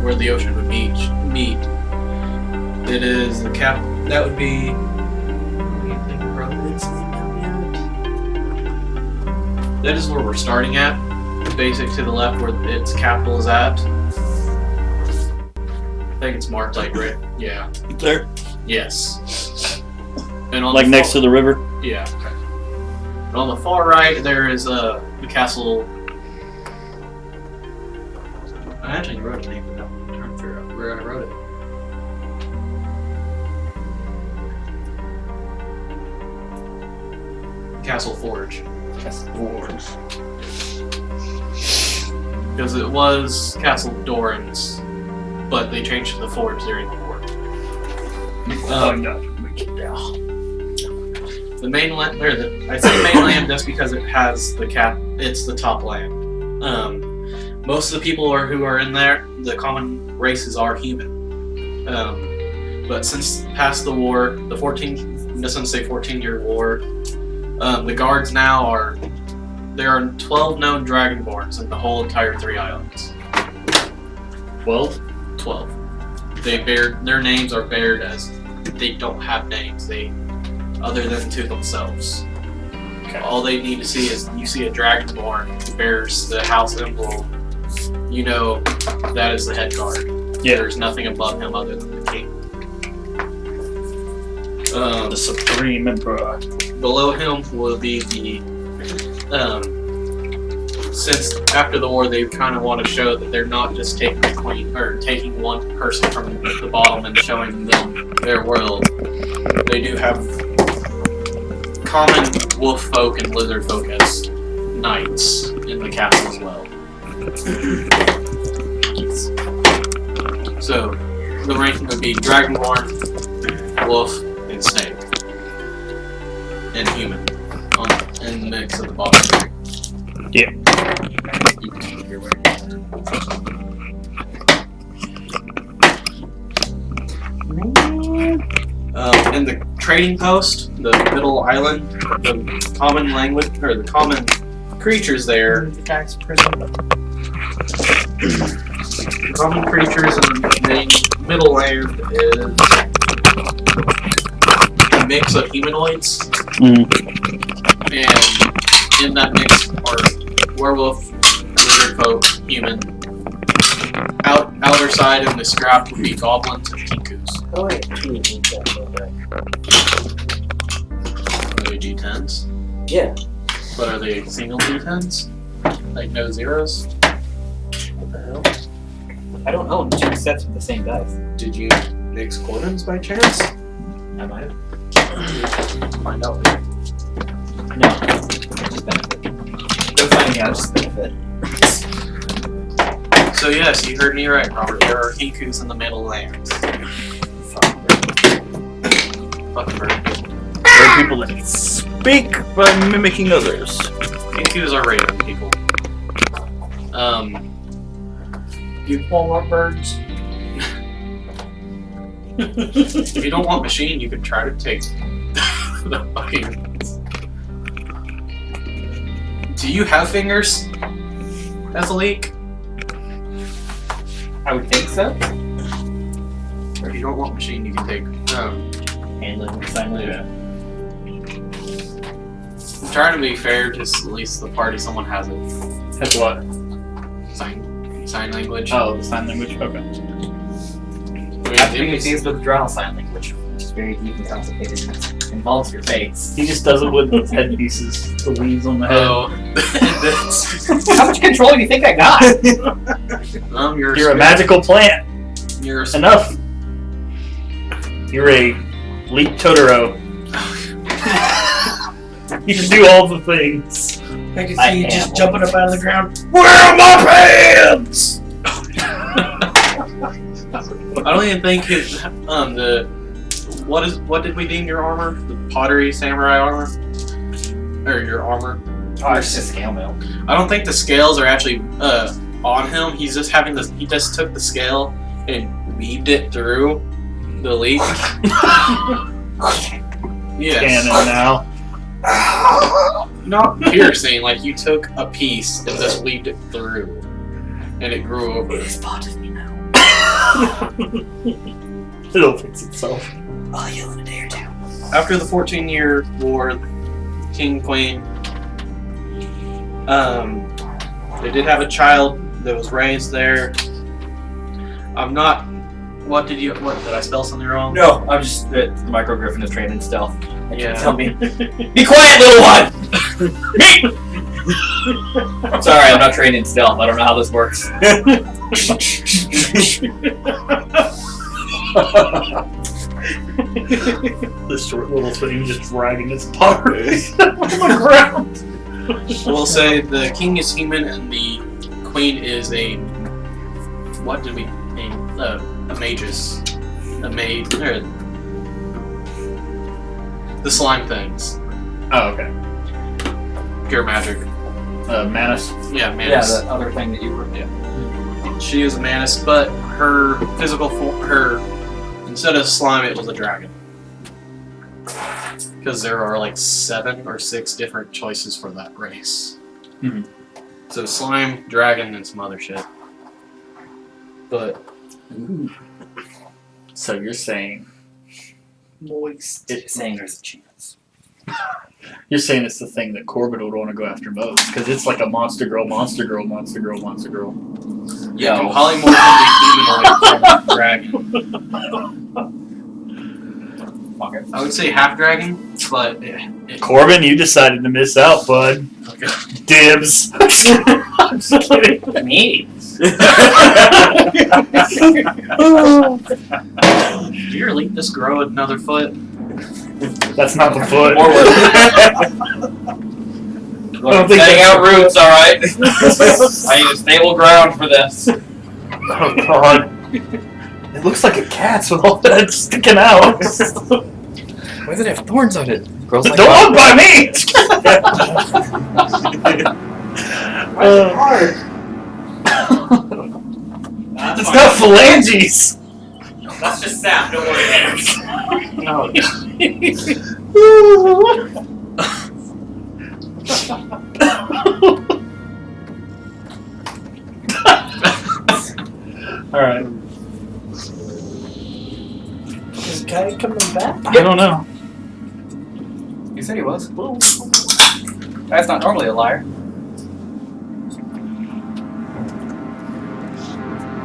where the ocean would meet. It is the cap. That would be. That is where we're starting at. Basic to the left, where its capital is at. I think it's marked like right. Yeah. There. Yes. And on like next to the river. Yeah. Okay. And on the far right, there is the castle. I actually wrote a name, but I'm trying to figure out where I wrote it. Castle Forge. Castle Forge. Because it was Castle Doran's, but they changed to the Forge during the war. The mainland, I say mainland just because it has the it's the top land. Most of the people who are in there, the common races are human. But since past the war, the 14-year war, the guards now there are 12 known dragonborns in the whole entire 3 islands. 12? 12. Their names are bared as they don't have names. Other than to themselves. Okay. All they need to see is you see a dragonborn who bears the house emblem. You know that is the head guard. Yeah. There's nothing above him other than the king. The supreme emperor. Below him will be the. Since after the war, they kind of want to show that they're not just taking the queen or taking one person from the bottom and showing them their world. They do have common wolf folk and lizard folk as knights in the castle as well. So the ranking would be dragonborn, wolf, and snake, and human, in the mix at the bottom. Yeah. In the trading post, the middle island, the common language or the common creatures there. The common creatures in the middle land is a mix of humanoids, and in that mix are werewolf, lizard folk, human. Outer side in the scrap would be goblins and kinkus. Oh wait, Are they G10s? yeah. But are they single D10s? Like no zeros? What the hell? I don't own 2 sets of the same dice. Did you mix quotums by chance? I might have. Find out. No. Just benefit. Don't find me out, just benefit. So yes, you heard me right, Robert. There are kinkus in the middle lands. Fucking bird. There are people that speak by mimicking others. Kinkus are raven people. You Walmart birds. If you don't want machine, you could try to take the fucking. Do you have fingers? As a leak? I would think so. Or if you don't want machine, you can take. Hand language, sign language. I'm trying to be fair, just at least the party someone has it. Has what? Sign language. Oh, the sign language? Okay. After you use withdrawal sign language, which is very deep and complicated. It involves your face. He just does it with his headpieces, the leaves on the head. Oh. How much control do you think I got? You're a magical plant. You're a Enough. You're a leak Totoro. You can do all the things. I can see you just jumping up out of the ground. Where are my pants? I don't even think his what did we deem your armor? The pottery samurai armor? Or your armor? Oh, it's just scale mail. I don't think the scales are actually on him. He's just having this. He just took the scale and weaved it through the leak. Yes. Canon now. Not piercing. Like you took a piece and just weaved it through, and it grew over. It spotted me now. It'll fix itself. I'll heal in a day or two. After the 14-year war, King Queen, they did have a child that was raised there. I'm not. What did I spell something wrong? No, I'm just the micro griffin is trained in stealth. Yeah. Tell me. Be quiet, little one. Me. I'm sorry, I'm not trained in stealth. I don't know how this works. This short little thing just dragging its powers on the ground. We'll say the king is human and the queen is a. What did we name? A magus. A maid. The slime things. Oh, okay. Pure magic. Manus. Yeah, Yeah, Manus. the other thing that you were. Yeah. She is a Manus, but her physical form, instead of slime, it was a dragon. Because there are like 7 or 6 different choices for that race. Mhm. So slime, dragon, and some other shit. But Ooh. So you're saying Moist. You're saying there's a chance. it's the thing that Corbin would want to go after most because it's like a monster girl, monster girl, monster girl, monster girl. you can Yo. polymorph into humanoid dragon. Fuck it. I would say half dragon, but Corbin, you decided to miss out, bud. okay. Dibs. I'm just kidding. Me. Did your elite just grow another foot? That's not the foot. Forward. don't think Setting that's- out roots, alright? I need a stable ground for this. Oh god. It looks like a cat's with all that sticking out. Why does it have thorns on it? Girls Don't look by me! Hard. It's got phalanges! That's just sap, don't worry about it. Alright. Is Guy coming back? I don't know. He said he was. That's not normally a liar.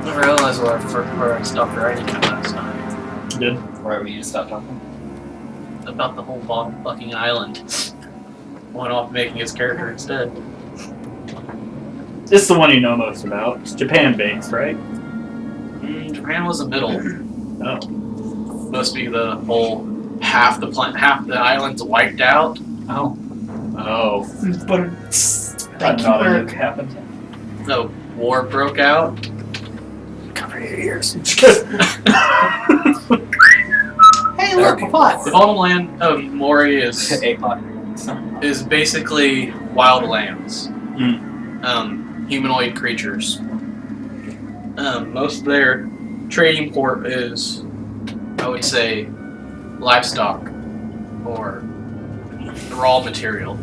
I realized where I stopped writing it last night. Good. Right, we need to stop talking. About the whole fucking island. Went off making his character instead. This is the one you know most about. It's Japan based, right? Japan was the middle. Oh. Must be the whole half the island's wiped out. Oh. Oh. But That not a nuke happened. The war broke out. Cover your ears. hey, look, a pot. The homeland of Mori is Eggplant. basically wild lands. Hmm. Humanoid creatures. Most of their trading port is, I would say, livestock or raw material.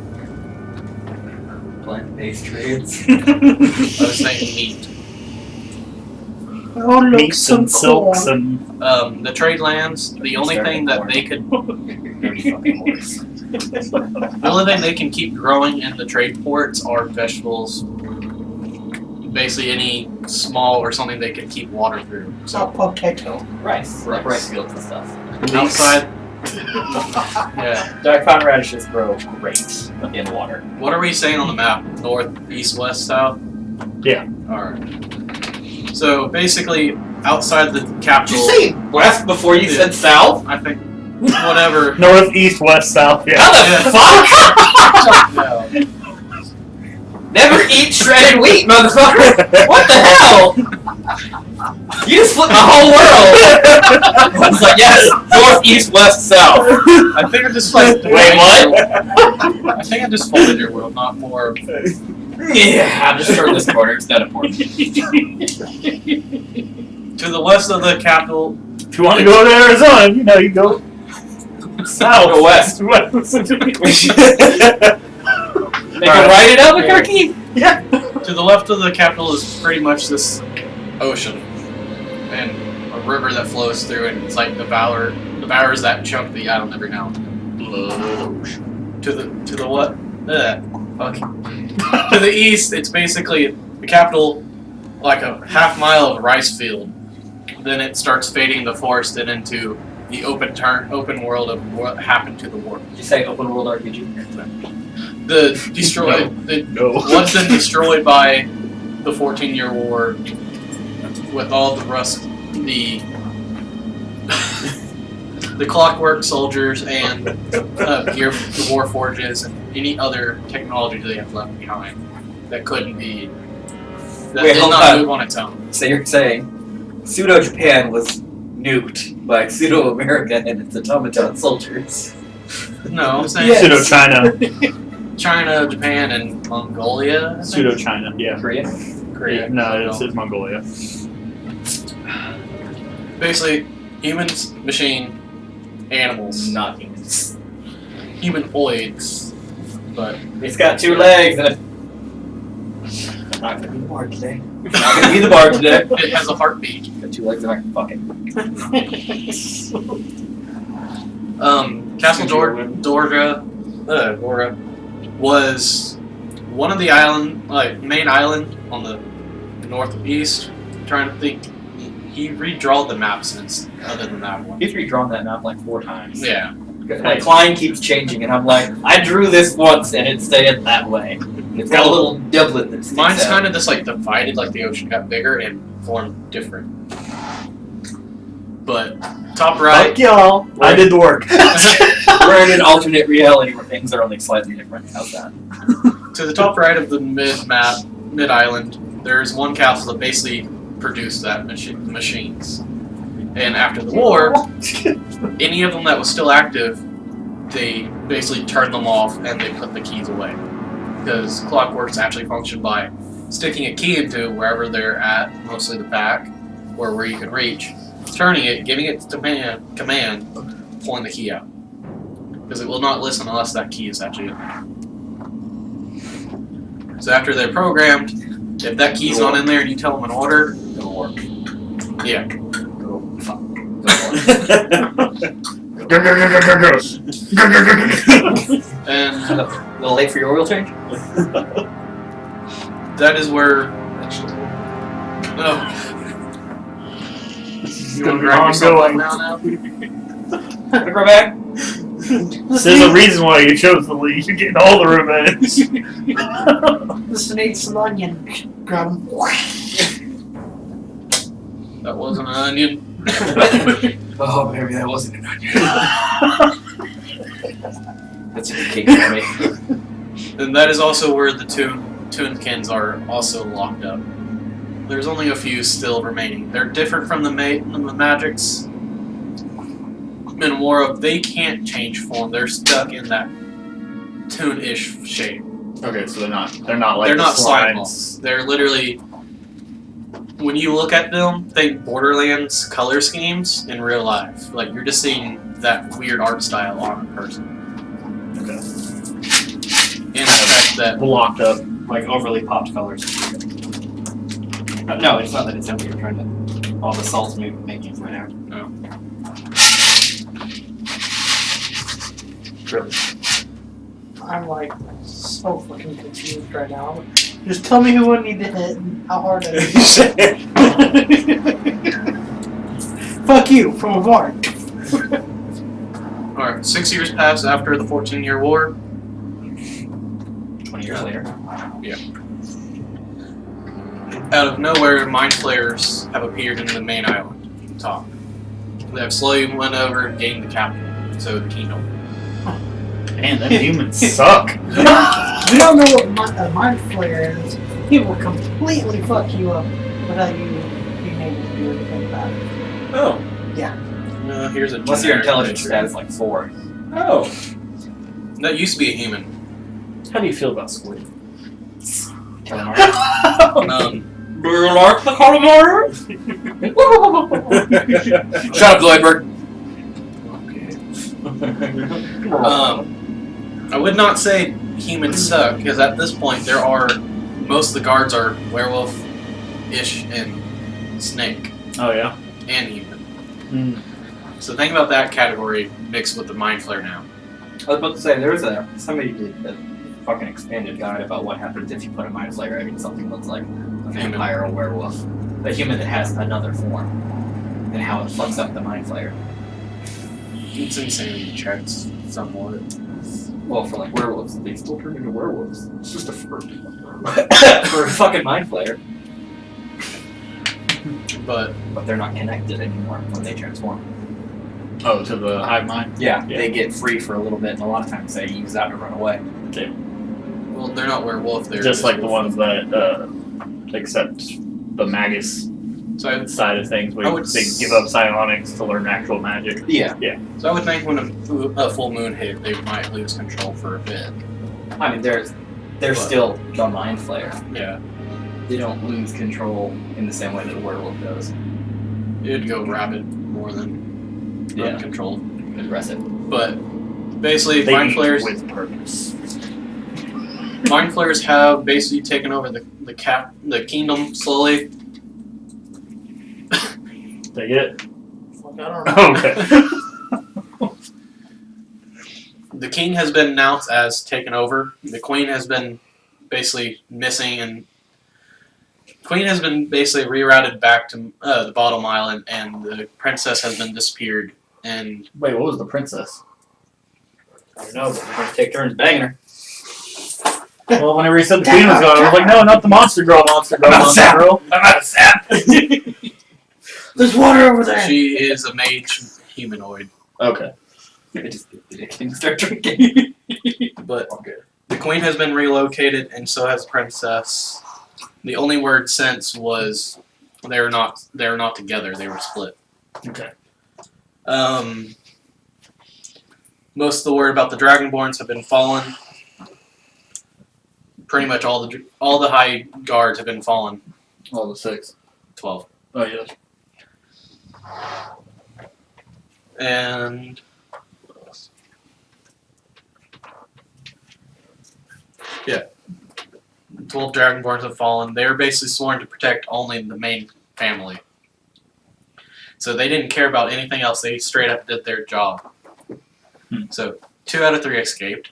Plant-based trades. I was saying meat. Oh, look, Meats some and silks corn. and The trade lands, the only thing that they could, Dirty fucking horse. the only thing they can keep growing in the trade ports are vegetables. Basically, any small or something they can keep water through. A So potato. Rice. Like rice fields and stuff. outside, yeah. Dark cotton radishes grow great in water. What are we saying on the map? North, east, west, south? Yeah. Alright. So basically, outside the capital, west before you said south? I think, whatever. north, east, west, south. Yeah. How the Yeah. fuck? Never eat shredded wheat, motherfucker! What the hell? You just flipped my whole world! I was like, yes, north, east, west, south. I think I just like. Wait, what? I think I just folded your world, not more. Yeah, I'm just short this corner, it's not important. To the west of the capital, If you want to go to Arizona, you know, you go south. Go west. They can ride it Albuquerque? Yeah. to the left of the capital is pretty much this ocean, and river that flows through, and it's like devours that chunk of the island every now and then. To the what? Okay. To the east, it's basically the capital, like a half-mile of rice field. Then it starts fading the forest and into the open world of what happened to the war. Did you say open world RPG? The destroyed. What's been destroyed by the 14-year war, with all the rust, the clockwork soldiers and gear, the war forges, and any other technology they have left behind that couldn't be. That Wait, did hold not on. move on its own. So you're saying pseudo Japan was nuked by pseudo America and its automaton soldiers? No, I'm saying Yes. Pseudo China. China, Japan, and Mongolia. I think? Pseudo China. Yeah. Korea? Korea. No, it's Mongolia. Basically, humans, machine, animals, Not humans. humanoids, but It's got 2 legs and I'm not gonna be the bard today. I'm not gonna be the bard today. it has a heartbeat. Got 2 legs and I can fuck it. Castle Dorga was one of the main island on the northeast. I'm trying to think. He redrawed the map since, other than that one. He's redrawn that map like 4 times. Yeah. My Klein keeps changing and I'm like, I drew this once and it stayed that way. It's got a little doublet that sticks Mine's out. kind of just like divided, like the ocean got bigger and formed different. But top right, Fuck y'all. I did the work. We're in an alternate reality where things are only slightly different. How's that? to the top right of the mid island, there's one castle that basically produced that machines. And after the war, any of them that was still active, they basically turned them off and they put the keys away. Because clockworks actually function by sticking a key into wherever they're at, mostly the back, or where you can reach, turning it, giving it command, pulling the key out. Because it will not listen unless that key is actually in there. So after they're programmed, if that key's not in there and you tell them an order, It'll work. yeah. And A little late for your oil change? that is where. Oh. You want to grab yourself up now? We're back. There's a reason why you chose the league. You're getting all the revenge. Just need some onion. Grab 'em. That wasn't an onion. Oh, maybe that wasn't an onion. That's a good cake for me. And that is also where the Toonkins are also locked up. There's only a few still remaining. They're different from the magics. And more of they can't change form. They're stuck in that Toon-ish shape. Okay, so they're not like They're the not slime slimes. balls. They're literally. When you look at them, think Borderlands color schemes in real life. Like you're just seeing that weird art style on a person. Okay. In the fact that Locked up. Like overly popped colors. No, it's not that it's empty. We're trying to. All the salt's making it right out. No. Really. I'm like so fucking confused right now. Just tell me who I need to hit and how hard I need to hit. Fuck you, from a bar. Alright, 6 years pass after the 14-year war. 20 years later. Out of nowhere, mind flayers have appeared in the main island, top. They have slowly went over and gained the capital, so the kingdom. Man, them humans suck. You don't know what a mind flare is. He will completely fuck you up without you being able to do anything about it. Oh. Here's a Unless your generic intelligence picture. stat is like 4. Oh. That used to be a human. How do you feel about squid? Calamari. Do you like the calamari? Shut up, Zoidberg. I would not say humans suck, because at this point most of the guards are werewolf-ish and snake Oh yeah. and human. Mm. So think about that category mixed with the Mind Flare now. I was about to say, there was somebody did a fucking expanded guide about what happens if you put a mind flayer in something that looks like a vampire or werewolf. A human that has another form. And how it fucks up the mind flayer. It's insanity checks somewhat. Well, for like werewolves, they still turn into werewolves. It's just a fur. For a fucking mind flayer. But they're not connected anymore when they transform. Oh, to the hive mind? Yeah, they get free for a little bit, and a lot of times they use that to run away. well, they're not werewolf. They're Just like the wolf. ones that accept the magus So side of things, where I would they give up psionics to learn actual magic. Yeah. I would think when a full moon hit, they might lose control for a bit. I mean, they're still the mind flayer. Yeah, They don't lose control in the same way that a werewolf does. it'd go rabid more than uncontrolled. Aggressive. But basically, They mind eat flares. with purpose. Mind flares have basically taken over the kingdom slowly. They get it? Fuck, I don't know. Okay. The king has been announced as taken over. The queen has been basically missing, and queen has been basically rerouted back to the bottom island, and the princess has been disappeared. And Wait, what was the princess? I don't know, but we're going to take turns banging her. Well, whenever he said the queen was gone, I was like, no, not the monster girl, monster girl, monster girl. I'm out of sap! There's water over there. she is a mage humanoid. Okay. I just get the dick and start drinking. But the queen has been relocated, and so has the princess. The only word since was they were not together. They were split. Okay. Most of the word about the Dragonborns have been fallen. Pretty much all the high guards have been fallen. All the 6. 12. Oh, yes. And yeah, 12 Dragonborns have fallen. They were basically sworn to protect only the main family. So they didn't care about anything else. They straight up did their job. So 2 out of 3 escaped.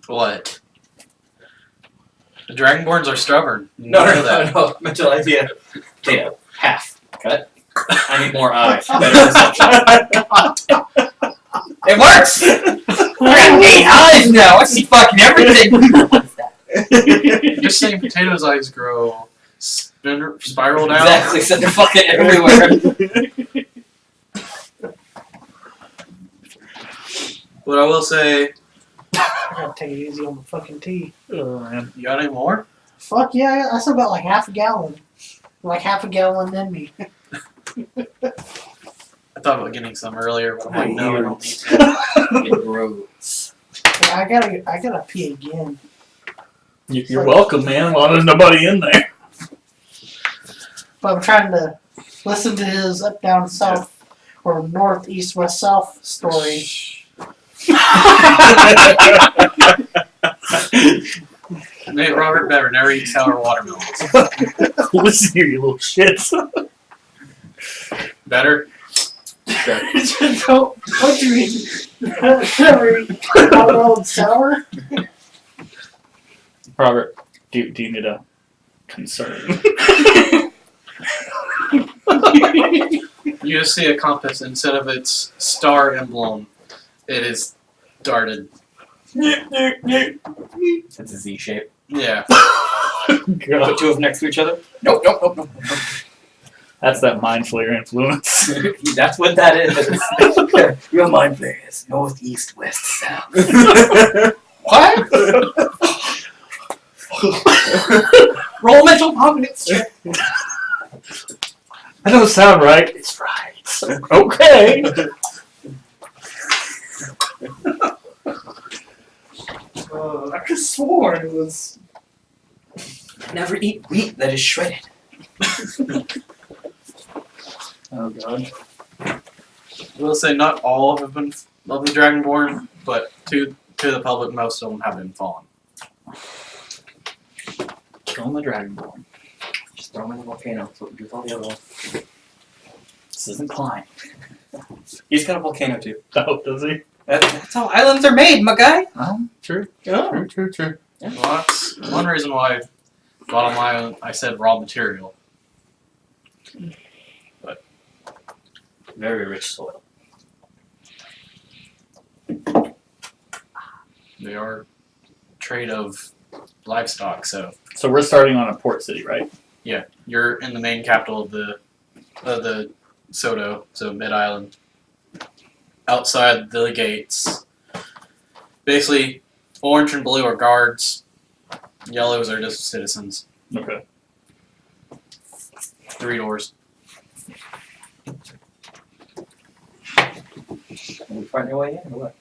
What? The Dragonborns are stubborn. You know that. No. Mental idea. Potato. Half. Cut. I need more eyes. Better perception. It works! I got 8 eyes now! I see fucking everything! What's that? Just saying potatoes' eyes grow spiral down. Exactly, so they're fucking everywhere. But I will say, I gotta take it easy on the fucking tea. Oh, man. you got any more? Fuck yeah, I still got like half a gallon. Like half a gallon in me. I thought about getting some earlier, but I'm like, no, I don't need to. It grows. I gotta pee again. You're welcome, man. Well, there's nobody in there. But I'm trying to listen to his up, down, south, or north, east, west, south story. Nate Robert Bever never eats sour watermelons. Listen here, you little shits. Better? Don't you mean? Never eat watermelon sour? Robert, do you need a concern? You just see a compass instead of its star emblem. It is darted. It's a Z shape. Yeah. Put 2 of them next to each other? Nope. That's that mind flayer influence. That's what that is. Real mind players. North, east, west, south. What? Roll mental dominance check. That doesn't sound right. It's right. Okay. I could have sworn it was. Never eat wheat that is shredded. Oh god. I will say not all have been of the Dragonborn, but to the public, most of them have been fallen. Killing the Dragonborn. Just Throw him in the volcano. That's what we do with all the other ones. This isn't Klein. He's got a volcano too. Oh, does he? That's how islands are made, my guy. Oh, true. Oh. True. Well, that's one reason why bottom line I said raw material. Very rich soil. They are trade of livestock, so So we're starting on a port city, right? yeah, you're in the main capital of the Soto, so Mid Island. Outside the gates, basically, orange and blue are guards. Yellows are just citizens. Okay. 3 doors. Are we finding your way in or what?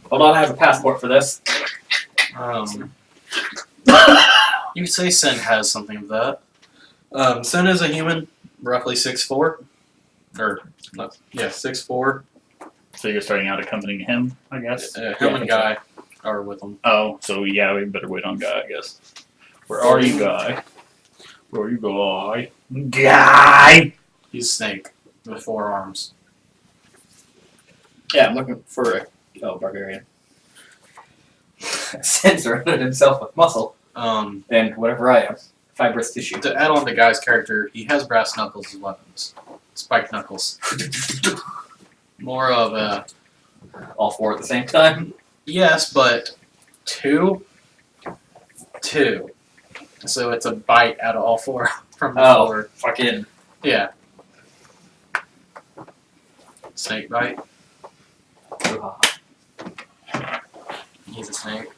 Hold on, I have a passport for this. You could say Sen has something of that. Sen is a human, roughly 6'4", or no, yeah, 6'4". So you're starting out accompanying him, I guess? Him and Guy are with him. Oh, so yeah, we better wait on Guy, I guess. Where are you, Guy? Where are you, Guy? Guy! He's a snake with 4 arms. Yeah, I'm looking for a barbarian. Sen surrounded himself with muscle and whatever I am, fibrous tissue. To add on to Guy's character, he has brass knuckles as weapons. Spiked knuckles. More of a... All 4 at the same time. Yes, but 2. So it's a bite out of all 4 from the 4. Fucking. Yeah. Snake bite. He's a snake.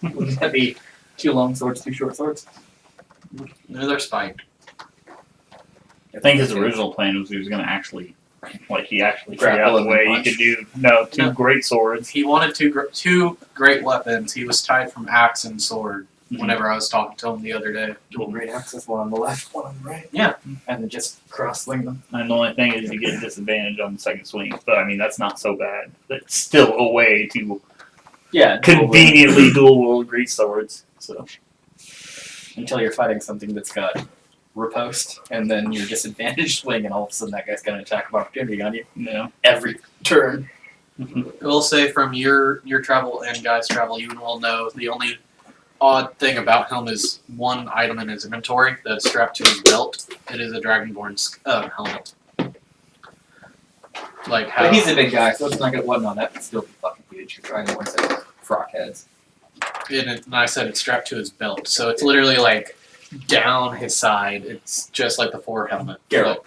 Wouldn't that be 2 long swords, 2 short swords? No, they're spiked. I think his original plan was he was going to actually, he actually figured Grapple out the and way punch. he could do, 2 No. great swords. He wanted 2 great weapons. He was tied from axe and sword. Mhm. Whenever I was talking to him the other day. Dual great axes, one on the left, one on the right. Yeah. And then just cross swing them. And the only thing is you get a disadvantage on the second swing. But I mean, that's not so bad. It's still a way to Yeah. conveniently dual wield great swords. So Until you're fighting something that's got riposte, and then you're disadvantaged swing, and all of a sudden that guy's got an attack of opportunity on you yeah. every turn. I will say from your travel and Guy's travel, you will know the only odd thing about him is one item in his inventory that's strapped to his belt. It is a Dragonborn's helmet. Like how But he's a big guy, so it's not gonna wasn't on that, but still be fucking huge. You're trying to one set of frock heads. and I said it's strapped to his belt, so it's literally like down his side. It's just like the 4 helmet. Geralt.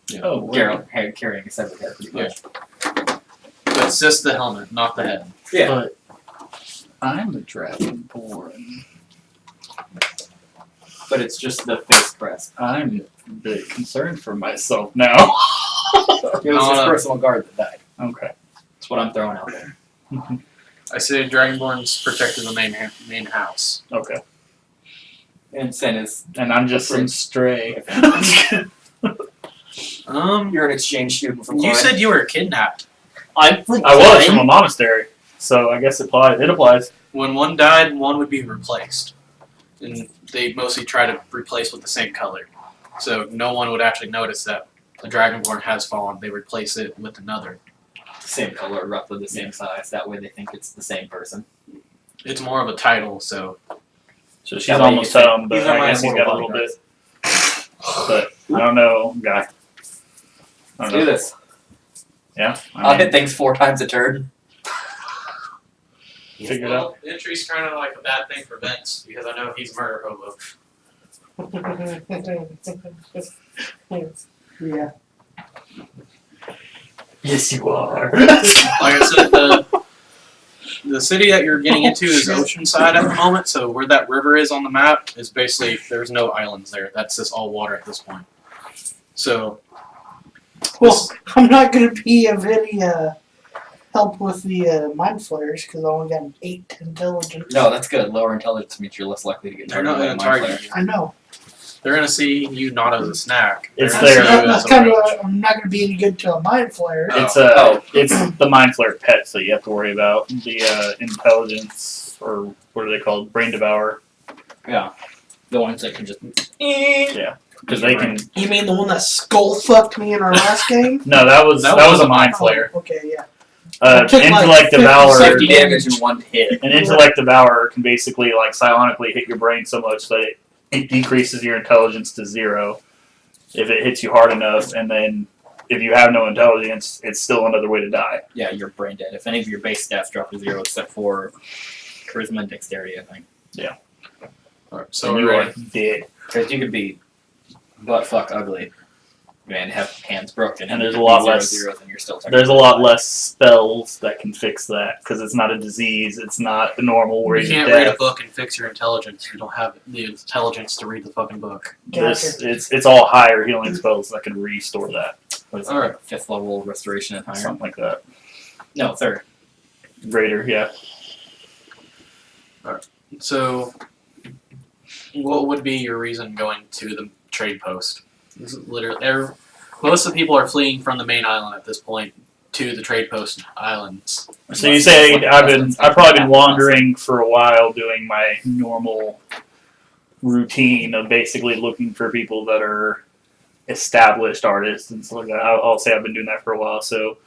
Yeah. Oh, Geralt had carrying a separate head pretty much. But it's just the helmet, not the head. Yeah. But I'm a Dragonborn. But it's just the face crest. I'm a bit concerned for myself now. It was his personal guard that died. Okay. That's what I'm throwing out there. I say Dragonborn's protected the main house. Okay. And Sen is And I'm just some stray. you're an exchange student from You Klein. said you were kidnapped. I'm from I was Klein. from a monastery, so I guess it applies. When one died, one would be replaced. And they mostly try to replace with the same color. So no one would actually notice that a Dragonborn has fallen. They replace it with another. Same color, roughly the same size. That way they think it's the same person. It's more of a title, so So she's That way you almost can say, done, but "These are I my guess he's got a immortal little bit. But I don't know, guy. I Let's don't do know. this. Yeah. I'll hit things 4 times a turn. Figure it out. Entry's kind of like a bad thing for Vince, because I know he's a murder hobo. Yeah. Yes, you are. Like I said, the city that you're getting into is Oceanside at the moment, so where that river is on the map is basically, there's no islands there. That's just all water at this point. So, Well, I'm not gonna be of any help with the mind flayers because I only got an 8 intelligence. No, that's good. Lower intelligence means you're less likely to get they're targeted not by a going to mind target flayer. you. I know. They're going to see you not as a snack. They're It's gonna there. see you That's as a kind of. roach. I'm not gonna be any good to a mind flayer. It's Oh. it's the mind flare pets that you have to worry about. The intelligence, or what are they called? Brain devour. Yeah. The ones that can just. Because they can. You mean the one that skull fucked me in our last game? No, that was a mind flayer. Oh, okay, yeah. I took, Intellect like, Devourer. 50 damage in one hit. An Intellect Devourer can basically like psionically hit your brain so much that it decreases your intelligence to 0 if it hits you hard enough, and then if you have no intelligence, it's still another way to die. Yeah, you're brain dead. If any of your base stats drop to 0 except for charisma and dexterity, I think. Yeah. Alright, So so you we're are ready. dead. Because you could be butt fuck ugly and have hands broken, And there's you a could lot be 0, less- 0, and you're still There's a lot less spells that can fix that because it's not a disease. It's not the normal where You you're can't read a dead. book and fix your intelligence. You don't have the intelligence to read the fucking book. It's all higher healing spells that can restore that. What is Alright. it, 5th level restoration and higher? Something like that. No, 3rd. Greater, yeah. So, what would be your reason going to the trade post? This is literally, most of the people are fleeing from the main island at this point to the trade post islands. So you say I've probably been wandering for a while doing my normal routine of basically looking for people that are established artists and stuff like that. I'll say I've been doing that for a while, so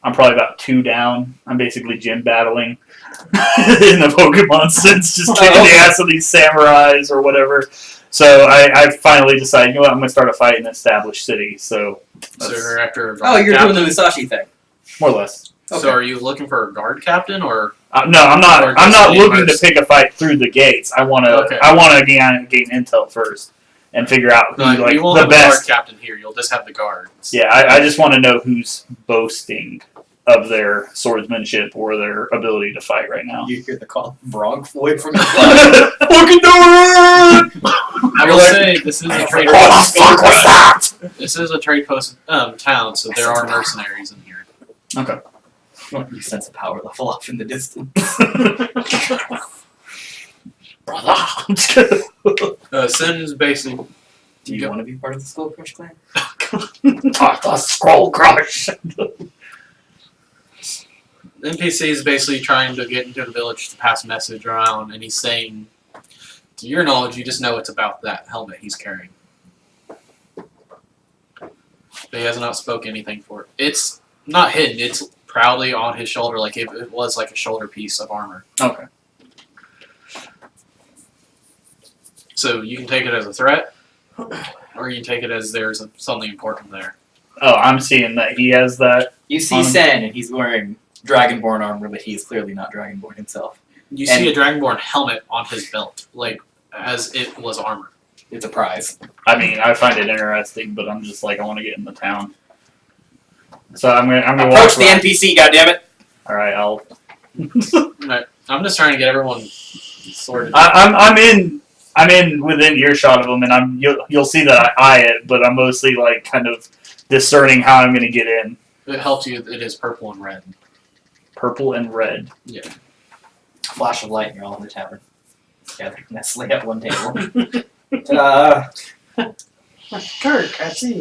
I'm probably about 2 down. I'm basically gym battling in the Pokemon sense, just kicking the ass of these samurais or whatever. So I finally decided, you know what, I'm going to start a fight in an established city. So So you're after a Oh, guard you're captain? doing the Musashi thing. more or less. So are you looking for a guard captain or? No, I'm not. Or I'm just not the looking to immerse? pick a fight through the gates. I want to. Okay. I want to gain intel first and figure out who No, like you won't the have a guard best. captain here. You'll just have the guards. Yeah, I just want to know who's boasting of their swordsmanship or their ability to fight right now. You hear the call Brog Floyd from the cloud. Fucking do it! I will say this is a trade What post. the fuck was that? This is a trade post town, so there are mercenaries in here. Okay. You sense a power level off in the distance. Brother, I'm just kidding. Sin's basically. Do you want to be part of the Skull Crush clan? Talk the scroll crush. NPC is basically trying to get into the village to pass a message around, and he's saying, to your knowledge, you just know it's about that helmet he's carrying. But he has not spoken anything for it. It's not hidden, it's proudly on his shoulder, like if it was like a shoulder piece of armor. Okay. So you can take it as a threat, or you can take it as there's something important there. Oh, I'm seeing that he has that. You see Sen, and he's wearing Dragonborn armor, but he's clearly not Dragonborn himself. You see a Dragonborn helmet on his belt, like as it was armor. It's a prize. I mean, I find it interesting, but I'm just like, I want to get in the town. So I'm gonna Approach walk the around. NPC, goddammit! All right, I'll. I'm just trying to get everyone sorted. I'm in within earshot of them, and you'll see that I eye it, but I'm mostly like kind of discerning how I'm gonna get in. It helps you. It is purple and red. Purple and red. Flash of light, and you're all in the tavern. Together, nestling at one table. Kirk, I see.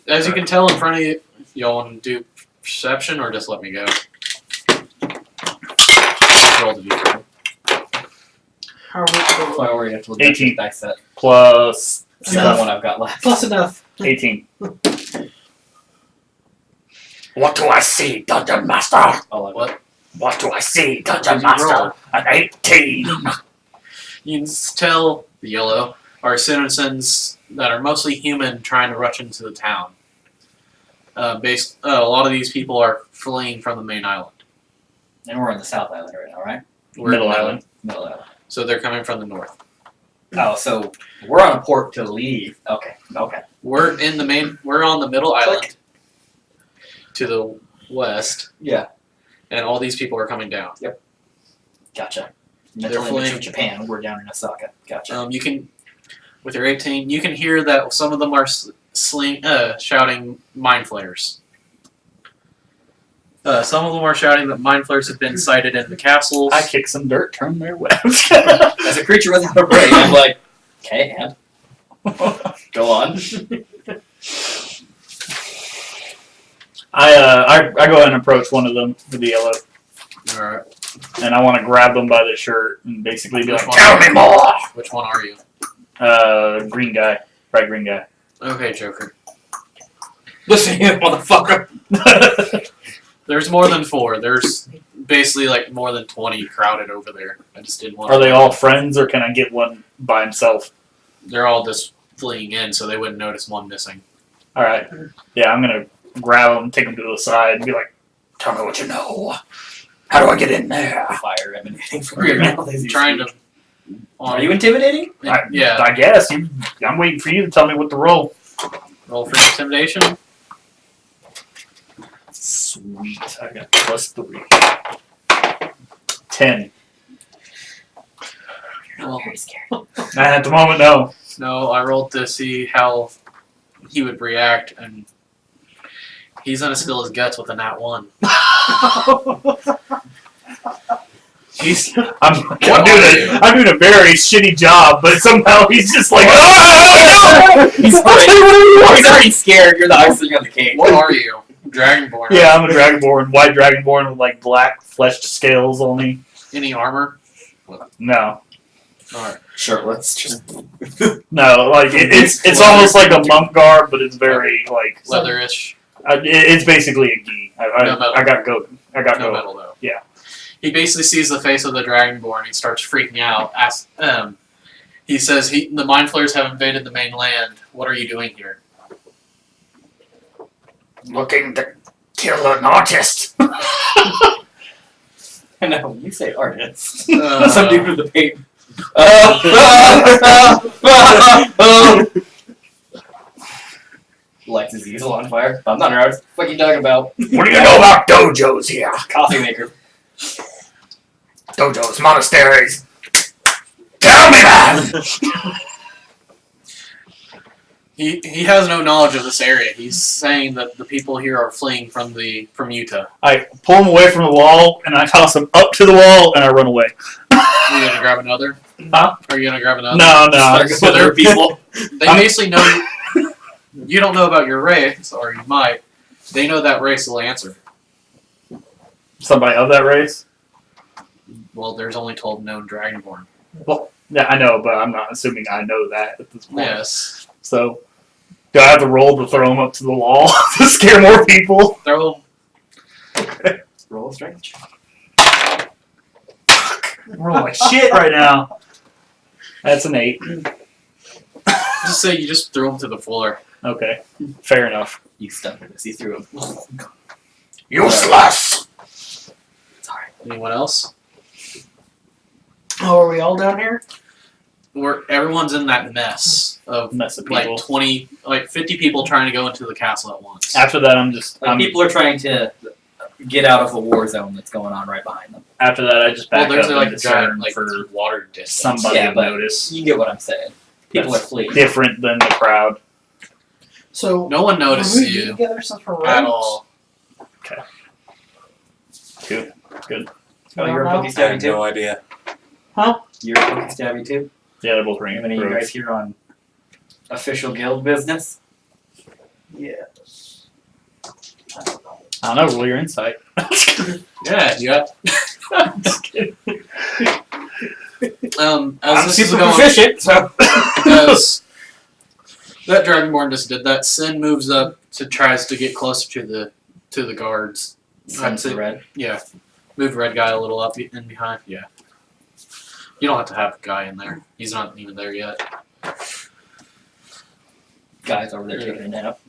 As you can tell in front of you, y'all want to do perception or just let me go? Roll the d4. How are Well, we're gonna have to look at 18. the dice set. Plus It's the only one I've got left. Plus enough. 18. What do I see, Dungeon Master? What? What do I see, Dungeon Master? An 18. You can tell the yellow are citizens that are mostly human trying to rush into the town. A lot of these people are fleeing from the main island. And we're on the South Island right now, right? We're in Middle the Island. Middle Island. So they're coming from the north. Oh, so we're on a port to leave. Okay. We're on the middle island to the west, Yeah. and all these people are coming down. Gotcha. They're Mental image fleeing. of Japan. We're down in Osaka. Gotcha. You can, with your 18, you can hear that some of them are shouting mind flares. Some of them are shouting that mind flares have been sighted in the castles. I kick some dirt, turn their webs. As a creature without a brain, I'm like, okay, and go on. I go ahead and approach one of them with the yellow. Alright. and I want to grab them by the shirt and basically be Which like, one? "Tell me more." Which one are you? Green guy, bright green guy. Okay, Joker. Listen here, motherfucker. There's more than 4. There's basically like more than 20 crowded over there. I just didn't want. Are they all friends, or can I get one by himself? They're all just fleeing in, so they wouldn't notice one missing. All right. Yeah, I'm gonna grab them, take them to the side, and be like, "Tell me what you know. How do I get in there?" Fire emanating from Are your you mouth as you trying speak. to? Are you intimidating? Yeah. I guess. I'm waiting for you to tell me what to roll. Roll for intimidation. Sweet. I got +3. 10. Well, Very scary. At the moment, no. no, I rolled to see how he would react, and he's gonna spill his guts with a nat 1. He's I'm are doing a very shitty job, but somehow he's just like, "Oh, He's I'll tell you what he wants." He's already scared. You're the icing on the cake. what are you? Dragonborn. Yeah, I'm a dragonborn, white dragonborn with like black fleshed scales only. Any armor? No, Alright. Shirtless. Just no, like it's almost like a monk garb, but it's very like Leatherish. it's basically a gi. No metal. I got goat. I got No goat. metal though. Yeah. He basically sees the face of the Dragonborn. He starts freaking out. He says, "The Mind Flayers have invaded the mainland. What are you doing here?" Looking to kill an artist. I know, you say artist. Uh, Some dude with the paint. Lights his easel on fire. I'm not an artist. What are you talking about? What do you know about dojos here? Coffee maker. Dojos, monasteries. Tell me that! He has no knowledge of this area. He's saying that the people here are fleeing from Utah. I pull him away from the wall, and I toss him up to the wall, and I run away. Are you gonna grab another? Huh? Are you gonna grab another? No. So there are people. They basically know you don't know about your race, or you might. They know that race will answer. Somebody of that race? Well, there's only 12 known Dragonborn. Yeah, I know, but I'm not assuming I know that at this point. Yes. So, do I have to roll to throw him up to the wall to scare more people? Throw. Roll a strength check. I'm rolling like shit right now. That's an 8. Just say you just threw him to the floor. Okay, fair enough. You stuck with this. He threw him. Useless! Sorry. Anyone else? Oh, are we all down here? Everyone's in that mess of Mess of people. like 50 people trying to go into the castle at once. After that, I'm People are trying to get out of the war zone that's going on right behind them. after that I just Well, back there's up like and a giant discern like for water distance. somebody Yeah, to but- notice. You get what I'm saying. People That's are fleeing. different than the crowd. So No one will noticed we be you together since we're at rogues? all. Good. Oh, you're a No, pokey no. stabby too? idea. You're a pokey stabby too? Yeah, they're both ringing. Any of you guys here on official guild business? Yes. I don't know. Roll your insight. Yeah, you got. Just kidding. As I'm this is super going, proficient, so. as that Dragonborn just did that, Sin moves up tries to get closer to the guards. Sense the red. Yeah, move red guy a little up in behind. Yeah, you don't have to have a guy in there. He's not even there yet. Guys over there taking a nap.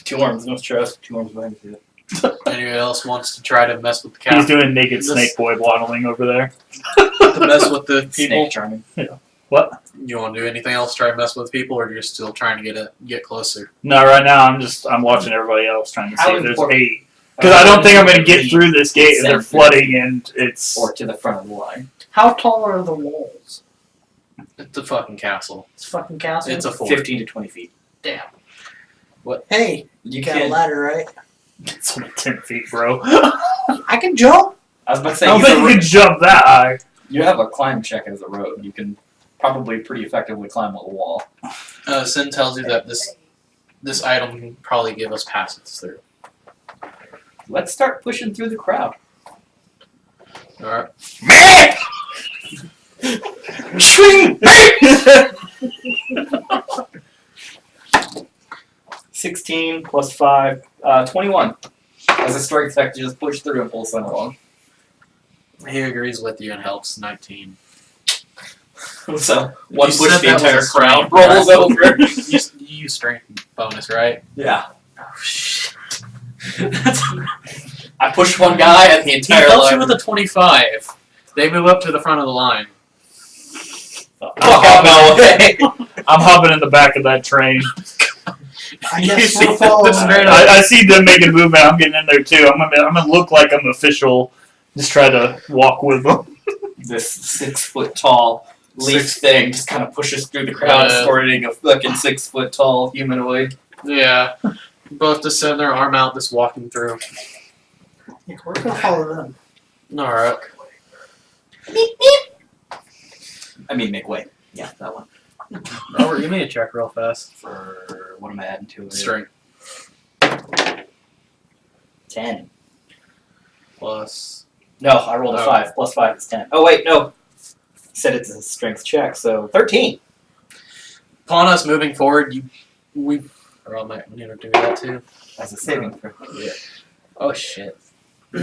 2 arms, no stress. 2 arms behind you. Anyone else wants to try to mess with the He's captain? doing naked This- snake boy waddling over there. To mess with the people? Snake charming. What? You want to do anything else? Try to mess with people, or you're still trying to get closer? No, right now I'm watching everybody else trying to see How if there's important- hate. Because I don't think I'm going to get through this gate and they're flooding and it's... Or to the front of the line. How tall are the walls? It's a fucking castle. It's fucking castle. It's a fort. 15 to 20 feet. Damn. What? Hey, You got a can. ladder, right? It's only 10 feet, bro. I can jump. I was about to I say, don't think you can jump that high. you have a climb check as a road. You can probably pretty effectively climb on the wall. Sin tells you that this item can probably give us passes through. Let's start pushing through the crowd. Alright. Man! Swing! 16 plus 5, 21. As a strength check to just push through and pull someone along. He agrees with you and helps 19. So, one You push said the that was entire a crowd strength, rolls right? over. You use strength bonus, right? Yeah. Oh, shit. I push one guy and the He entire helps you line. with a 25. They move up to the front of the line. Fuck out my way. I'm hopping in the back of that train. I You guess see we'll follow the them. straight up- I see them making movement. I'm getting in there too. I'm gonna look like I'm official. Just try to walk with them. This 6 foot tall leaf thing just kind of pushes through the crowd, Yeah. escorting a fucking 6 foot tall humanoid. Yeah. Both just send their arm out, just walking through. Yeah, we're gonna follow them. Alright. I mean, make way. Yeah, that one. Robert, give me a check real fast. For what am I adding to it? Strength. 10. Plus. No, I rolled a 5. Plus 5 is 10. Oh, wait, no. You said it's a strength check, so 13. Upon us moving forward, we need to do that too. That's a saving throw. Yeah. Oh shit.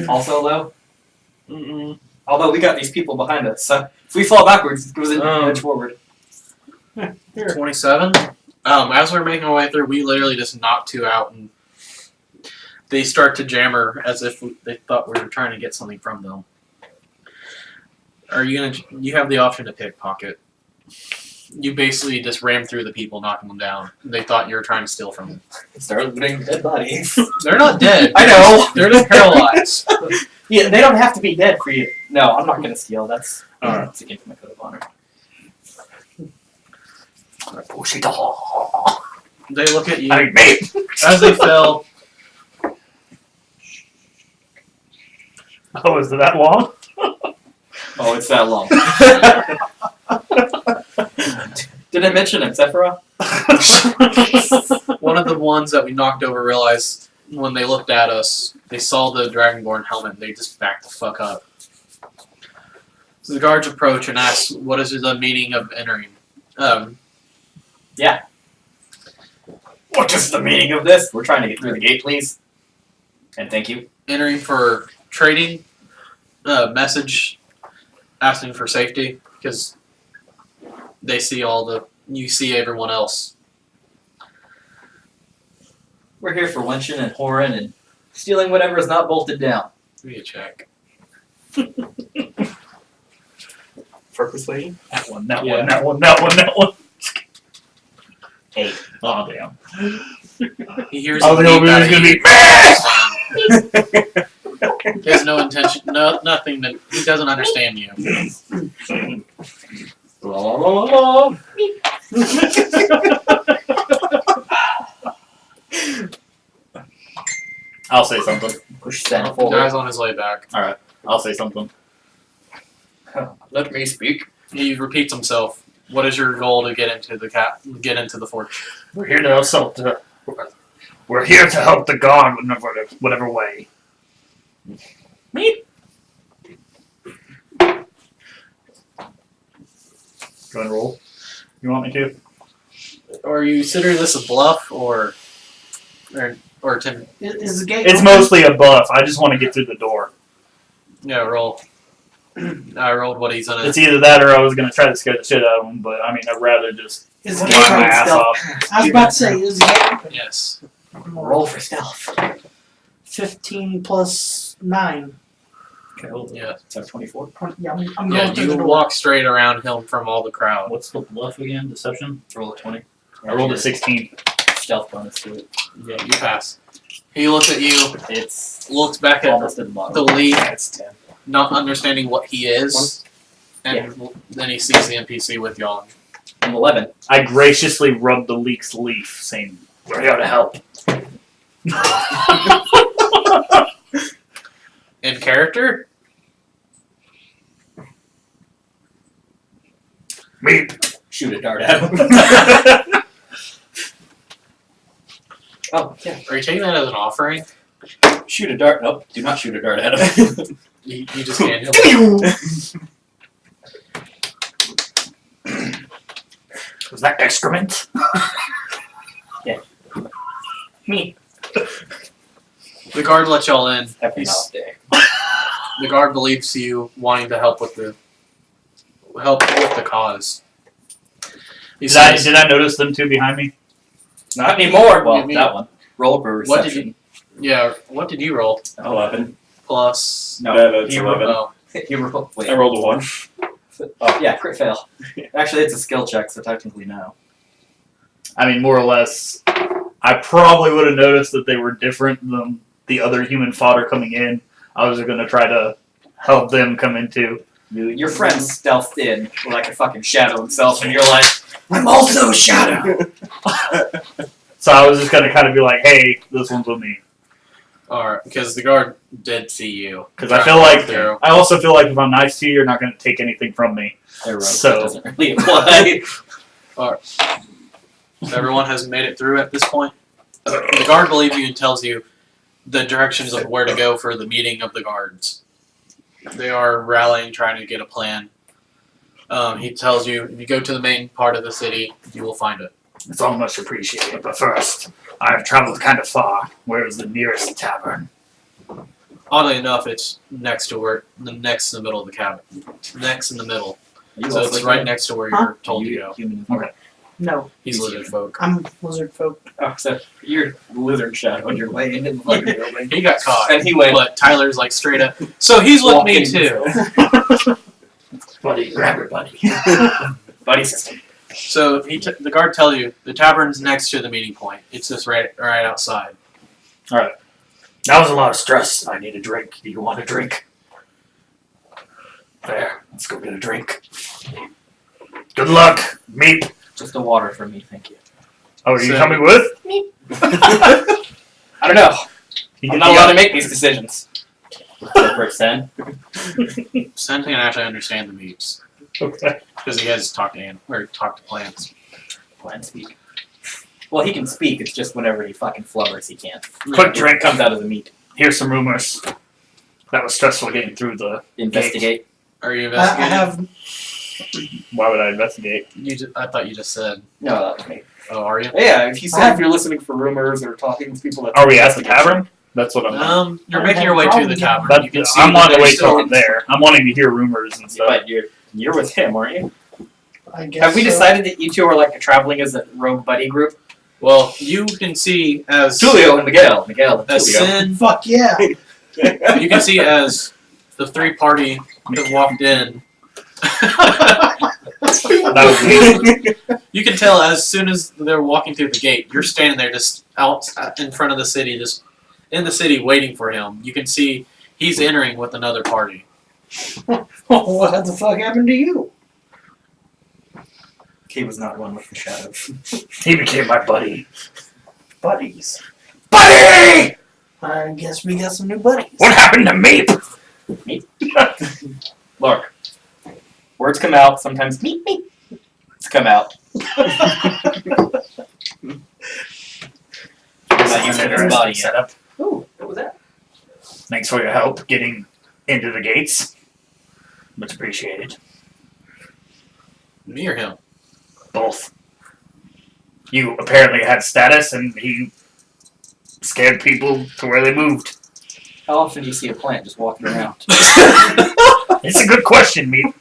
Also low. Mm-mm. Although we got these people behind us, so if we fall backwards, it goes in edge forward. Here. 27. As we're making our way through, we literally just knock 2 out, and they start to jammer as if they thought we were trying to get something from them. Are you gonna? You have the option to pickpocket. You basically just ram through the people, knocking them down. They thought you were trying to steal from them. Start looting dead bodies. They're not dead. I know. They're just paralyzed. Yeah, they don't have to be dead for you. No, I'm not gonna steal. That's Alright. that's against my code of honor. They look at you I mean, mate. as they fell. Oh, is it that long? Oh, it's that long. Did I mention it, Sephiroth? One of the ones that we knocked over realized when they looked at us, they saw the Dragonborn helmet, and they just backed the fuck up. So the guards approach and ask, what is the meaning of entering? Yeah. What is the meaning of this? We're trying to get through the gate, please. And thank you. Entering for trading, message asking for safety, because they see you see everyone else. We're here for wenching and whoring and stealing whatever is not bolted down. Give me a check. For persuasion? That one, that Yeah. one, that one, that one, that one. 8. Oh, damn. He hears I was a hoping beep it was out gonna of you. He has no intention, nothing that he doesn't understand you. La, la, la, la, la. I'll say something. Push Santa The forward. guy's on his way back. I'll say something. Let me speak. He repeats himself. What is your goal to get into the fort? We're here to assault. We're here to help the god in whatever way. Me? Go ahead and roll. You want me to? Or you consider this a bluff, or to Is the gate It's open? mostly a buff. I just want to get through the door. roll. I rolled what he's gonna. It's either that or I was gonna try to scare the shit out of him. But I mean, I'd rather just Is the laugh gate my open? ass off. I was about to say, is the gate open? Yes. Roll for stealth. 15 plus 9. Okay, hold on. Yeah. So 24. 20, yeah, I'm Yeah. going through You the door. walk straight around him from all the crowd. What's the bluff again? Deception. Roll a 20. I rolled a 16. Stealth bonus to it. Yeah, you pass. He looks at you, It's looks back at almost in the bottom. the lead, That's 10. not understanding what he is, and then he sees the NPC with y'all. I'm 11. I graciously rubbed the leek's leaf, saying, "We're here to help." In character, Meep. Shoot a dart at him. Oh, yeah. are you taking that as an offering? Shoot a dart. Nope. Do not shoot a dart at him. You just can't help Was that excrement? Me. The guard lets y'all in. Every off day. The guard believes you wanting to help with the cause. He says, Did I notice them two behind me? Not anymore. Well, Give me- that one. Roll for reception. What did you? Yeah. What did you roll? 11. Plus. No, Yeah, that's he 11. Oh, You rolled. Wait. I rolled a 1. Oh, yeah, crit fail. Actually, it's a skill check, so technically no. I mean, more or less, I probably would have noticed that they were different than the other human fodder coming in. I was going to try to help them come into. Your friend stealthed in like a fucking shadow himself, and you're like, I'm also a shadow! So I was just going to kind of be like, hey, this one's with me. alright. Because the guard did see you. Because I also feel like if I'm nice to you, you're not going to take anything from me. So- doesn't really apply. Everyone has made it through at this point. The guard believes you and tells you the directions of where to go for the meeting of the guards. They are rallying, trying to get a plan. He tells you if you go to the main part of the city, you will find it. It's all much appreciated, but first, I've traveled kind of far. Where is the nearest tavern? Oddly enough, it's next to next in the middle of the cabin. Next in the middle. So it's right next to where you're told to go. Human. No, He's lizard folk. I'm lizard folk. Oh, so you're lizard shadow on your way into the fucking building. He got caught. And he went, But Tyler's like straight up. So he's with me walking. too. Buddy, grab your buddy. buddy system. So the guard tells you the tavern's next to the meeting point. It's just right outside. That was a lot of stress. I need a drink. Do you want a drink? There. Let's go get a drink. Good luck, meep. Just a water for me, thank you. Oh, are you So- coming with? I don't know. I'm not allowed to make these decisions. Percent. Sen can actually understand the meeps Okay. because he has talked to plants. Plan speak. Well, he can speak. It's just whenever he fucking flubbers, he can't. Quick drink. Comes out of the meat. Here's some rumors. That was stressful getting through the. Investigate. Are you I investigating? have. Why would I investigate? I thought you just said. No, that was me. Oh, are you? Yeah, if you I have- if you're listening for rumors or talking to people, that's Are we at the tavern? That's what I'm. You're I making have your way to problem the getting- tavern. But You can see I'm that on the there's way till still- I'm there. I'm wanting to hear rumors and stuff. But you're with him, aren't you? I guess. Have we so. decided that you two are like traveling as a rogue buddy group? Well, you can see as Julio and Miguel. Miguel and as Julio. Sin. Fuck yeah! You can see as the three party have walked in. That was me. You can tell as soon as they're walking through the gate, you're standing there just out in front of the city, just in the city waiting for him. You can see he's entering with another party. What the fuck happened to you? He was not one with the shadows. He became my buddy. Buddies. Buddy! I guess we got some new buddies. What happened to Meep? Look, words come out. Sometimes meep meep. It's come out. That was an His body, interesting setup. Ooh, what was that? Thanks for your help getting into the gates. Much appreciated. Me or him? Both. You apparently had status, and he scared people to where they moved. How often do you see a plant just walking around? It's a good question, Meep.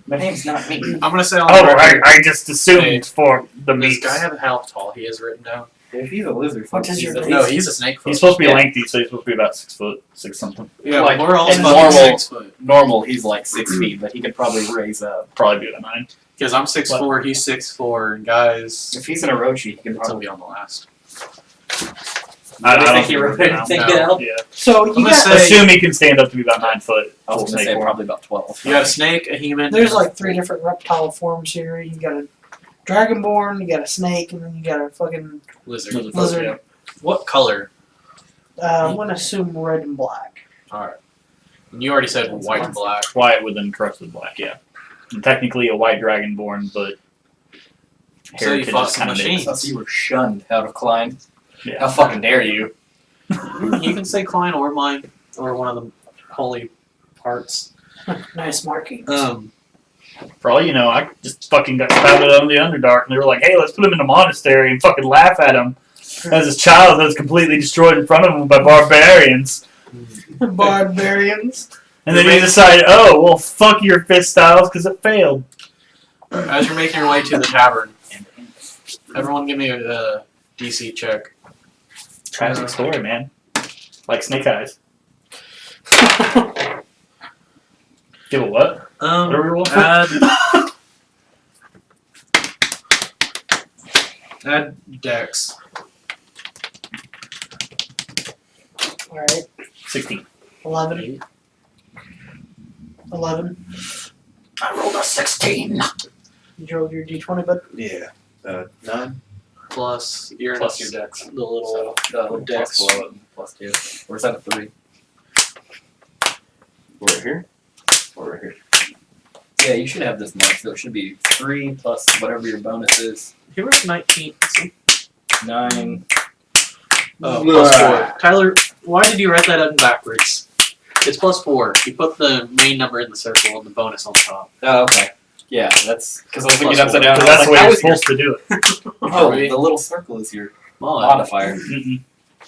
My name's not me. I'm gonna say on Oh, the record, I just assumed Hey, for the does Meep. guy have how tall he is written down? If he's a lizard, What is your name? No, he's a snake foot. He's supposed to be Yeah. lengthy, so he's supposed to be about 6 foot, 6 something. Yeah, like, we're all and fucking normal- 6 foot. normal. He's like 6 feet, but he could probably raise up. Probably be about 9. Because I'm 6'4", he's 6'4", and guys, If he's in a Orochi, he can he'll probably. be on the last. I don't think he we're wrote gonna anything know. down? Yeah. So I'm you gonna got. say- Assume he can stand up to be about 9 foot. I was Full gonna snake say form. probably about 12. You got a snake, a human. There's and- like 3 different reptile forms here. You got a dragonborn, you got a snake, and then you got a fucking lizard. lizard. Yeah. What color? I'm gonna assume red and black. Alright. And you already said white and black. White with encrusted black, yeah. And technically a white dragonborn, but So you heritage fought is some kinda machines. mixed. So you were shunned out of Klein. Yeah. How fucking dare you? You can say Klein or mine. or one of the holy parts. Nice markings. For all you know, I just fucking got spouted on the Underdark, and they were like, "Hey, let's put him in a monastery and fucking laugh at him as his child that was completely destroyed in front of him by barbarians." Barbarians. And then he decided, "Oh, well, fuck your fist styles because it failed." As you're making your way to the tavern, everyone give me a DC check. Tragic story, man. Like Snake Eyes. Give a what? What are we rolling for? Add Dex. Alright. 16. 11. 11. I rolled a 16. You rolled your d20, bud? Yeah. 9. Plus your Plus your dex. The little The dex. plus below it, plus 2. Or is that a 3? We're right here. Or right here. Yeah, you should have this next, so it should be 3 plus whatever your bonus is. He rolled 19. 9. Oh, plus 4. Tyler, why did you write that up backwards? It's plus 4. You put the main number in the circle and the bonus on top. Oh, okay. Yeah, that's because I was thinking Plus upside 4. down. Because I that's was the way like, you're how is your... supposed to do it. Oh, Really? the little circle is your Mod. modifier. Mm-mm.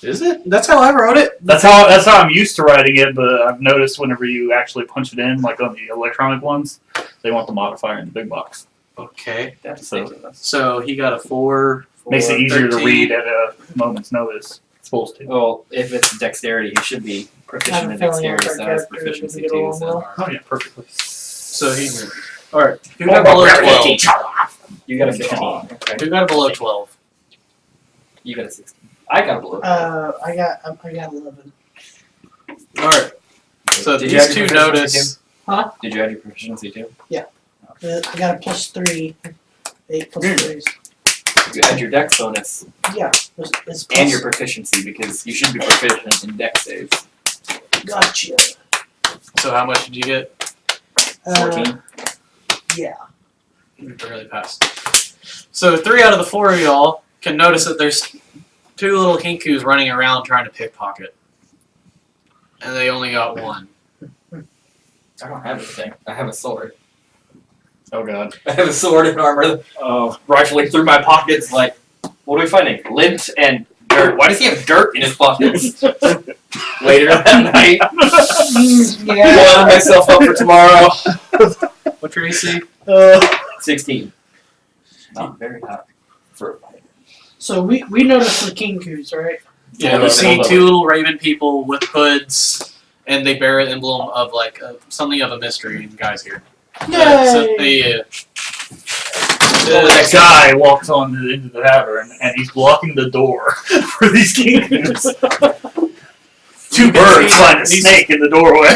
Is it? That's how I wrote it. That's how I'm used to writing it, but I've noticed whenever you actually punch it in, like on the electronic ones, they want the modifier in the big box. Okay. That's So- ridiculous. So he got a 4. Makes it easier to 13. read at a moment's notice. It's supposed to. Well, if it's dexterity, he should be I proficient have a in feeling dexterity, our so that's characters proficiency would get too. along So. well. Oh yeah, perfectly. So he. Alright. Who got below 12? You got a 15. Okay. Who got below 12? You got a 16. I got below. I got 11. Alright. So Did you add these your two proficiency notice. Huh? Did you add your proficiency too? I got a plus 3. 8 plus 3s. You add your dex bonus Yeah. It's plus. and your proficiency because you should be proficient in dex saves. Gotcha. So how much did you get? 14. Yeah. You barely passed. So 3 out of the 4 of y'all can notice that there's 2 little hinkus running around trying to pickpocket. And they only got 1. I don't have anything. I have a sword. Oh god. I have a sword and armor rifling through my pockets like, what are we finding? Lint and dirt. Why does he have dirt in his pockets? Later that night, boiling myself up for tomorrow. What's your AC? 16. Not very high for a fighter. So we noticed the kinkus, right? Yeah, Hold you up, see hold up. 2 little raven people with hoods, and they bear an emblem of like something of a mystery in guys here. So Yay! That guy walks on into the tavern and he's blocking the door for these kinkus. 2 birds find a snake in the doorway.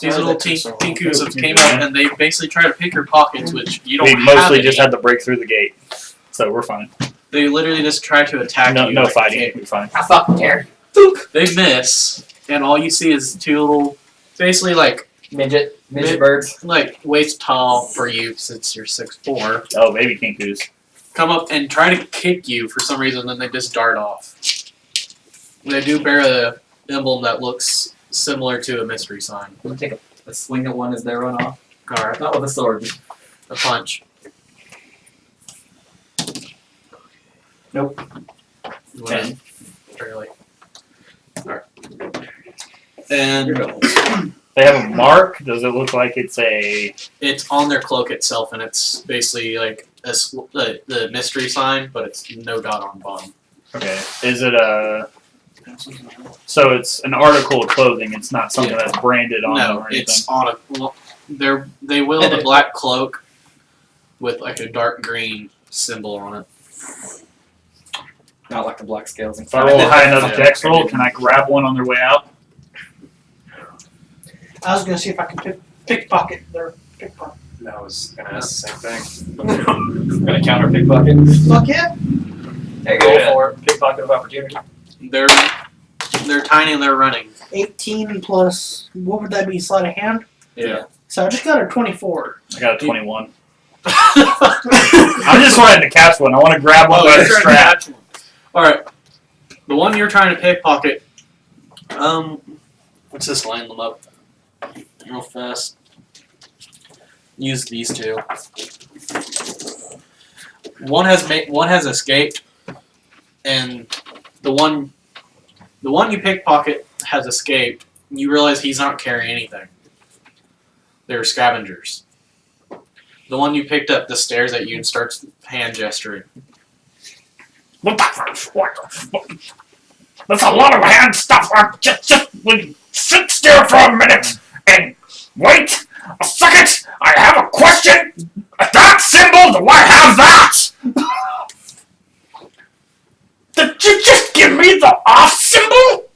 These little tinkus have came out and they basically try to pick your pockets, which you don't We have mostly any. just had to break through the gate, so we're fine. They literally just try to attack No, you. no like a fighting. kid. We're fine. I fucking dare They miss, and all you see is 2 little, basically like midget Mid- birds. waist tall for you since you're 6'4", Oh, baby kinkus. come up and try to kick you for some reason, then they just dart off. They do bear a emblem that looks similar to a mystery sign. We'll take a swing at one as they run off. Alright, Not with a sword. a punch. Nope. 10. Barely. Alright. And They have a mark. Does it look like it's a? it's on their cloak itself, and it's basically like the mystery sign, but it's no dot on the bottom. Okay. Is it a? So it's an article of clothing. It's not something Yeah. that's branded on them No, or anything. it's on a. Well, they will have a black cloak with like a dark green symbol on it. Not like the black scales. If I roll a high enough Yeah. dex roll, can I grab one on their way out? I was gonna see if I can pickpocket their pickpocket. I was gonna ask the same thing. Gonna counter pickpocket. Fuck yeah! Hey, go for it. Pickpocket of opportunity. They're tiny and they're running. 18 plus, what would that be, sleight of hand? Yeah. So I just got a 24. I got a 21. I'm just trying to catch one. I want to grab one by the strap. Alright. The one you're trying to pickpocket Let's just line them up real fast. Use these two. One has escaped, and the one you pickpocket has escaped. You realize he's not carrying anything. They're scavengers. The one you picked up the stairs at you and starts hand gesturing. What the fuck? That's a lot of hand stuff. Just sit still for a minute and wait a second. I have a question. That symbol, do I have that? Did you just give me the off symbol?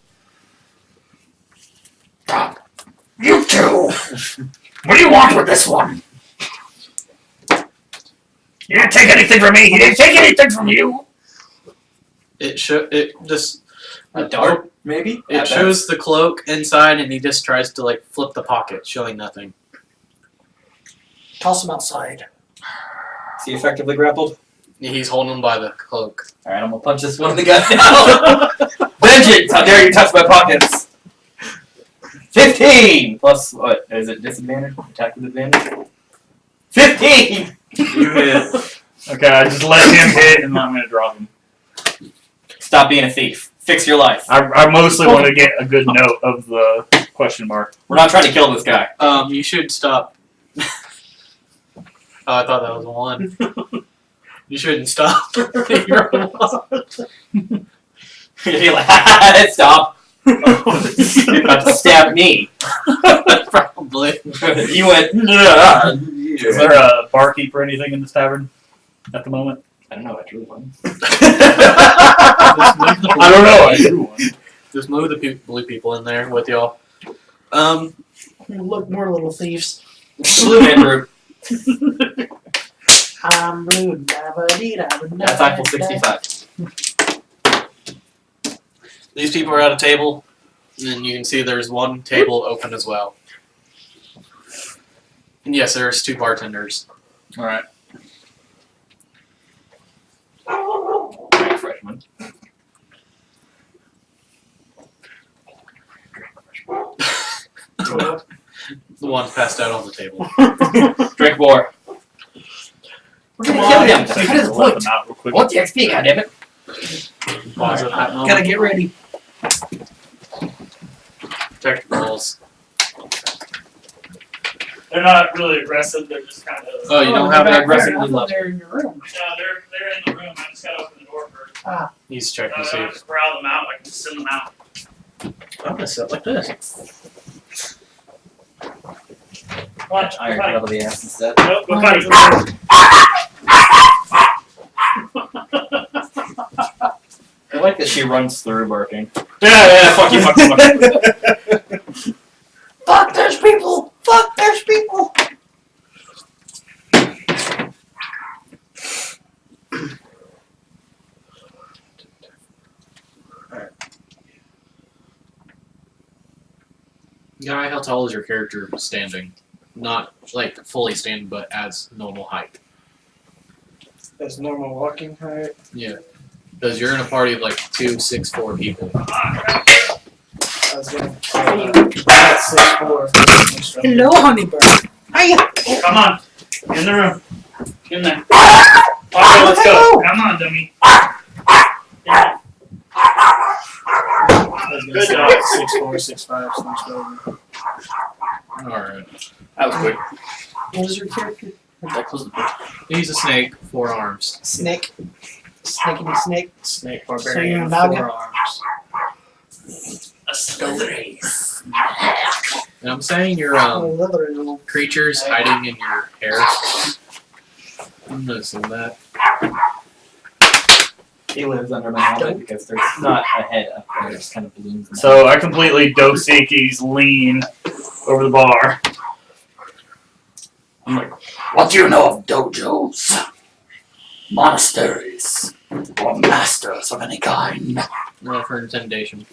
You two. What do you want with this one? You didn't take anything from me. He didn't take anything from you. It just A dart, maybe? it shows the cloak inside, and he just tries to like flip the pocket, showing nothing. Toss him outside. Is he effectively grappled? He's holding him by the cloak. Alright, I'm gonna punch this one in the gut now. Vengeance! How dare you touch my pockets? 15! Plus, what? Is it disadvantage? Attack with advantage? 15! You hit. Okay, I just let him hit, and I'm gonna drop him. Stop being a thief. Fix your life. I mostly want to get a good note of the question mark. We're not trying to kill this guy. You should stop. Oh, I thought that was a 1. You shouldn't stop. You're a 1. You're like, stop. You're about to stab me. Probably. You went, Is there a barkeep or anything in this tavern at the moment? I don't know, I drew one. I don't know. I drew one. Just move the blue people in there with y'all. Look, more little thieves. Blue man drew. I'm blue. That's Eiffel 65. These people are at a table, and then you can see there's one table open as well. And yes, there's 2 bartenders. Alright. Freshman. The one's passed out on the table. Drink more. We're gonna kill him. Take Cut his the weapon point. out real quick. What the XP, goddammit? Pause at that moment. Gotta get ready. Protect the balls. They're not really aggressive. They're just kind of. Oh, you don't have that it aggressive. I thought they're in your room. Yeah, they're in the room. I just gotta open the door first. He's checking to see. I just corral them out. I can send them out. I'm gonna sit like this. Watch. Iron out of the ass instead. Nope, go fight. I like that she runs through barking. Yeah, fuck you, fuck you, fuck you. Fuck, there's people! Fuck, there's people! Guy, how tall is your character standing? Not like fully standing, but as normal height. That's normal walking height. Yeah. Because you're in a party of like 2 6'4" people. I was gonna say, that's 6'4". Hello, honeybird. Hiya. Come on. Get in the room. Get in there. Okay, let's go. Come on, dummy. Yeah. Good job. 6'4", 6'5", slunched over. Alright. That was quick. What is your character? That closed the door. He's a snake, 4 arms. Snake. Snakeity snake. Snake So barbarian you're with not 4 arms. A slitheries. And I'm saying your Leather. creatures hiding in your hair. I'm noticing that. He lives under my helmet because there's not a head up there, there's kind of balloons. in So I completely Doseki's lean over the bar. I'm like, what do you know of dojos? Monasteries? Or masters of any kind? Roll for intimidation.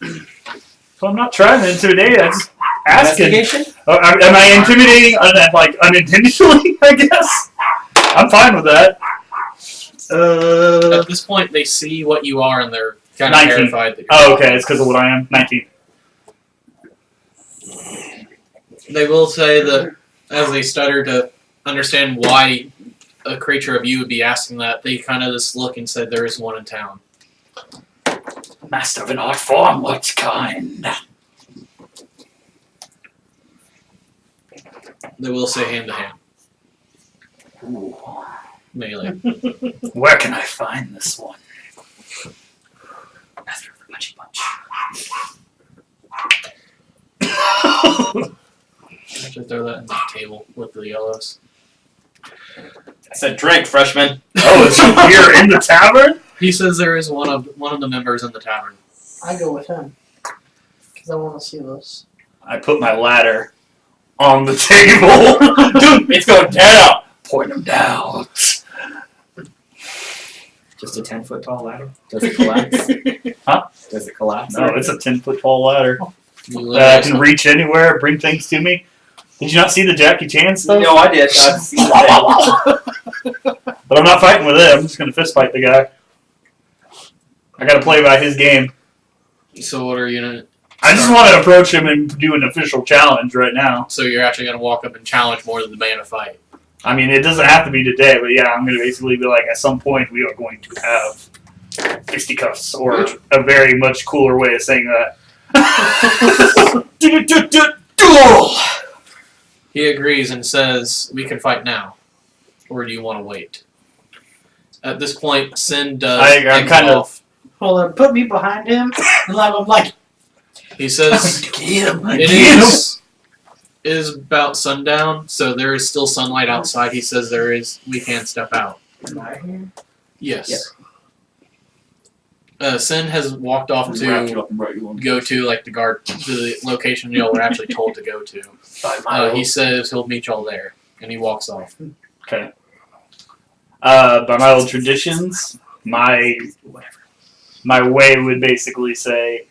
So I'm not trying to intimidate, I'm just asking. Investigation? Am I intimidating like unintentionally, I guess? I'm fine with that. At this point, they see what you are and they're kind of 19. terrified that you're Oh, okay. It's because of what I am. 19. They will say that as they stutter to understand why a creature of you would be asking that, they kind of just look and said there is one in town. Master of an art form, what kind? They will say hand to hand. Ooh. Melee. Where can I find this one? Master of the Punchy Punch. Actually throw that in the table with the yellows. I said drink, freshman. Oh, is he here in the tavern? He says there is one of the members in the tavern. I go with him. Because I want to see this. I put my ladder on the table. Dude, it's going down. Point him down. Just a 10-foot tall ladder. Does it collapse? Huh? Does it collapse? No, it's a 10-foot tall ladder. You That can reach anywhere, bring things to me. Did you not see the Jackie Chan stuff? No, I did. I've seen that. But I'm not fighting with him. I'm just going to fist fight the guy. I got to play by his game. So what are you gonna? I just want to approach him and do an official challenge right now. So you're actually gonna walk up and challenge more than the man to fight. I mean, it doesn't have to be today, but yeah, I'm going to basically be like, at some point, we are going to have fisticuffs, or a very much cooler way of saying that. Duel! He agrees and says, "We can fight now, or do you want to wait?" At this point, Sin does. I'm exit kind of- off. Well, then put me behind him, and I'm like, He says Get him! it is about sundown, so there is still sunlight outside. He says we can step out. am I here? Yes. Sin has walked off to go to like the location y'all were actually told to go to. He says he'll meet y'all there, and he walks off. Okay. By my old traditions, my way would basically say,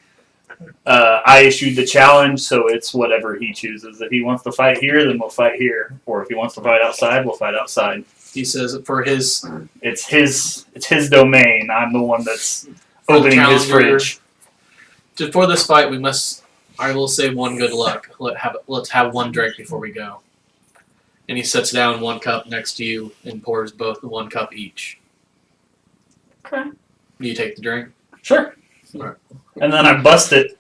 I issued the challenge, so it's whatever he chooses. If he wants to fight here, then we'll fight here. Or if he wants to fight outside, we'll fight outside. He says for his It's his domain. I'm the one that's opening his challenger. fridge. For this fight, I will say one good luck. Let's have one drink before we go. And he sets down one cup next to you and pours both one cup each. Okay. Do you take the drink? Sure. Alright. And then I bust it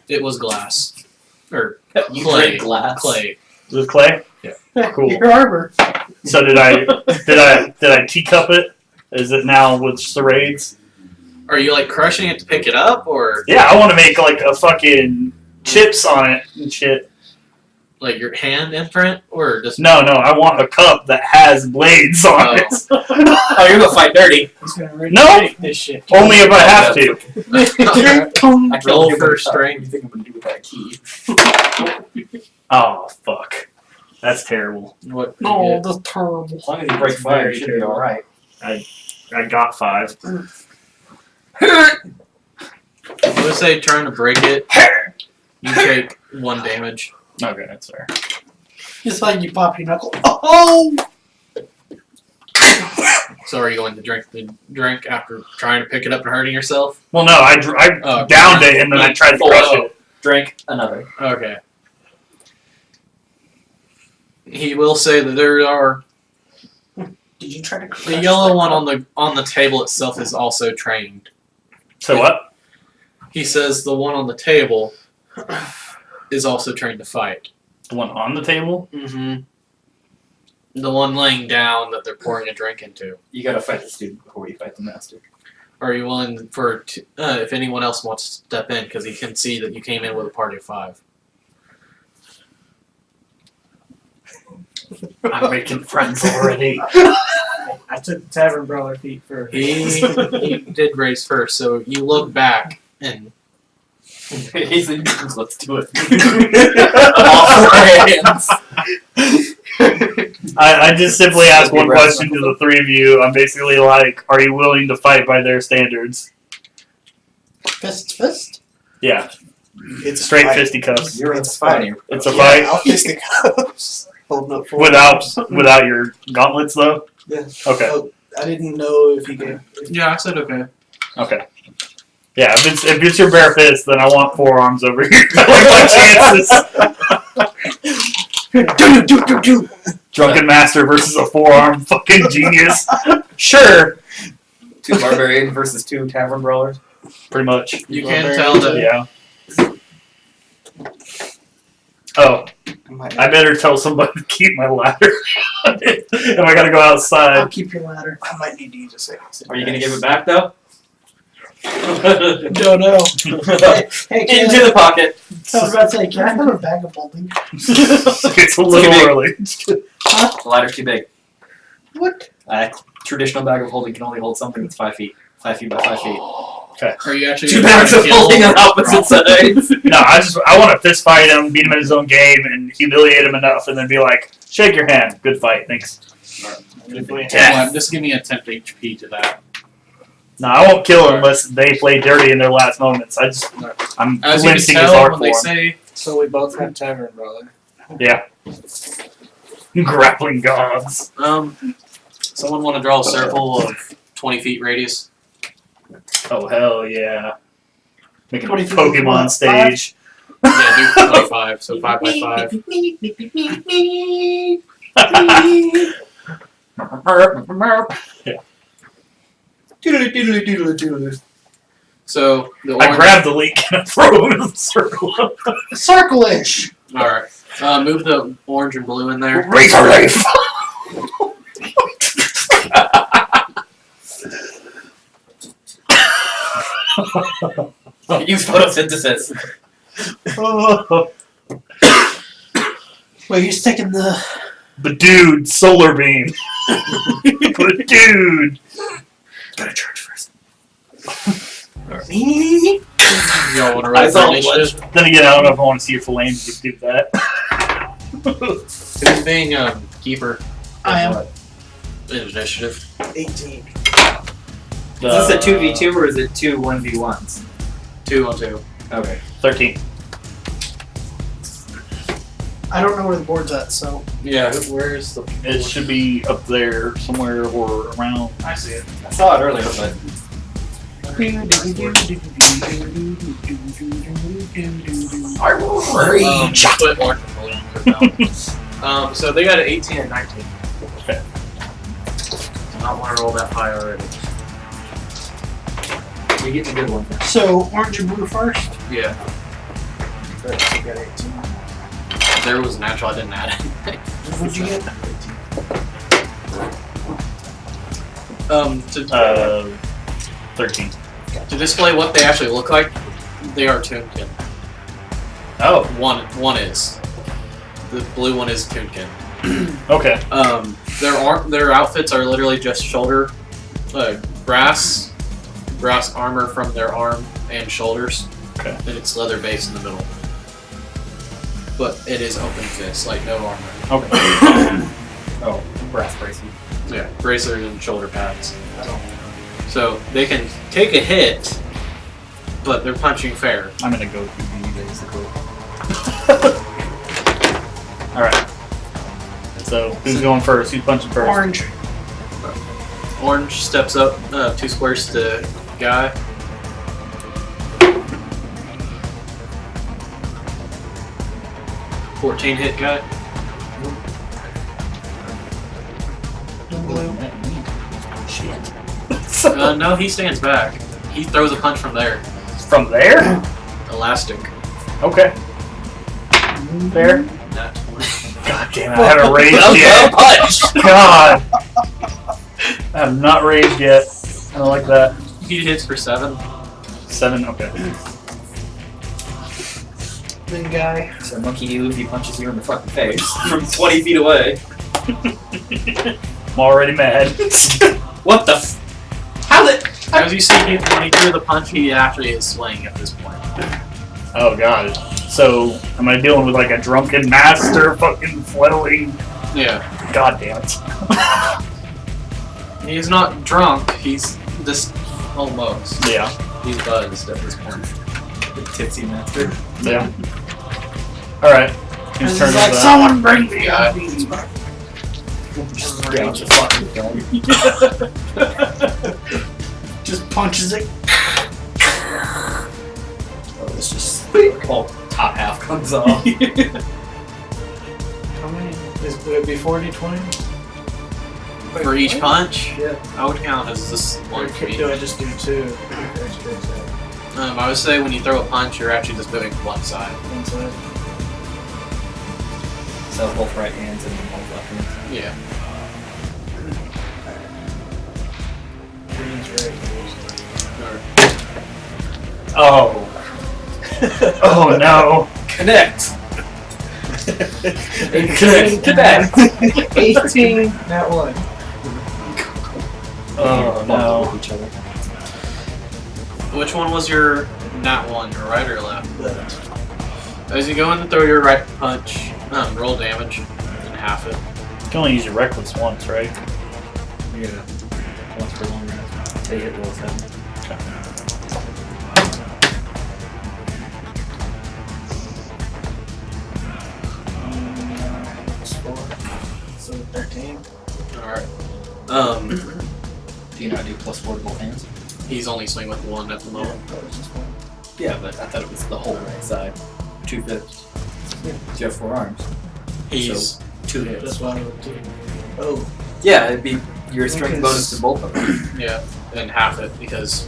It was glass. Or You clay. drink glass. Clay. with clay. Cool. Your arbor. So did I teacup it? Is it now with charades? Are you like crushing it to pick it up, or Yeah, I want to make like a fucking chips on it and shit. like your hand imprint, or just No, I want a cup that has blades on it. Oh, you're gonna fight dirty. He's gonna really No. make this shit. Only if I have to. Roll for strength. What do you think I'm gonna do with that key? Oh fuck, that's terrible. What? did you Oh, get? that's terrible. As long as you break fire, you should be alright. I got 5. Let's say trying to break it. You take 1 damage. Okay, that's fair. It's like you pop your knuckle. Oh! So are you going to drink the drink after trying to pick it up and hurting yourself? Well, no, I Oh, downed it and then I tried to crush it. Drink another. Okay. He will say that there are Did you try to crush the yellow that one cup? on the table itself is also trained. So what? He says the one on the table is also trained to fight. The one on the table? Mm-hmm. The one laying down that they're pouring a drink into. You gotta fight the student before you fight the master. Are you willing if anyone else wants to step in, because he can see that you came in with a party of 5. I'm making friends already. I took the tavern brawler feet first. He did race first, so you look back and He's in. Let's do it. All hands. I just simply ask one question to the 3 of you. I'm basically like, are you willing to fight by their standards? Fist? Yeah, It's a straight fight. fisticuffs. You're in fighting. It's a Yeah, fight I'll fist the cups. Holding up for without your gauntlets though. Yeah. Okay. Oh, I didn't know if he could. yeah, I said okay. Okay. Yeah, if it's your bare fist, then I want forearms over here. I like my chances. Drunken Master versus a forearm fucking genius. Sure. 2 barbarians versus 2 tavern brawlers. Pretty much. You can tell that. Yeah. Oh, I better tell somebody to keep my ladder. If I gotta go I'll outside. keep your ladder. I might need to use a second. Are you gonna give it back though? No, no. Hey, can Into the pocket. I was about to say, can I have a bag of holding? It's a little big. early. The ladder's too big. What? A traditional bag of holding can only hold something that's 5 feet. 5 feet by 5 feet. Are you actually 2 gonna try bags to of kill holding on opposite sides. No, I want to fist fight him, beat him in his own game, and humiliate him enough, and then be like, "Shake your hand, good fight, thanks." Just give me a 10 HP to that. No, I won't kill him unless they play dirty in their last moments. I'm As you can wincing his tell, heart when for they him. say So we both have tavern, brother. Yeah. Grappling gods. someone want to draw a circle of 20 feet radius. Oh hell yeah! Making a 20 feet Pokemon what? stage. Yeah, do 25, so 5 by 5. Yeah. So the I orange. grab the link and I throw him in the circle. Circle-ish. All right. Move the orange and blue in there. Razor life. Use photosynthesis. Wait, he's taking the... The dude, solar beam. The dude. Gotta charge first. Y'all want to roll I saw for initiative? Then again, I don't know if I want to see your flames do that. Who's being keeper? I am. Initiative. 18. Is this a 2v2 or is it 2 1v1s? 2 on 2. Okay. 13. I don't know where the board's at, so... Yeah, where's the... It should be up there somewhere or around. I see it. I saw it earlier, but I will Split orange and blue. So they got an 18 and 19. Okay. Do not want to roll that high already. you're getting a good one. So, orange and blue first? Yeah. So you got 18. There was natural, I didn't add anything. What'd you get? To 13. to display what they actually look like, they are Toonkin. Oh, One is. The blue one is Toonkin. okay. Their outfits are literally just shoulder, brass armor from their arm and shoulders. Okay. And it's leather base in the middle. But it is open fist, like no armor. Okay. Oh, brass bracing. Yeah, bracers and shoulder pads. So they can take a hit, but they're punching fair. I'm gonna go through these basically. Alright. So, who's going first? Who's punching first? Orange. Orange steps up 2 squares to Guy. $14 hit Guy. Blue. No, he stands back. He throws a punch from there. From there? Elastic. Okay. There. Nat 20. God damn it, I haven't raged yet. punch! God. I have not raged yet. I don't like that. He hits for 7. 7, okay. Then guy. So monkey you if he punches you in the fucking face from 20 feet away. I'm already mad. What the How the As you see, when he threw the punch, he actually is swaying at this point. Oh god. So, am I dealing with like a drunken master fucking flailing? Yeah. God damn it. He's not drunk, he's just almost. Yeah. He's buzzed at this point. The tipsy master. Yeah. Alright. Whose He's turn is like, that? someone bring me Guy. up. Gouge the fucking gun. Just punches it. It's just all top half comes off. How many? Would it be 40, 20? For each punch, Yeah. I would count as this one for each. Do I just do 2? I would say when you throw a punch, you're actually just moving one side. One side. So both right hands and both left hands. Yeah. Green's right. Oh. Oh no. Connect! Connect. 18, that one. Oh no. Each other. Which one was your nat one, your right or left? Left. As you go in to throw your right punch, roll damage and half it. You can only use your reckless once, right? Yeah. Once per long rest. Take it, roll 7. It's 4. So 13. Alright. Do you not do +4 to both hands? He's only swinging with one at the moment. That was just 1. Yeah, but I thought it was the whole right side. 2 fists. Yeah. You have 4 arms. He's 2 hits. That's why I would do. Oh. Yeah, it'd be your strength Because- bonus to both of them. yeah, and half it because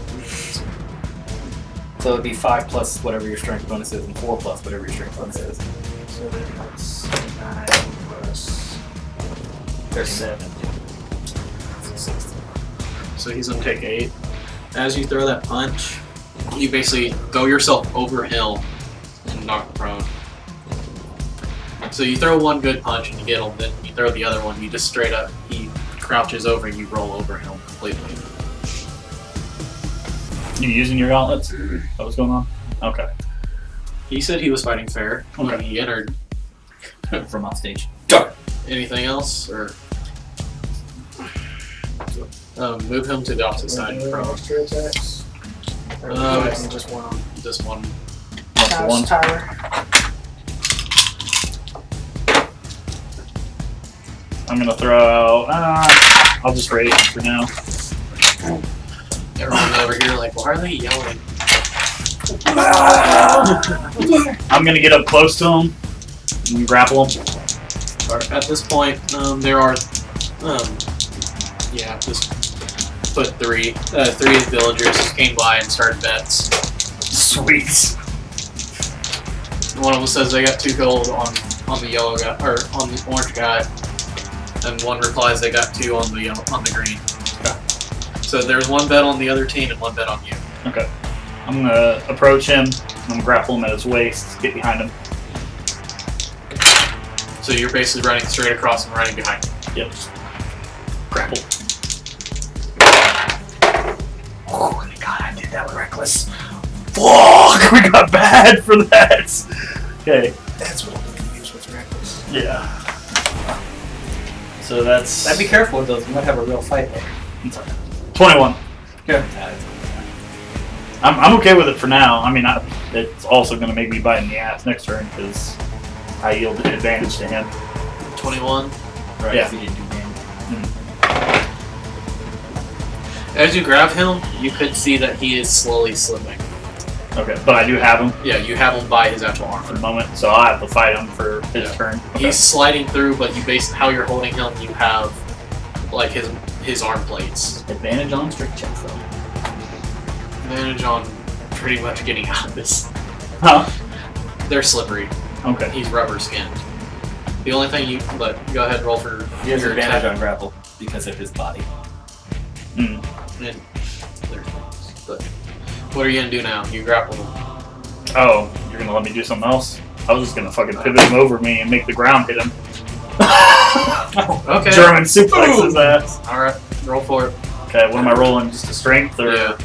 So it'd be 5 plus whatever your strength bonus is, and 4 plus whatever your strength bonus is. So that's 9 plus. There's 7. so he's gonna take 8. As you throw that punch, you basically throw yourself over hill and knock prone. So you throw one good punch and you get him, then you throw the other one, you just straight up, he crouches over and you roll over him completely. You using your gauntlets? What's going on? Okay. He said he was fighting fair when Okay. he entered. From off stage. Anything else? Or move him to the opposite side. Prone. Extra attacks. Or It's just one. Just one. Plus House one. tower. I'm gonna throw out. I'll just raid for now. Everyone's over here like, why are they yelling? I'm gonna get up close to him and grapple him. At this point, there are, just put 3. 3 villagers came by and started bets. Sweet. One of them says they got 2 gold on the yellow guy, or on the orange guy, and one replies they got 2 on the green. Okay. So there's 1 bet on the other team and 1 bet on you. Okay. I'm gonna approach him. I'm gonna grapple him at his waist. Get behind him. So you're basically running straight across and running behind him. Yep. Grapple. Oh my god, I did that with reckless. Fuck! We got bad for that. Okay. That's what I'm gonna use with reckless. Yeah. So that's I'd be careful with those. You might have a real fight there. 21. Yeah. I'm okay with it for now. I mean, it's also going to make me bite in the ass next turn because I yield advantage to him. 21. Right, Yeah. if you didn't do damage. As you grab him, you could see that he is slowly slipping. Okay, but I do have him Yeah, you have him by his actual for the armor. moment, so I'll have to fight him for his Yeah. turn. Okay. He's sliding through, but you base how you're holding him. You have like his arm plates. Advantage on strict checks though. Advantage on pretty much getting out of this. Huh? They're slippery. Okay. He's rubber skinned. The only thing you but go ahead and roll for He has your advantage attack. on grapple because of his body. Mm. And there's things. But what are you gonna do now? You grapple him. Oh, you're gonna let me do something else? I was just gonna fucking pivot him over me and make the ground hit him. Okay. German suplex his ass. Alright, roll for it. Okay, what am I rolling? Just a strength or Yeah.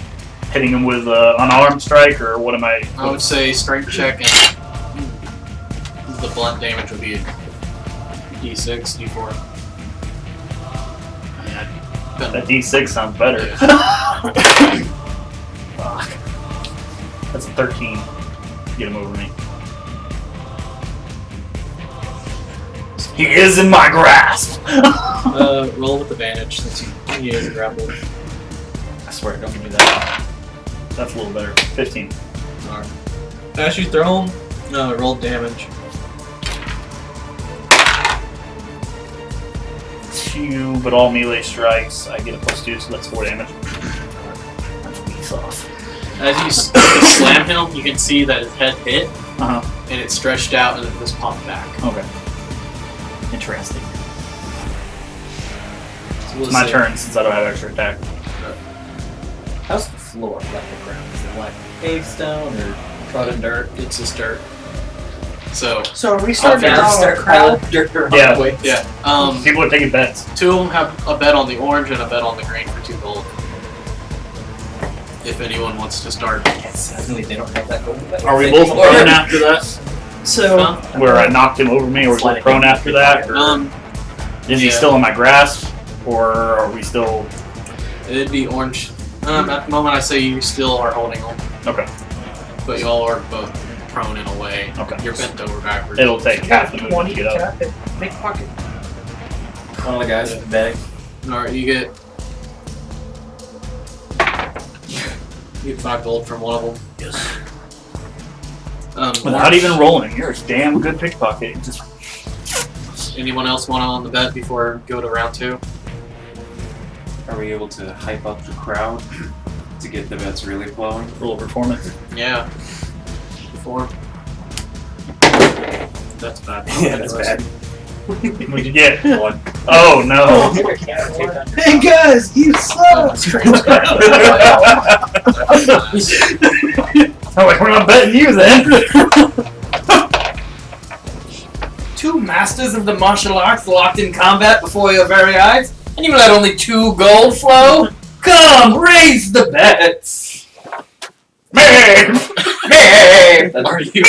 hitting him with unarmed strike or what am I? I would say strength check and the blunt damage would be a D6, D4. Yeah. That D6 sounds better. Yeah. Fuck. That's a 13. Get him over me. He is in my grasp! Roll with advantage since he is grappled. I swear, don't give me that. That's a little better. 15. Alright. As you throw them, roll damage. 2, but all melee strikes, I get a +2, so that's 4 damage. That's weeks off. As you slam him, you can see that his head hit, and it stretched out and it just popped back. Okay. Interesting. So we'll It's my see. turn since I don't have extra attack. How's the floor, like the ground? Is it like paved stone or trodden dirt? It's just dirt. So, So are we starting to Just draw a start crowd? piling dirt around Yeah. the way. yeah. People are taking bets. 2 of them have a bet on the orange and a bet on the green for 2 gold. If anyone wants to start. Suddenly they don't have that gold. Are we both prone after that? So Huh? Where I knocked him over me, or was he prone after that? Or is he yeah. still in my grasp? Or are we still... It'd be orange. At the moment, I say you still are holding them, Okay. but y'all are both prone in a way. Okay. You're bent over backwards. It'll take half the movement 20 to get up. tap it. Big pocket. One of the guys in the bag. Alright, you get 5 gold from one of them. Yes. Orange. Without even rolling, you're a damn good pickpocket. Just Anyone else want on the bet before we go to round 2? Are we able to hype up the crowd to get the bets really flowing? roll performance. Yeah. 4. That's bad. Yeah, that's bad. What'd you get? 1. Oh no! Hey guys, you suck! Oh, wait, we're not betting you then. 2 masters of the martial arts locked in combat before your very eyes, and you let only 2 gold flow? Come, raise the bets! Man! Man! Are you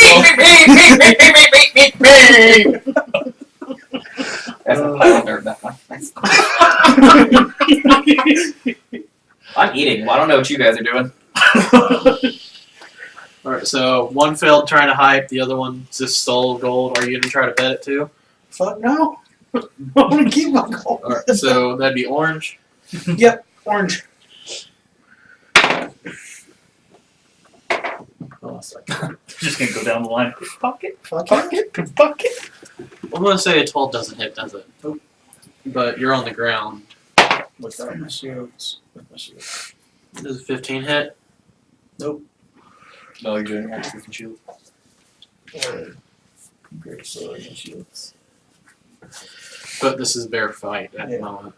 That's a pile dirt, that one. I'm eating. Well, I don't know what you guys are doing. Alright, so one failed trying to hype, the other one just stole gold. Are you gonna try to bet it too? Fuck no. I want to keep my gold. Alright, so that'd be orange. Yep, orange. Just gonna go down the line. Pickpocket, Fuck pickpocket, pickpocket. I'm gonna say a 12 doesn't hit, does it? Nope. But you're on the ground. Without my shields. With my shields. Does a 15 hit? No, you're doing access and shield. Great sword and shields. But this is bare fight at the Yeah. moment.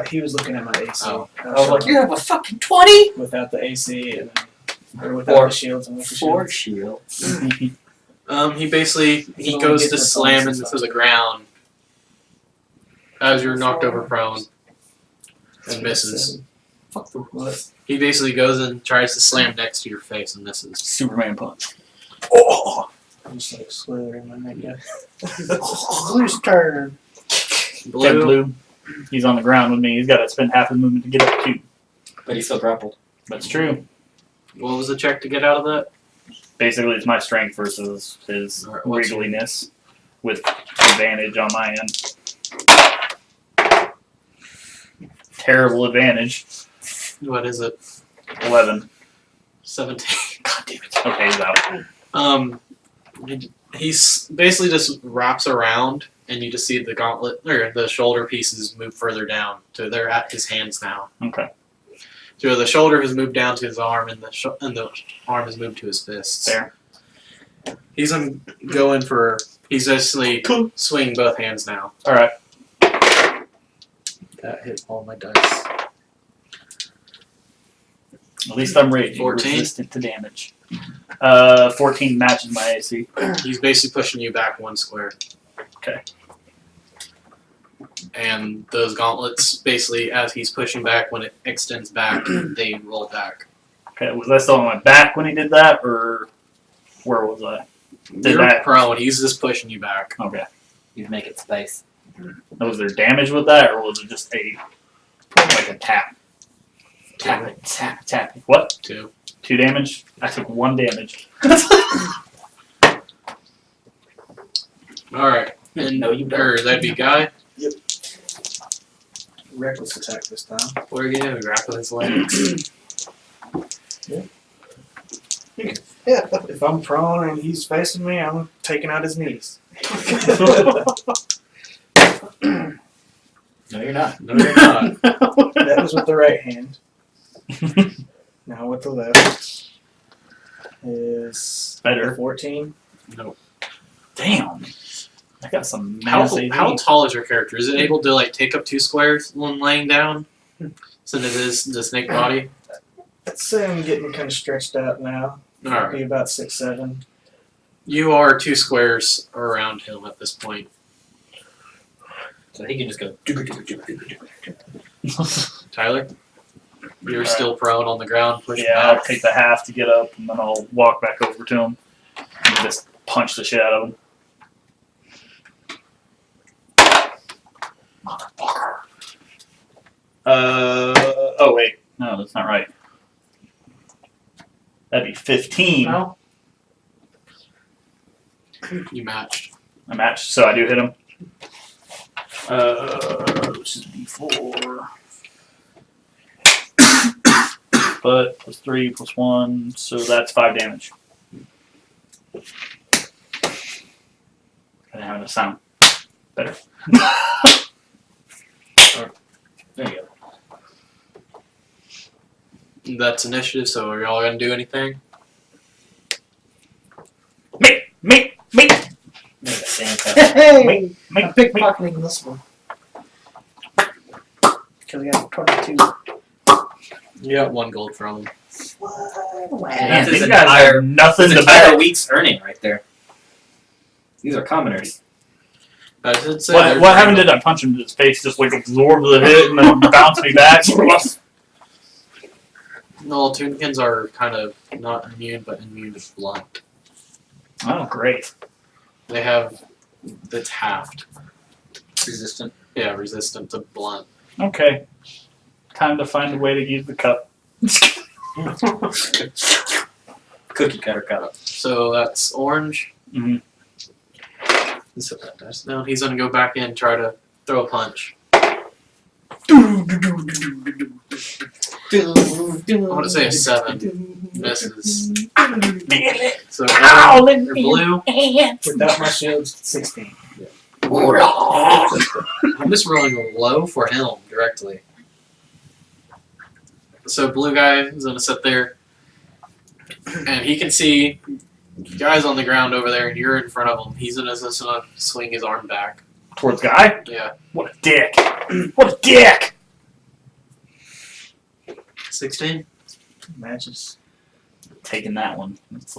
He was looking at my AC. Oh. I was like, you have a fucking 20? Without the AC and then, or without Four. the shields and with the 4 shields. shields. He basically he only goes gets to the slam bonuses into on the it. ground as you're knocked over prone and misses. Fuck the what? He basically goes and tries to slam next to your face and misses. Superman punch. Oh! I'm just like slithering my neck. Yeah. Blue's turn. Ted Blue. Blue. He's on the ground with me. He's got to spend half his movement to get up too. But he's still grappled. That's true. What was the check to get out of that? Basically, it's my strength versus his Alright, what's your- wriggliness with advantage on my end. Terrible advantage. What is it? 11. 17. God damn it. Okay, he's out. He's basically just wraps around, and you just see the gauntlet or the shoulder pieces move further down. So they're at his hands now. Okay. So the shoulder has moved down to his arm, and the arm has moved to his fists. There. He's going for. He's basically swinging both hands now. Alright. That hit all my dice. At least I'm raging. 14? Resistant to damage. 14 matches my AC. He's basically pushing you back 1 square. Okay. And those gauntlets, basically, as he's pushing back, when it extends back, they roll back. Okay, was I still on my back when he did that, or where was I? Did You're that? prone. He's just pushing you back. Okay. You'd make it space. Was there damage with that, or was it just like a tap? Tap it, tap, tap it. What? 2. 2 damage? I took 1 damage. All right. And No, you don't. or that'd be Guy. Reckless attack this time. What are you doing? Grapple his legs. If I'm prone and he's facing me, I'm taking out his knees. No, you're not. No, you're not. That was with the right hand. Now with the left is Better. 14. No. Damn. I got some How mass AD. tall is your character? Is it able to like take up 2 squares when laying down? Since it is the snake body. I'd say I'm getting kind of stretched out now. Alright. Be about 6'7". You are 2 squares around him at this point. So he can just go. Tyler? You're still prone on the ground, pushing Yeah, I'll back. take the half to get up, and then I'll walk back over to him and just punch the shit out of him. Motherfucker. Oh wait, no, that's not right. That'd be 15. No. You matched. A match, so I do hit him. Which is B4. But plus 3 plus 1, so that's 5 damage. And having a sound better. There you go. That's initiative, so are y'all gonna do anything? Me! Maybe the Santa. Hey! Me! I'm pickpocketing this one. Because I got 22. You got 1 gold from him. What? Man, That's these his guys entire- have nothing His to entire bet. week's earning right there. These are commoners. I did say What they're happened? prone. Did I punch him in his face, just like absorb the hit and then bounce me back? No, Toonkins are kind of not immune, but immune to blunt. Oh, great. They have that's halved. Resistant. Yeah, resistant to blunt. Okay. Time to find a way to use the cup. Cookie cutter cup. So that's orange. Mhm. Let's hope that does. Now he's gonna go back in and try to throw a punch. I want to say a 7. Misses. So Ow, orange or blue. Without my shields, 16. I'm just rolling low for him directly. So blue guy is gonna sit there, and he can see guys on the ground over there, and you're in front of him. He's just gonna swing his arm back. Towards guy? Yeah, What a dick. What a dick! 16. Matches. Taking that one. Let's.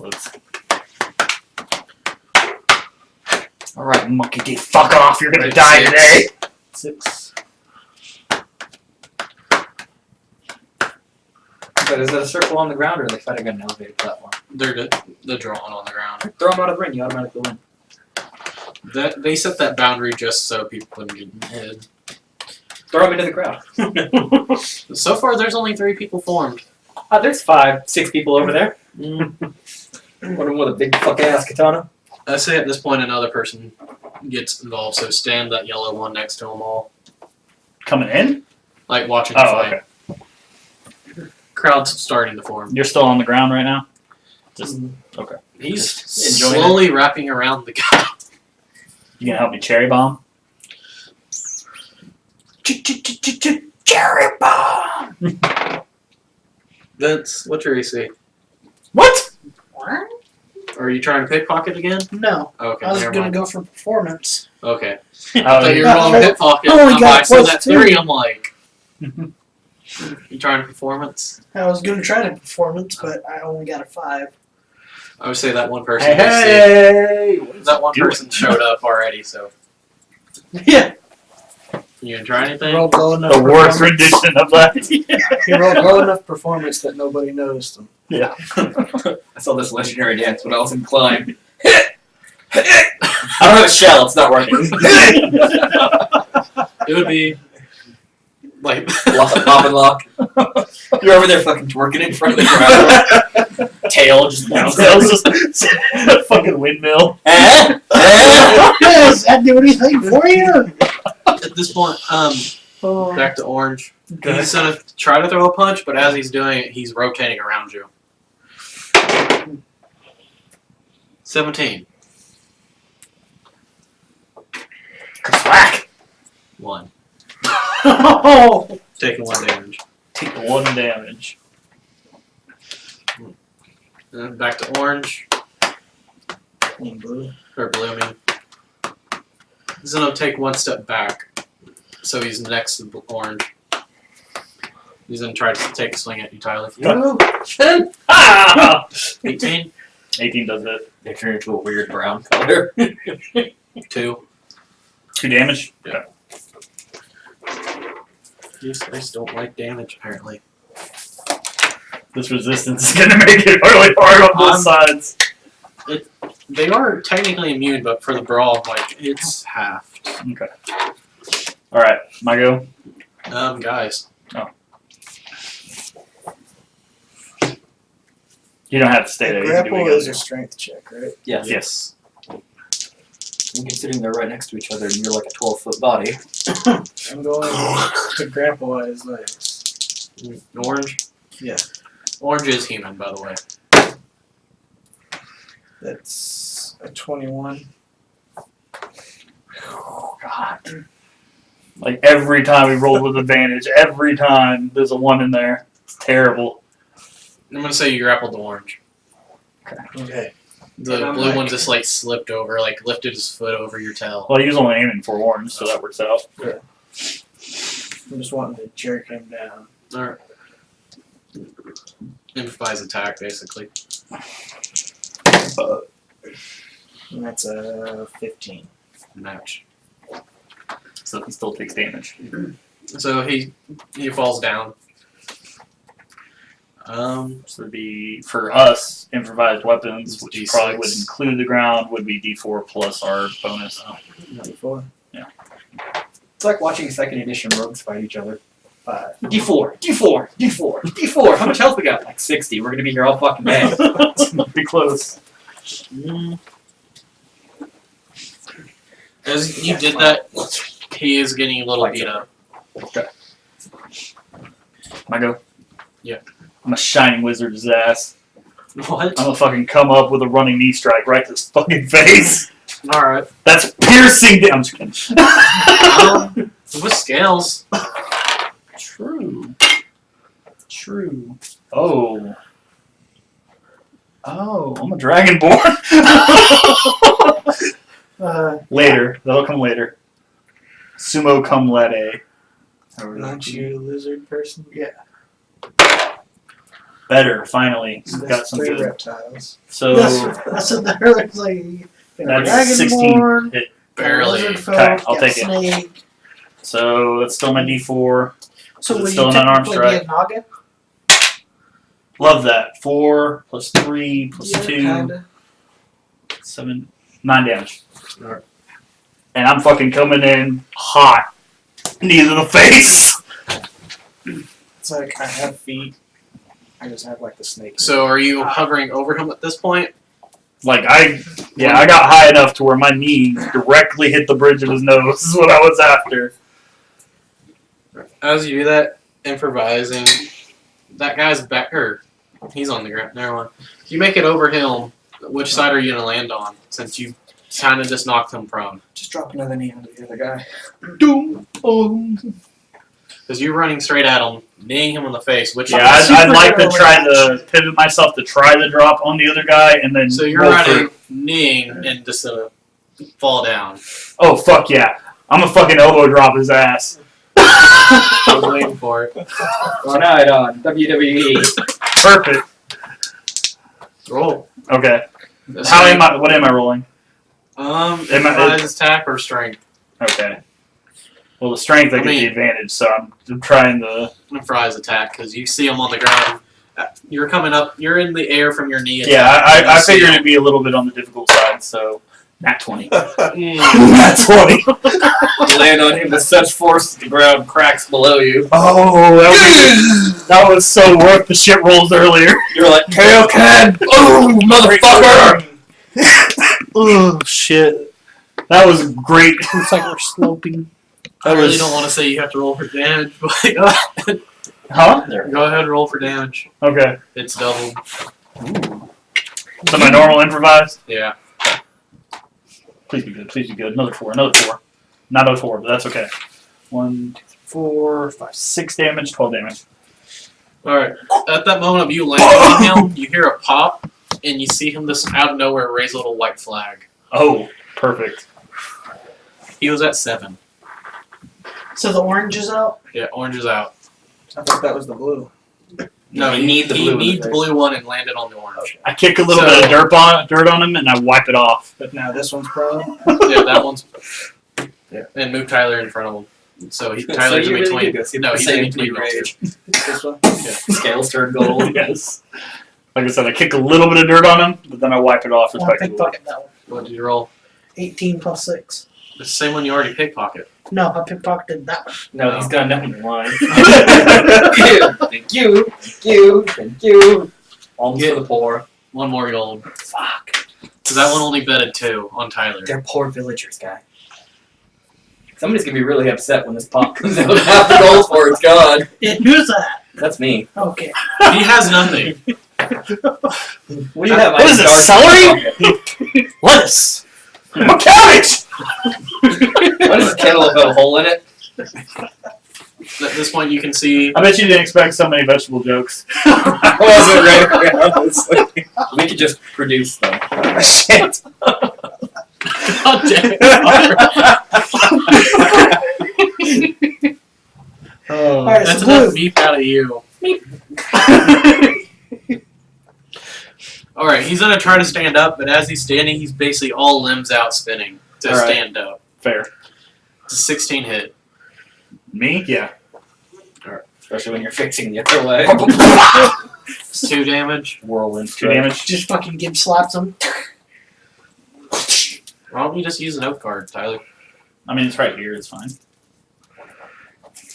Alright, monkey D, fuck off, you're gonna die today! 6. But is it a circle on the ground or are they fighting on an elevated platform? They're drawing on the ground. Throw them out of the ring, you automatically win. That they set that boundary just so people couldn't get hit. Throw them into the crowd. So far, there's only 3 people formed. There's 5, 6 people over there. One of them with a big fuck ass katana. I say at this point another person gets involved, so stand that yellow one next to them all, Coming in? like watching the Oh, fight. okay. Crowd's starting to form. You're still on the ground right now? Just okay. He's Just enjoying slowly wrapping around the guy. You gonna help me cherry bomb? Cherry bomb! That's what's your AC? What? What? Are you trying to pickpocket again? No. Okay, I was never gonna mind. go for performance. Okay, Oh, I thought you were yeah. rolling pickpocket. Oh, we I'm got like, so that +2. 3, I'm like, you trying to performance? I was gonna try to performance, but I only got a 5. I would say that one person. hey! That one doing? person showed up already. So Yeah. you gonna try anything? He rolled low enough. The worst performance- rendition of that. He rolled low enough performance that nobody noticed him. Yeah. I saw this legendary dance when I was in climb. I don't have a shell, it's not working. It would be like Pop and lock. You're over there fucking twerking in front of the crowd. Tail just bouncing. Tails just a fucking windmill. Does that do anything for you? at this point. Back to orange. He's gonna try to throw a punch, but as he's doing it, he's rotating around you. 17. Whack! 1. Oh! Taking 1 damage. Take 1 damage. And back to orange. Blue. Or blue, I mean. He's gonna take 1 step back. So he's next to orange. He's gonna try to take a swing at you, Tyler. Ah! 18. 18 does it. They turn into a weird brown color. 2. 2 damage? Yeah. You guys don't like damage, apparently. This resistance is gonna make it really hard on both sides. They are technically immune, but for the brawl, like, it's halved. Okay. Alright, my go. Guys. You don't have to stay there. You can do Grapple what you is gotta a strength check, right? Yes. do. Yes. And considering they're right next to each other and you're like a 12-foot body. I'm going to grapple at his legs. Orange? Yeah. Orange is human, by the way. That's a 21. Oh, God. Like, every time we roll with advantage, every time there's a 1 in there. It's terrible. I'm gonna say you grappled the orange. Okay. The And I'm blue like- one just, like, slipped over, like, lifted his foot over your tail. Well, he was only aiming for orange, so that works out. I'm just wanting to jerk him down. Alright. Improvise attack, basically. And that's a 15. Match. So he still takes damage. So he falls down. So it'd be, for us, improvised weapons, It's which D6. probably would include the ground, would be D4 plus our bonus. 94. It's like watching second edition rogues fight each other. 5. D4, D4, D4, D4. How much health we got? Like 60. We're gonna be here all fucking day. Be close. As you did that, he is getting a little beat up. Okay. Can I go? Yeah. I'm a shining wizard's ass. What? I'm gonna fucking come up with a running knee strike right to his fucking face. Alright. That's piercing damage. I'm just kidding. With scales. True. True. Oh. Oh, I'm a dragonborn. Later. That'll come later. Sumo cum laude. Aren't you a lizard person? Yeah. Better, finally. Got That's some 3 good. reptiles. So That's what the earlier like. that's 16. Dragonborn, Hit. Barely. lizard folk, Okay, I'll got take it. snake. So that's still my D4. So Is it will still you an unarmed technically be strike? a Naga? Love that. 4 plus 3 plus Yeah, 2. kinda. 7, 9 damage. Alright. And I'm fucking coming in hot. Knee to the face. It's like I have feet. I just have like the snake. So are you hovering over him at this point? Like I got high enough to where my knee directly hit the bridge of his nose. Is what I was after. As you do that, improvising, that guy's back, or he's on the ground. Never mind. You make it over him. Which side are you gonna land on? Since you kind of just knocked him prone. Just drop another knee onto the other guy. Doom, boom. Because you're running straight at him, kneeing him in the face. Which Yeah, I'd like to try to pivot myself to try to drop on the other guy and then. So you're roll running, through. kneeing, and just fall down. Oh fuck yeah! I'm gonna fucking elbow drop his ass. I was waiting for it. Tonight on WWE. Perfect. Roll. Okay. How am I? What am I rolling? Improvised attack or strength. Okay. Well, the strength I get the advantage, so I'm trying to. Improvised attack because you see him on the ground. You're coming up. You're in the air from your knee. Yeah, attack, I you see figured him. it'd be a little bit on the difficult side, so nat 20. Mm. Nat 20. You land on him with such force that the ground cracks below you. Oh, that was so worth the shit rolls earlier. You're like, KO Ken! Oh, motherfucker! Oh shit, that was great. Looks like we're sloping. I really don't want to say you have to roll for damage, but go ahead. Huh? Go ahead and roll for damage. Okay. It's doubled. So my normal improvised? Yeah. Please be good. Please be good. Another 4. Not a 4, but that's okay. 1, 2, 4, 5, 6 damage, 12 damage. Alright. At that moment of you landing on him, you hear a pop, and you see him just out of nowhere raise a little white flag. Oh, perfect. He was at 7. So the orange is out? Yeah, orange is out. I thought that was the blue. No, You need the blue in He the needs the face. blue one and landed on the orange. I kick a little So- bit of dirt on him, and I wipe it off. But now this one's prone. Yeah, that one's. Yeah. And move Tyler in front of him. So So Tyler's you in really between. do go see No, the he's same in between. deep rage. This one. Scales turn gold. Yes. Like I said, I kick a little bit of dirt on him, but then I wipe it off I respectively. pickpocket that one. What did you roll? 18 plus 6. The same one you already pickpocket. No, I pickpocketed that one. No, he's got nothing line. Thank you. Thank you. Thank you. Alms for the poor. One more gold. Fuck. Because that one only betted 2 on Tyler. They're poor villagers, guy. Somebody's gonna be really upset when this pop comes out. Half the gold for it's gone. Who's that? That's me. Okay. He has nothing. What do you have? What is it, celery? Lettuce. My cabbage! What is this cantaloupe have a hole in it? At this point, you can see. I bet you didn't expect so many vegetable jokes. I wasn't ready. Honestly. We could just produce them. Shit. God damn it. Alright, That's so enough blue. beef out of you. Alright, he's gonna try to stand up, but as he's standing, he's basically all limbs out spinning to Alright. stand up. Fair. It's a 16 hit. Me? Yeah. Especially when you're fixing the other way. It's 2 damage. Whirlwind. 2 damage. Just fucking give slaps him. Why don't you just use an oath card, Tyler? I mean, it's right here. It's fine.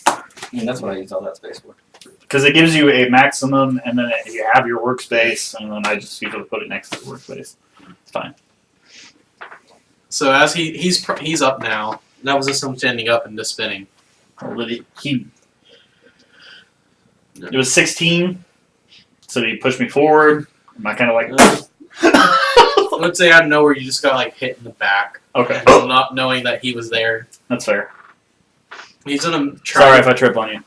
I mean, that's what I use all that space for. Because it gives you a maximum, and then you have your workspace, and then I just usually put it next to the workspace. It's fine. So as he's up now. That was just him standing up and just spinning. It was 16, so he pushed me forward. Am I kind of like... I would say out of nowhere you just got like hit in the back. Okay, And not knowing that he was there. that's fair. He's gonna try. Sorry if I trip on you.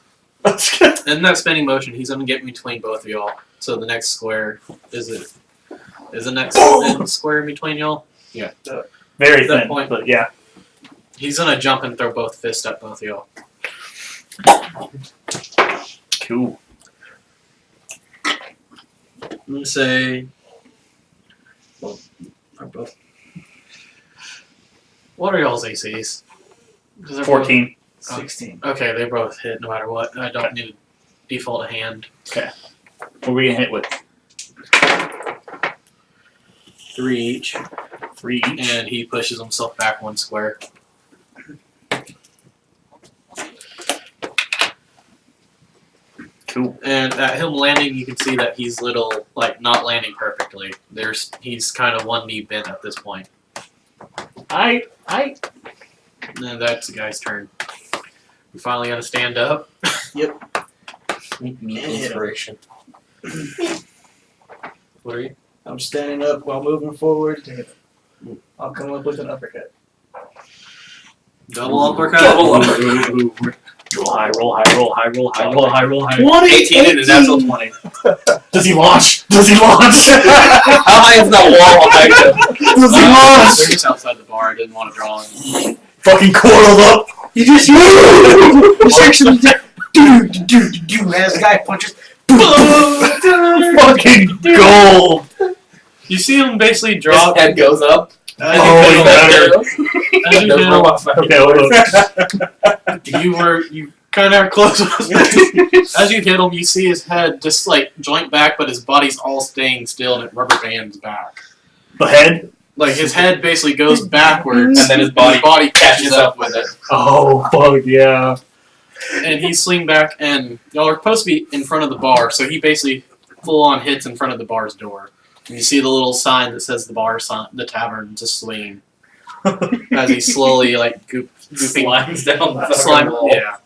In that spinning motion, he's gonna get between both of y'all. So the next square is the next square in between y'all. Very At that thin, point- but yeah. He's gonna jump and throw both fists at both of y'all. Cool. I'm gonna say. Well, are both. What are y'all's ACs? 'Cause they're 14. 16. both- okay, they both hit no matter what. I don't need a default hand. What are we going to hit with? 3 each, 3 each? and he pushes himself back 1 square. Cool. And at him landing, you can see that he's not landing perfectly. He's kind of 1 knee bent at this point. I And that's the guy's turn. We finally gotta stand up. Me inspiration. What are you? I'm standing up while moving forward to hit him. I'll come up with an uppercut. Double uppercut? Double uppercut. roll high, roll high, roll high, roll high, roll high, roll high. 20, 18 and a natural 20. Does he launch? Does he launch? How high is that wall behind him? Does he They're launch? just outside the bar. I didn't want to draw him. Fucking coiled up. You just you actually do as the guy punches. Fucking gold. You see him basically His drop. head goes up. As Oh, better. you The hit him, robot fight. Okay, hold up. you kind of close. As you hit him, you see his head just like joint back, but his body's all staying still, and it rubber bands back. The head? Like his head basically goes backwards, And then his body catches up with it. Oh, fuck yeah. And he's swing back, and y'all are supposed to be in front of the bar, so he basically full on hits in front of the bar's door. And you see the little sign that says the tavern just swinging as he slowly like gooping Slides down the slime. fucking wall. Yeah.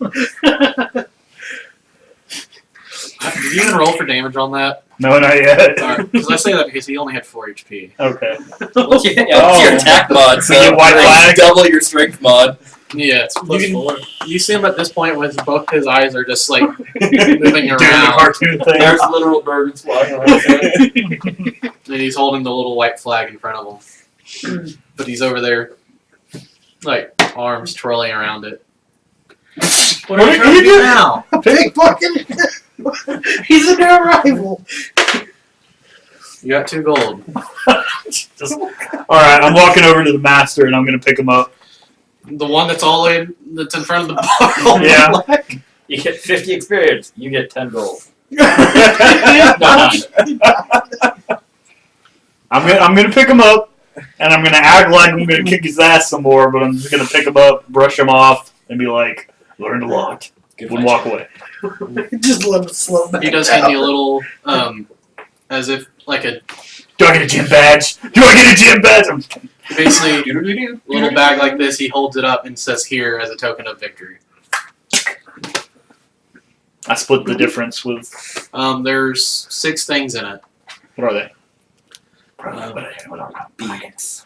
Did you even roll for damage on that? No, not yet. Because I say that because he only had 4 HP. Okay. It's your attack mod, so You get white flag? double your strength mod. Yeah, it's Plus 4. you see him at this point with both his eyes are just like moving Doing the around. cartoon thing. There's literal birds flying around. And he's holding the little white flag in front of him. But he's over there, like, arms twirling around it. What are you trying to do now? Big fucking. He's a new arrival. You got 2 gold. Alright, I'm walking over to the master and I'm gonna pick him up. The one that's that's in front of the bar. all Yeah. black. You get 50 experience. You get 10 gold. I'm gonna pick him up and I'm gonna act like I'm gonna kick his ass some more, but I'm just gonna pick him up, brush him off, and be like, learned a lot. Good And walk away. Just let it slow back. He does hand you a little, as if like a Do I get a gym badge? Do I get a gym badge? I'm just kidding. basically a little bag like this. He holds it up and says, "Here," as a token of victory. I split the difference with. There's 6 things in it. What are they? Beans.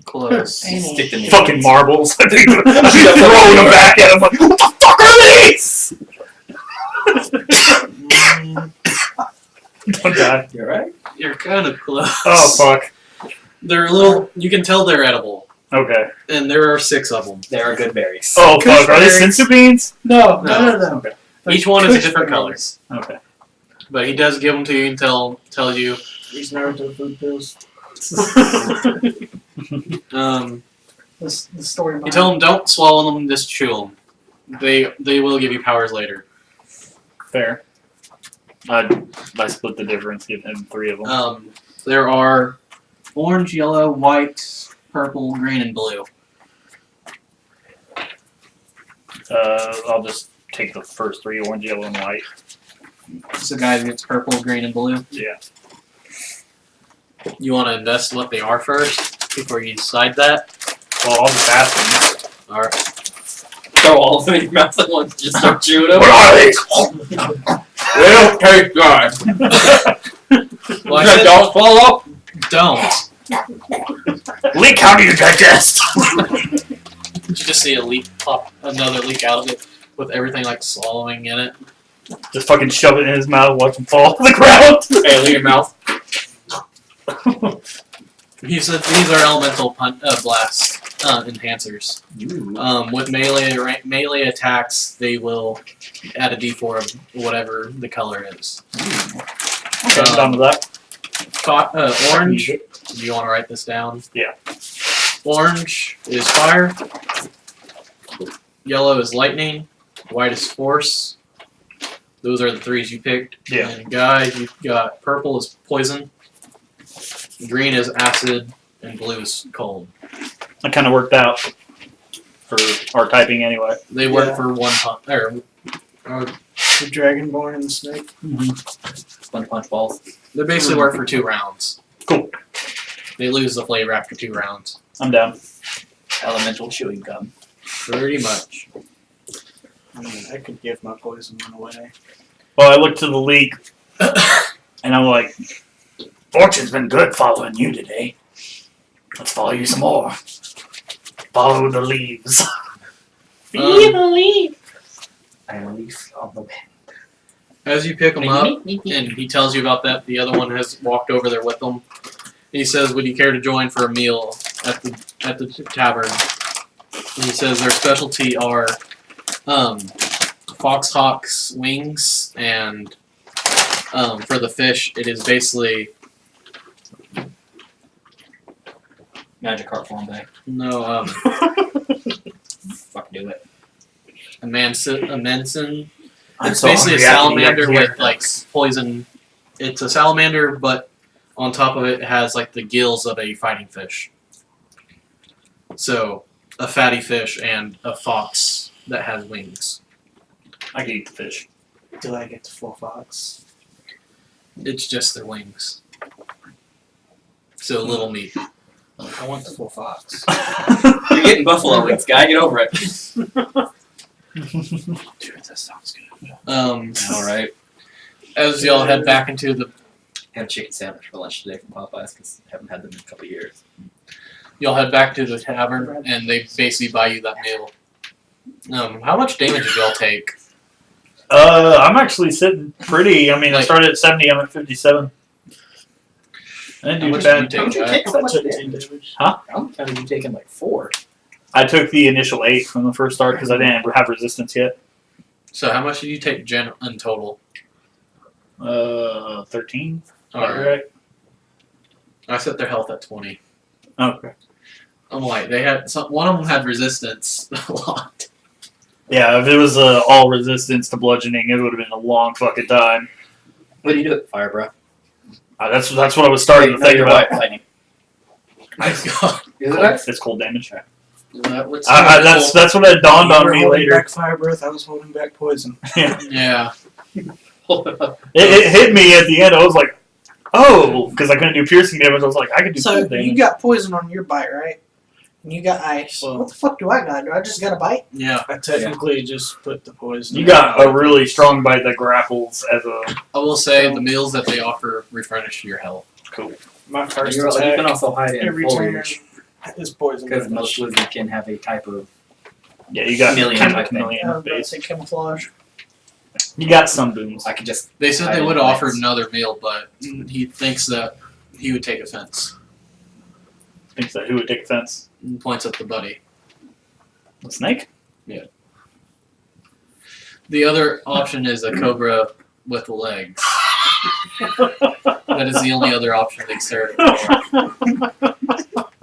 Close. Stick them in. Fucking marbles. I think I'm throwing them back at him. Like, what the fuck are these? Oh god. You alright? You're kind of close. Oh fuck. They're little. You can tell they're edible, Okay. and there are 6 of them. They are good berries. Oh fuck. Are they Gooseberries. sensu beans? No, No. none of them. Okay. Each one is a different color, Okay. but he does give them to you and tell you. These Naruto food pills. The story. You tell them don't swallow them, just chew them. They will give you powers later. Fair. I split the difference, give him 3 of them. There are orange, yellow, white, purple, green, and blue. I'll just take the first 3, orange, yellow, and white. It's the guy that gets purple, green, and blue. Yeah. You want to invest what they are first before you decide that? Well, I'll just ask him. Alright. Throw all of them in your mouth at once. Just start chewing them. What are these? They don't taste good. Well, I said Don't swallow. don't. Leak, how do you digest? Did you just see a leak pop, another leak out of it with everything like swallowing in it? Just fucking shove it in his mouth, watch him fall to the ground. Hey, leave your mouth. He said these are elemental blast enhancers. With melee attacks, they will add a d4 of whatever the color is. Okay, I'm done with that. Orange. Do you want to write this down? Yeah. Orange is fire. Yellow is lightning. White is force. Those are the 3s you picked. Yeah. And guy, you've got purple is poison. Green is acid, and blue is cold. That kind of worked out for our typing anyway. They work Yeah. for 1 punch. The Dragonborn and the snake. Punch balls. They basically work for 2 rounds. Cool. They lose the flavor after 2 rounds. I'm down. Elemental chewing gum. Pretty much. I mean, I could give my poison one away. Well, I looked to the leak, and I'm like, fortune's been good following you today. Let's follow you some more. Follow the leaves. I leaf on the wind. As you pick them up, and he tells you about that, the other one has walked over there with them. He says, "Would you care to join for a meal at the tavern?" And he says their specialty are foxhawk's wings, and for the fish, it is basically Magic Heart Flambe. no Fuck, do it. a menson. I'm It's so basically a hungry, I can salamander hear with like poison. It's a salamander, but on top of it has like the gills of a fighting fish. So a fatty fish and a fox that has wings. I can eat the fish. Do I get the full fox? It's just their wings. So a little meat. I want the full fox. You're getting buffalo wings, guy. Get over it. Dude, that sounds good. Alright. As y'all head back into the, Had a chicken sandwich for lunch today from Popeyes because I haven't had them in a couple of years. y'all head back to the tavern, and they basically buy you that meal. How much damage did y'all take? I'm actually sitting pretty. I mean, I Like- started at 70. I'm at 57. I didn't How do much bad. did you How take, did you Jack? take so much Took damage? 10 How did you take in like 4? I took the initial 8 from the first start because I didn't have resistance yet. So how much did you take in total? 13. Alright. Right. I set their health at 20. Okay. I'm like, they had one of them had resistance a lot. Yeah, if it was all resistance to bludgeoning, it would have been a long fucking time. What do you do? Fire breath. That's what I was starting to think you're about. lightning. Ice God. Is it ice? It's cold damage. What's That's what it dawned You on were me holding later. back fire breath. I was holding back poison. Yeah. It hit me at the end. I was like, oh, because I couldn't do piercing damage. I was like, I could do So cold damage. you got poison on your bite, right? And you got ice. Well- What the fuck do I got? Do I just got a bite? Yeah. I technically just put the poison. You got a really strong bite that grapples as a I will say the meals that they offer replenish your health. cool. My first You attack. can also hide in every turn foliage is poison. because damage. most lizards can have a type of. Yeah, you got Chameleon type thing. I was about to base. say camouflage. You got some boons. I could just. They said I they would didn't offer glance. another meal, but he thinks that he would take offense. Thinks that who would take offense? And points at the buddy. The snake? The other option is a cobra with legs. That is the only other option they serve.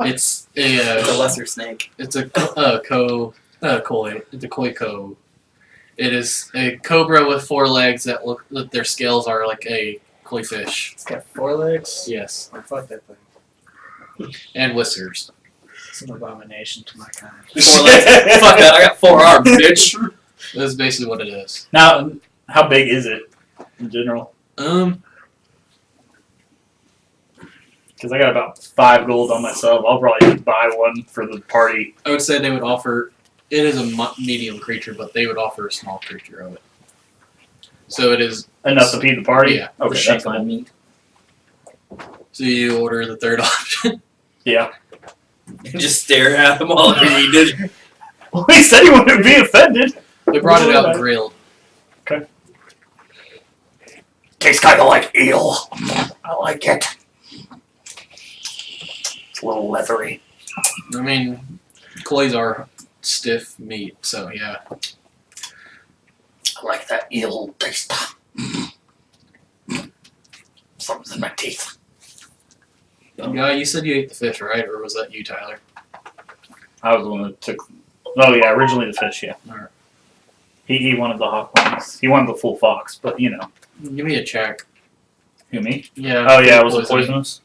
It's It's a a lesser snake. it's a koi. It's a koi ko. It is a cobra with 4 legs that look that their scales are like a koi fish. It's got 4 legs. Yes, Oh, fuck that thing. and whiskers. It's an abomination to my kind. 4 legs. Fuck that! I got 4 arms, bitch. That's basically what it is. Now, how big is it in general? Because I got about 5 gold on myself. I'll probably just buy one for the party. I would say they would offer. It is a medium creature, but they would offer a small creature of it. So it is. Enough to feed the party? Yeah. Okay, The that's shape on cool. meat. So you order the third option. Yeah. Just stare at them all you did. Well, he said he wouldn't be offended. They brought it out grilled. Tastes kind of like eel. I like it. It's a little leathery. I mean, koi's are stiff meat, so yeah. I like that eel taste. Something's in my teeth. Yeah, you said you ate the fish, right? Or was that you, Tyler? I was the one that took. Oh yeah, originally the fish. Yeah. Alright. He wanted the hawk ones. He wanted the full fox, but you know. Give me a check. Who me? Yeah. Oh yeah, it was a poisoning. poisonous.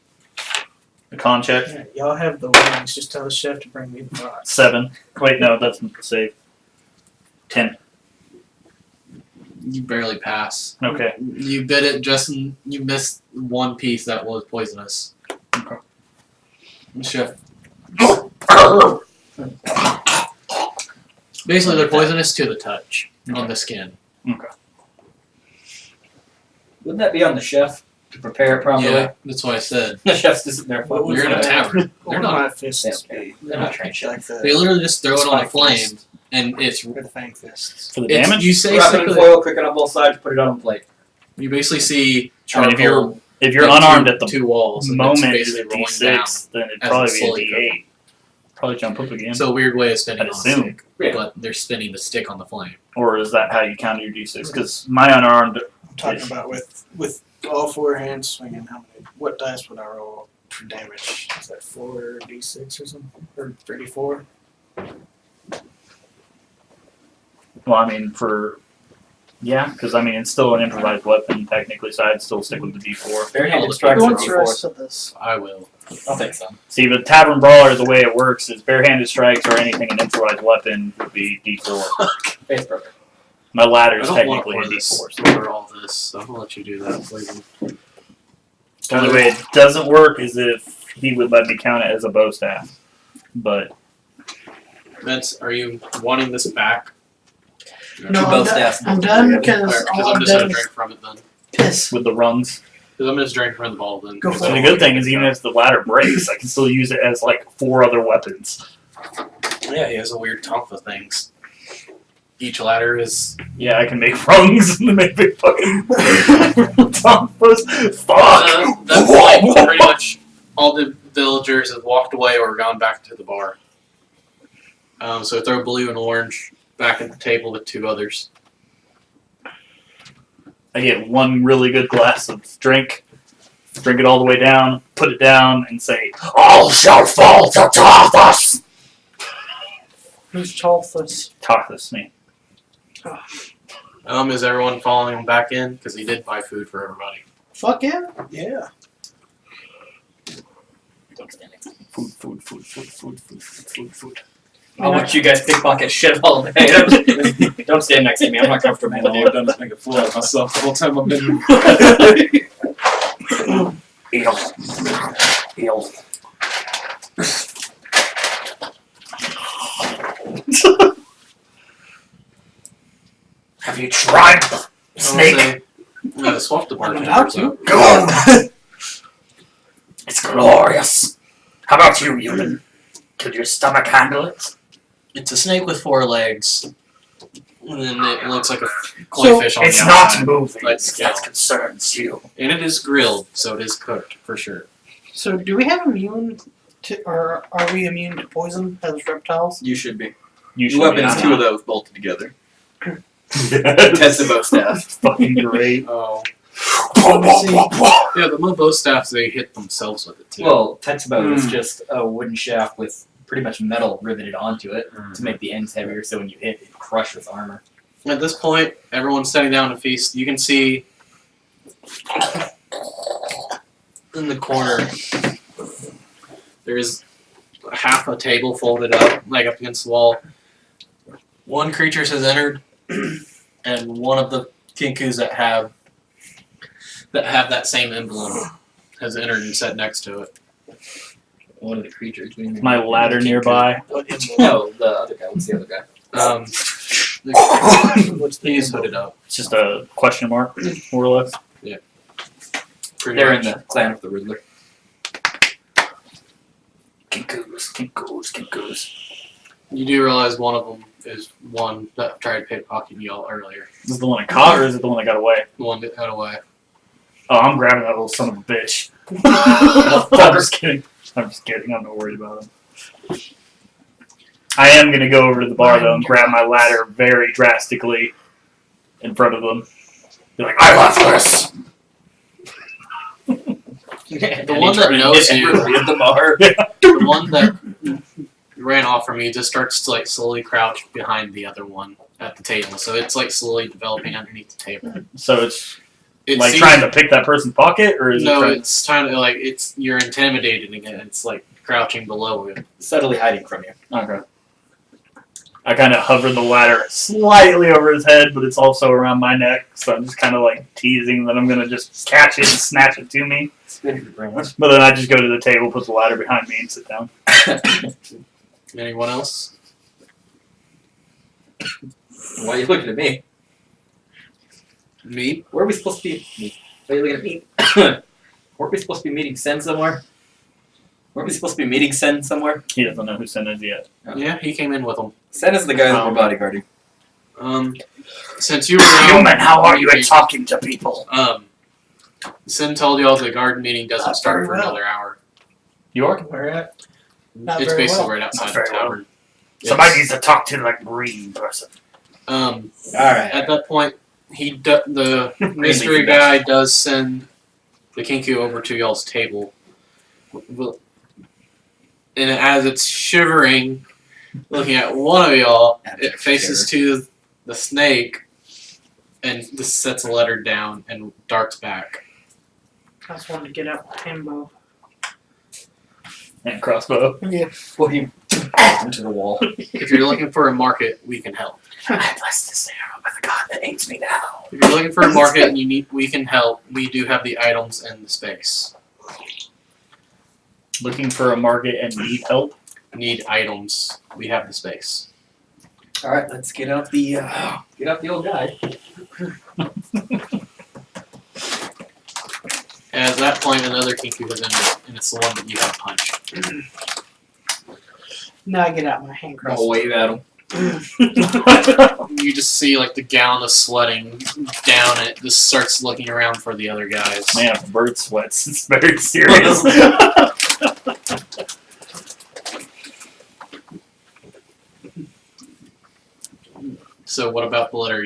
The con check. Yeah, y'all have the wings. Just tell the chef to bring me the fries. 7. Wait, no, that's not the save. 10. You barely pass. Okay. You bit it just and you missed one piece that was poisonous. Okay. Chef. Basically, they're poisonous to the touch on the skin. Wouldn't that be on the chef to prepare it properly? Yeah, that's what I said. The chef's just sitting there. What fucking- would You're in a tavern. What They're would not. my fists be? They're not trained Like the, They literally just throw it on a Spike flame, fist. and it's. or the fang fists. For the it's damage? you say Wrap it in foil, cook it on both sides, put it on a plate. You basically see I mean, charcoal. if you're and unarmed two, at the two walls, and moment it's is a basically rolling down. D6, then it'd as probably it's slowly be a D8. Probably jump up again. So a weird way of spinning I'd on a assume. stick, Yeah. but they're spinning the stick on the flame. Or is that how you count your D6? Because my unarmed, I'm talking about with all 4 hands swinging. How many? What dice would I roll for damage? Is that 4d6 or something? Or 34? well, I mean, yeah, because I mean, it's still an improvised weapon technically, so I'd still stick with the D4. Barehanded the strikes Who are wants the D4. rest of this? I will. I'll take some. See, but Tavern Brawler, the way it works is barehanded strikes or anything an improvised weapon would be D4. Face broken. My ladder I is don't want to technically a pour this D4. over all this, so I'm gonna let you do that, please. The only way it doesn't work is if he would let me count it as a bow staff. But Vince, are you wanting this back? No, Two bow staffs. I'm done Alright, because because all I'm I've just gonna done is drink from it then. Piss. with the rungs. Because I'm just drinking from the ball then. Go for So the good thing is, even if the ladder breaks, I can still use it as like 4 other weapons. Yeah, he has a weird tonfa things. Each ladder is. Yeah, I can make rungs and make big fucking tonfas. Fuck! That's like pretty much all the villagers have walked away or gone back to the bar. So throw blue and orange back at the table with 2 others. I get 1 really good glass of drink, drink it all the way down, put it down, and say, "All shall fall to Tarthus!" Who's Chalthus? Tarthus, me. Is everyone following him back in? Because he did buy food for everybody. Fuck yeah. Yeah. Food. I'll watch you guys pickpocket shit all day. Don't stand next to me. I'm not comfortable. All I've done is make a fool out of myself the whole time I've been. Eel. Have you tried the snake? Swap the I'm about bartenders to. out. Go! It's glorious. How about you, human? Could your stomach handle it? It's a snake with 4 legs. And then it looks like a koi fish on It's the not outside. moving. But If still. that concerns you. And it is grilled, so it is cooked for sure. So do we have immune to, or are we immune to poison as reptiles? You should be. You Your weapon is 2 of those bolted together. Test of bow staff. Fucking great. Oh. Let me see. Yeah, the bow staffs, they hit themselves with it too. Well, Tetsubo is just a wooden shaft with pretty much metal riveted onto it to make the ends heavier, so when you hit, it crushes armor. At this point, everyone's sitting down to feast. You can see in the corner there's half a table folded up, like up against the wall. 1 creature has entered, and one of the kinkus that have that same emblem has entered and sat next to it. One of the creatures. We My ladder nearby. No, the other guy. What's the other guy? He's hooded up. It's just a question mark, more or less. Pretty They're much. in the clan of the Riddler. Kinkus. You do realize one of them is one that tried to pickpocket y'all earlier. Is it the one that caught, or is it the one that got away? The one that got away. Oh, I'm grabbing that little son of a bitch. I'm just kidding. I'm not worried about him. I am gonna go over to the bar though and grab my ladder very drastically in front of them. Be like, "I left this." The one that knows you, at the bar. the one that ran off from you, just starts to like slowly crouch behind the other one at the table. So it's like slowly developing underneath the table. So it's It like seems- trying to pick that person's pocket, or is No, it trying it's trying to like you're intimidating it. It's like crouching below you. Subtly hiding from you. Okay. I kind of hover the ladder slightly over his head, but it's also around my neck, so I'm just kind of like teasing that I'm gonna just catch it and snatch it to me. But then I just go to the table, put the ladder behind me, and sit down. Anyone else? Why are you looking at me? Me? Where are we supposed to be? Me. Why are you looking at me? Weren't we supposed to be meeting Sen somewhere? Weren't we supposed to be meeting Sen somewhere? He doesn't know who Sen is yet. Yeah, he came in with them. Sen is the guy that we're bodyguarding. Since you were around, Human, how are you at talking to people? Sin told y'all the garden meeting doesn't Not start very for well. another hour. You are? Where at? Not It's very basically well. right outside Not the very well. tavern. Somebody needs to talk to that green person. Alright. At that point, the mystery guy does send the Kinku over to y'all's table. And as it's shivering, looking at one of y'all, it faces to the snake and just sets a letter down and darts back. I just wanted to get out the Timbo. And crossbow. Yeah. Well, he into the wall. If you're looking for a market, we can help. I bless this arrow by the god that hates me now. If you're looking for a market and we can help, we do have the items and the space. Looking for a market and need help? Need items, we have the space. Alright, let's get out the old guy. that point, another Kinku has ended, and it's the one that you have punched. Now I get out my hand cross. I'll wave at him. You just see like the gallon of sweating down, and it just starts looking around for the other guys. Man, if a bird sweats, it's very serious. So what about the letter?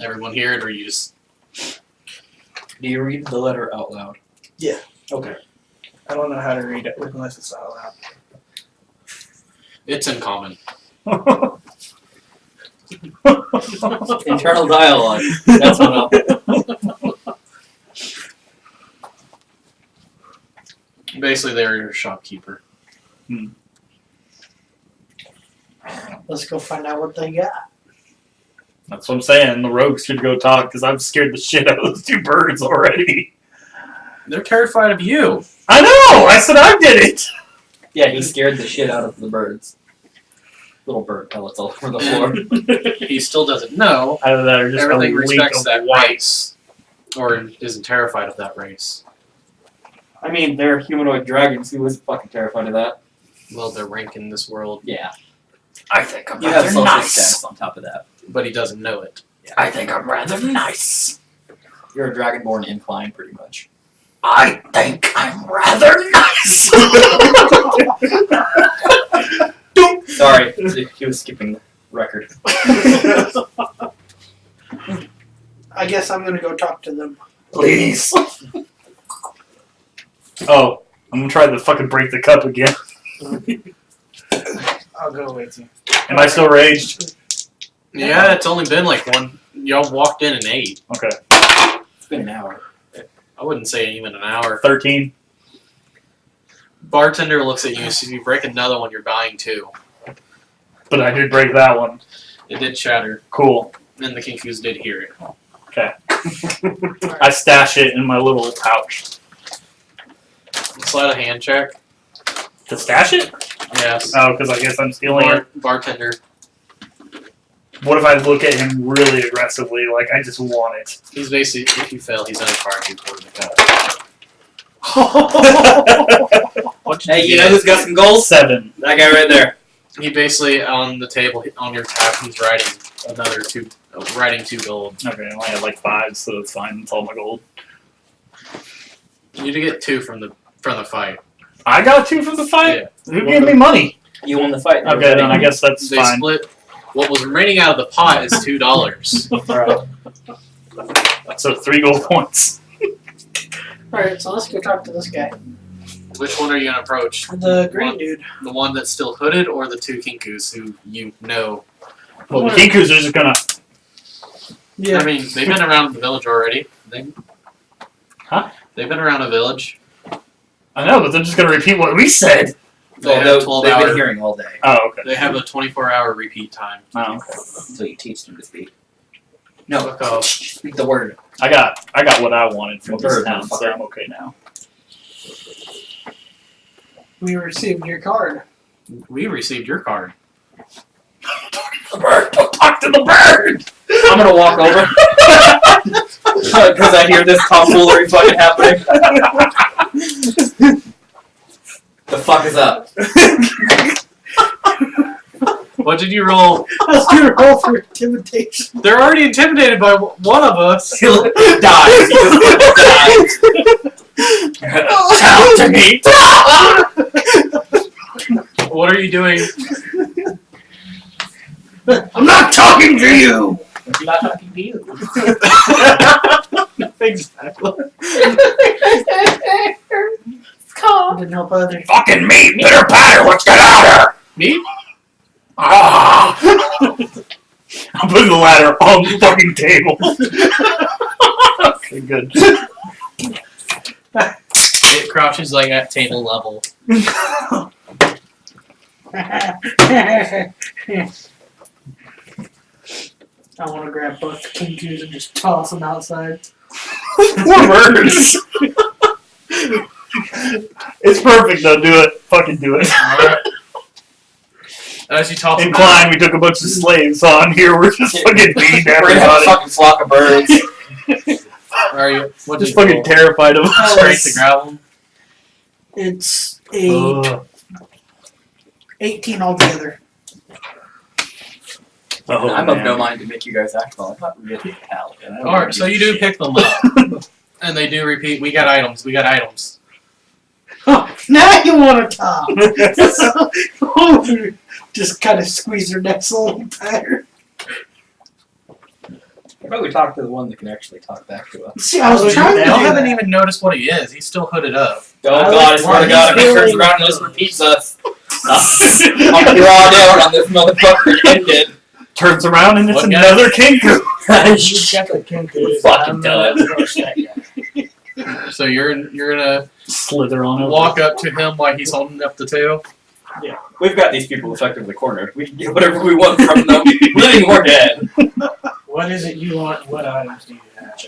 Everyone hear it, or you just? Do you read the letter out loud? Yeah. Okay. I don't know how to read it unless it's out loud. It's in common. Internal dialogue. That's what I'll. Basically, they're your shopkeeper. Let's go find out what they got. That's what I'm saying. The rogues should go talk because I've scared the shit out of those two birds already. They're terrified of you. I know! I said I did it! Yeah, he scared the shit out of the birds. Little bird pellets all over the floor. He still doesn't know. Either that or just Everything a leak respects of that white. race, or isn't terrified of that race. I mean, they're humanoid dragons. Who isn't fucking terrified of that? Well, their rank in this world, Yeah. I think I'm You have rather social nice. status on top of that. but he doesn't know it. I think I'm rather nice. You're a dragonborn incline, pretty much. I think I'm rather nice. Sorry, he was skipping the record. I guess I'm gonna go talk to them. Please. Oh, I'm gonna try to fucking break the cup again. I'll go with you. Am I still raged? Yeah, it's only been like one. Y'all walked in and ate. Okay. It's been an hour. I wouldn't say even an hour. 13. Bartender looks at you, so if you break another one, you're buying two. But I did break that one. It did shatter, Cool. and the Kinkus did hear it. Okay. I stash it in my little pouch. Slide a hand check. To stash it? Yes. Oh, because I guess I'm stealing it. Bartender. What if I look at him really aggressively, like I just want it? He's basically, if you fail, he's gonna charge you for the cup. What Hey, you know who's got some gold? 7. That guy right there. He basically on the table on your tab. He's writing writing 2 gold. Okay, I only had like 5, so it's fine. It's all my gold. You need to get 2 from the fight. I got 2 from the fight? Yeah. Who gave me money? You won the fight. Okay, then I guess that's They fine. split. What was remaining out of the pot is $2. Alright. So 3 gold points. Alright, so let's go talk to this guy. Which one are you gonna approach? The green dude. The one that's still hooded, or the 2 Kinkus who you know? Well, the Kinkus are just gonna. I mean, they've been around the village already. Huh? They've been around a village. I know, but they're just gonna repeat what we said. They have 12 they've been hour. hearing all day. Oh, okay. They have a 24-hour repeat time. Oh, okay. Until you teach them to speak. No, Fuck off. speak the word. I got what I wanted from this Bird, town, so motherfucker. I'm okay now. We received your card. We received your card. The bird! Don't talk to the bird! I'm gonna walk over. Because I hear this tomfoolery fucking happening. The fuck is up? What did you roll? Let's do a roll for intimidation. They're already intimidated by one of us. He'll die. He just dies. Talk to me. What are you doing? I'm not talking to you! I'm not talking to you. Exactly. Didn't help others. Fucking meat, bitter patter, let's get out of here! Me? Ah! I'm putting the ladder on the fucking table. Okay, good. It crouches like at table level. I want to grab both the Kinkus and just toss them outside. Poor birds! It's perfect though, do it. Fucking do it. Alright. As you toss them Incline, we took a bunch of slaves on here, we're just fucking beating We're gonna have a everybody. fucking flock of birds. out. are you? What Just fucking terrified of us. Strength to grab him. It's a 18 altogether. Oh, I'm of man. no mind to make you guys act well. I'm not really a paladin. All right, so you do pick them up, and they do repeat. We got items. We got items. Oh, now you want to talk. Just kind of squeeze her necks a little tighter. Probably talk to the one that can actually talk back to us. See, I was trying to Y'all do haven't that. even noticed what he is. He's still hooded up. Oh God, I swear to God, if he turns around and listens to pizza, I'll draw down on this motherfucker and end it. Turns around and it's What guy? another Kenku. Fucking done. So you're gonna Slither on over. walk up to him while he's holding up the tail. We've got these people effectively cornered. We can get whatever we want from them, living or dead. What is it you want? What items do you have?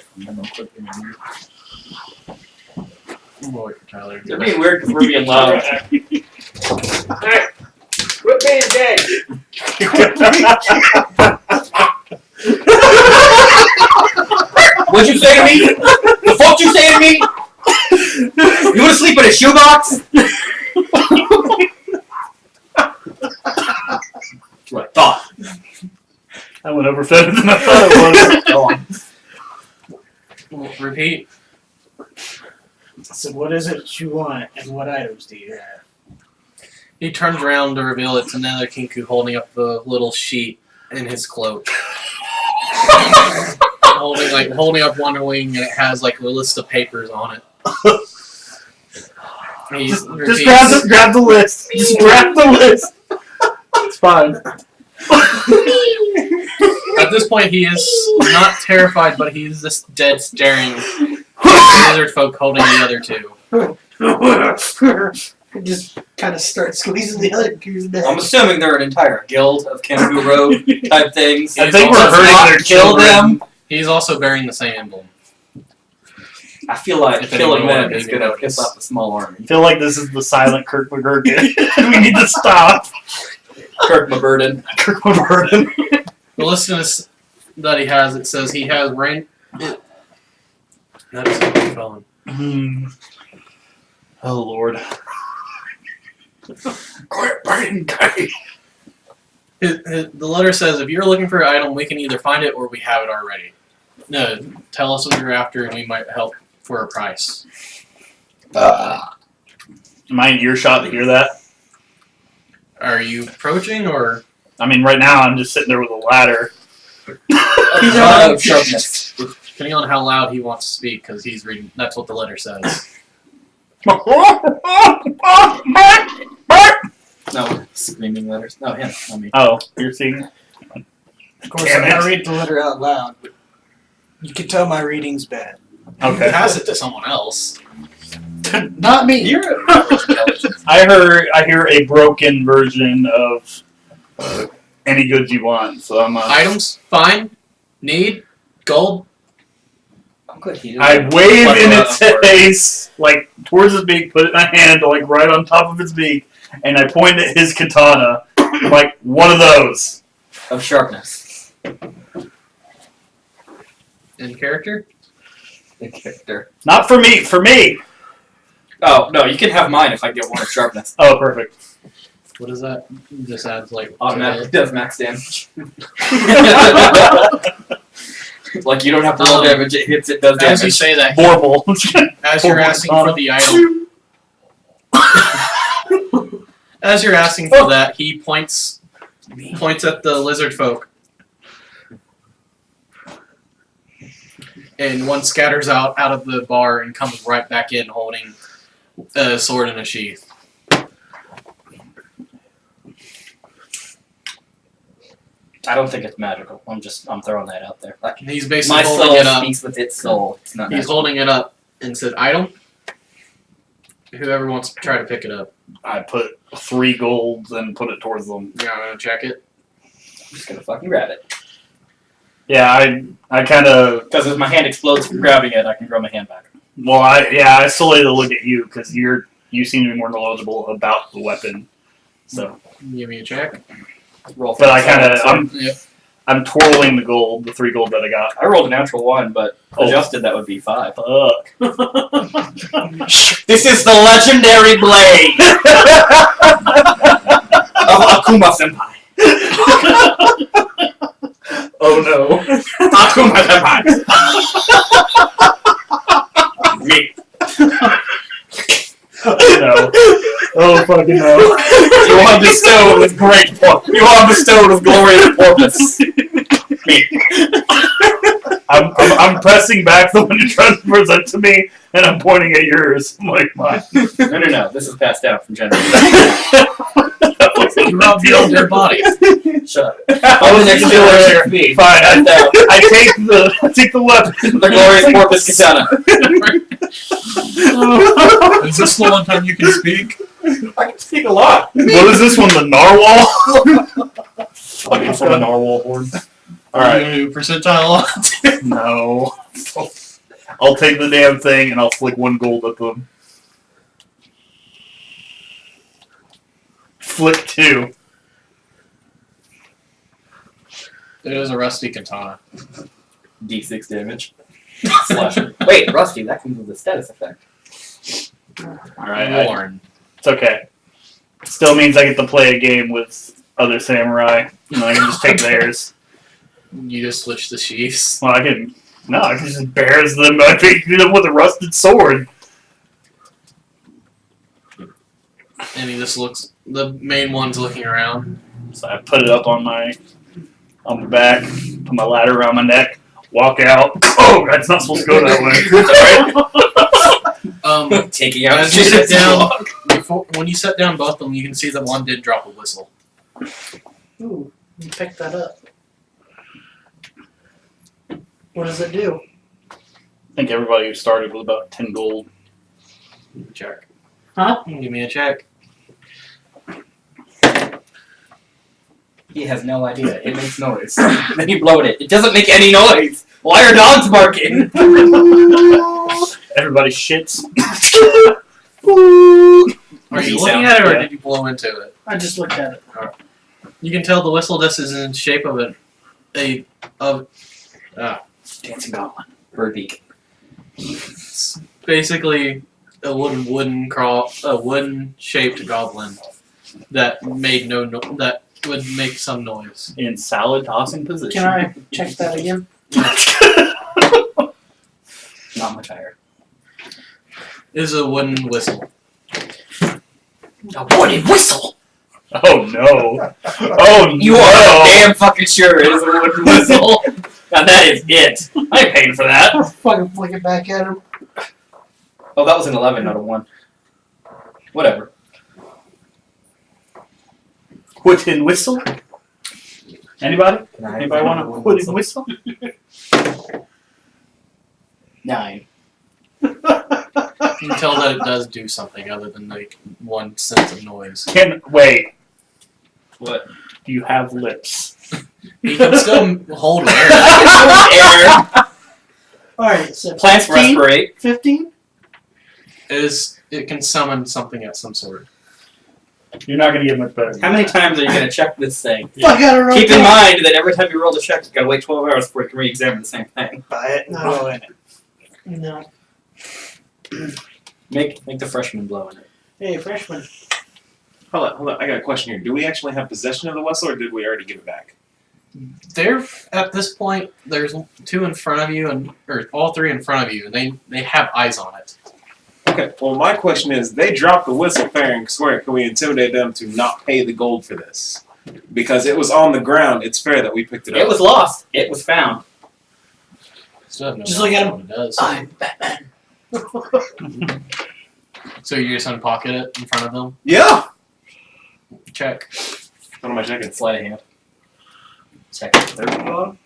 Tyler. They're being weird because we're being loud. Quit being gay. What'd you say to me? The fuck you say to me? You wanna sleep in a shoebox? That's what I thought. That went over better than I thought it was. Repeat. So what is it you want, and what items do you have? He turns around to reveal it's another Kinku holding up the little sheet in his cloak. holding up one wing, and it has like a list of papers on it. Just grab the list. Just grab the list. It's fine. At this point, he is not terrified, but he's just dead staring at the lizard folk holding the other two. Just kind of start squeezing the other goose neck. I'm assuming they're an entire guild of Kenku Road type things. I think we're also hurting not their kill children. them. He's also bearing the same emblem. I feel like If killing anyone them is maybe gonna notice. piss off a small army. I feel like this is the silent Kirk McGurkin. We need to stop. Kirk McBurden. Kirk McGurkin. The list that he has, it says he has rain. That is on my phone. Oh Lord. Quit burning guy. The letter says, if you're looking for an item, we can either find it or we have it already. No, tell us what you're after and we might help for a price. Am I in earshot to hear that? Are you approaching or? I mean, right now I'm just sitting there with a ladder. He's out of sharpness. Depending on how loud he wants to speak, because he's reading. That's what the letter says. No, screaming letters. No, him, not me. Oh, you're seeing? Of course, Damn I'm it. gonna read the letter out loud, but you can tell my reading's bad. Okay. Pass it to someone else. Not me. You're intelligent. I hear a broken version of any goods you want, so I'm Items, fine. Need, gold. I'm glad he I didn't. wave Like in a- its face, like towards his beak, put it in my hand, like right on top of its beak, and I point at his katana, like one of those. Of sharpness. In character? The character. Not for me, for me! Oh, no, you can have mine if I get one of sharpness. Oh, perfect. What is that? Just adds like Automatically does max damage. Like, you don't have to roll damage, it hits, it does As you damage. say that, Horrible. as you're asking for the item, as you're asking for that, he points at the lizard folk, and one scatters out of the bar and comes right back in holding a sword in a sheath. I don't think it's magical. I'm throwing that out there. Like, He's basically my holding soul it up. speaks with its soul. It's not He's magical. holding it up and said, "Item." Whoever wants to try to pick it up, I put 3 golds and put it towards them. you're not gonna check it. I'm just gonna fucking grab it. Yeah, I kind of. Because if my hand explodes from grabbing it, I can grow my hand back. Well, I slowly look at you because you seem to be more knowledgeable about the weapon. So, Give me a check. Roll but I kind of I'm twirling the gold, the 3 gold that I got. I rolled a natural 1, but Oh. adjusted that would be 5. Fuck. This is the legendary blade of Akuma Senpai. Oh no. Akuma Senpai. No. Oh fucking no. You are bestowed with great you are bestowed with glorious purpose. I'm pressing back the one you're trying to present to me, and I'm pointing at yours. I'm like, mine. No. This is passed down from generation. You robbed your own dead body. Shut up. Oh, the next generation me. Fine, Passed down. I take the weapon. The glorious porpoise katana. Is this the one time you can speak? I can speak a lot. What is this one? The narwhal? Fucking from a narwhal horn. Alright. You do percentile. No. I'll take the damn thing and I'll flick 1 gold at them. Flick 2. It is a rusty katana. D6 damage. Slash. Wait, Rusty, that comes with a status effect. Alright. Worn. It's okay. Still means I get to play a game with other samurai. And I can just take theirs. You just switch the sheaths. Well, I can just bears them. I beat them with a rusted sword. And he just looks. The main one's looking around. So I put it up on my back, put my ladder around my neck, walk out. Oh, that's not supposed to go that way. Taking out As you sit down, when you set down both of them, you can see that one did drop a whistle. Ooh, you picked that up. What does it do? I think everybody who started with about 10 gold. Check. Huh? Give me a check. He has no idea. It makes noise. Then you blow it. It doesn't make any noise. Why are dogs barking? Everybody shits. Are you He looking sounds- at it, or yeah. did you blow into it? I just looked at it. You can tell the whistle disc is in shape of Dancing goblin. Bird beak. it's basically a wooden shaped goblin that made that would make some noise. In salad tossing position. Can I check that again? Not much higher. It is a wooden whistle. A wooden whistle! Oh no. Oh You no. are damn fucking sure it is a wooden whistle. Now that is it. I ain't paying for that. I'll fucking flick it back at him. Oh, that was an 11, not a 1. Whatever. Wooden whistle? Anybody? Anybody want a wooden whistle? 9. You can tell that it does do something other than like one sense of noise. Wait. What? Do you have lips? You can still hold air. Air. Alright, so Plants 15? respirate. 15? It can summon something of some sort. You're not gonna get much better. How many times are you going to check this thing? Fuck, I don't know. Keep in mind that every time you roll the check, you gotta wait 12 hours before you can re-examine the same thing. Buy it and blow in it. No. Make the freshman blow in it. Hey, freshman. Hold on. I got a question here. Do we actually have possession of the whistle, or did we already give it back? There, at this point, there's 2 in front of you, or all 3 in front of you, and they have eyes on it. Okay. Well, my question is, they dropped the whistle fair and square. Can we intimidate them to not pay the gold for this? Because it was on the ground. It's fair that we picked it up. It was lost. It was found. Still have no Just look at what it does. I'm Batman. So you just unpocket it in front of them. Yeah. Check. What am I checking? Sleight of hand. Second, third one.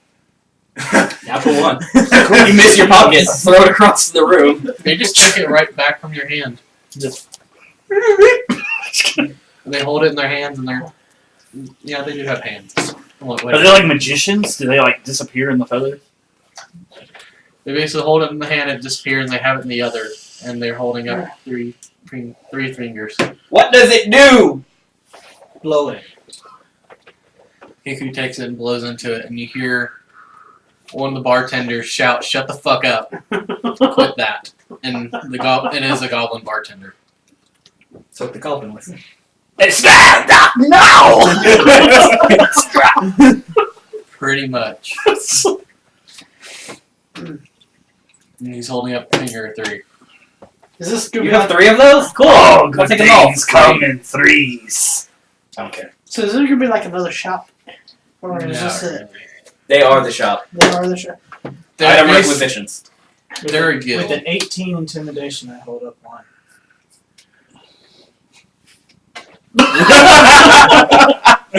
Natural 1. You miss your pocket. Throw it across the room. They just took it right back from your hand. Just They hold it in their hands, and yeah, they do have hands. Wait. Are they like magicians? Do they like disappear in the feathers? They basically hold it in the hand, it disappears, and they have it in the other, and they're holding up three fingers. What does it do? Blow it. Kiku takes it and blows into it, and you hear one of the bartenders shout, "Shut the fuck up! Quit that!" And it is a goblin bartender. So what the goblin was. Stand up now! Pretty much. And he's holding up finger 3. Is this gonna You be have like, 3 of those? Cool. Oh, I'll good take them all. things come in threes. I don't care. so is this gonna be like another shop? Or is Not this it? really. They are the shop. They are the shop. They're Item basi- requisitions. They're a guild. With an 18 intimidation, I hold up one.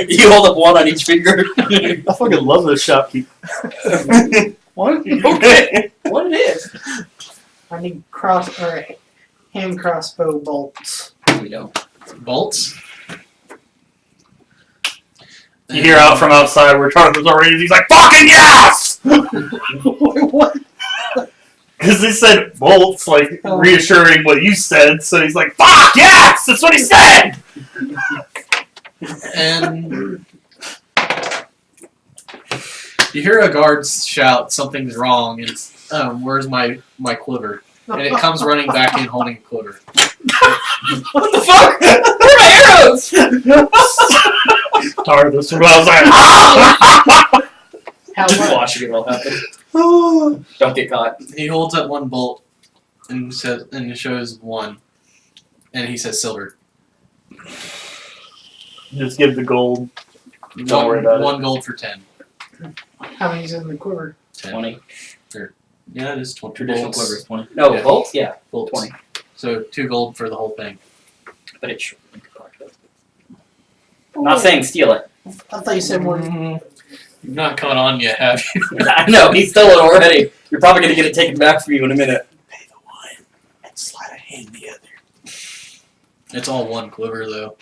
You hold up one on each finger. I fucking love this shopkeep. What? Okay. What it is? I need hand crossbow bolts. We don't. Bolts. You hear out from outside where Tarth was already. He's like, "Fucking yes!" Wait, what? Because they said bolts, like reassuring what you said. So he's like, "Fuck yes!" That's what he said. And you hear a guard shout, "Something's wrong!" And it's, where's my quiver? And it comes running back in holding a quiver. What the fuck? Where are my arrows? Tarth was like, "Ah!" How Just much? watching it all happen. Don't get caught. He holds up one bolt and says, and it shows 1, and he says silver. Just give the gold. Don't worry about it. 1 gold for 10. How many's in the quiver? 10. 20. Yeah, it is 20. Traditional bolts. quivers. 20. No, Yeah. bolts? Yeah. Bolts. 20. So 2 gold for the whole thing. But it's short. I'm not saying steal it. I thought you said more. You've not caught on yet, have you? I know, he stole it already. You're probably going to get it taken back from you in a minute. Pay the one and slide a hand the other. It's all 1 quiver, though.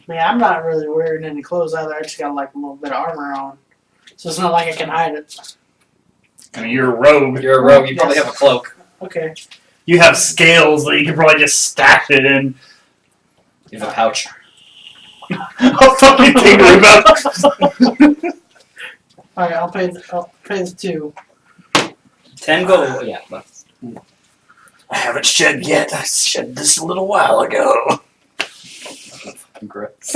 Yeah, I'm not really wearing any clothes either. I just got like a little bit of armor on. So it's not like I can hide it. I mean, you're a rogue. You're a rogue, you probably have a cloak. Okay. You have scales that you can probably just stash it in. You have a pouch. I'll fucking kangaroo about. Alright, I'll pay the 2. 10 gold. Yeah, left. I haven't shed yet. I shed this a little while ago. Gross.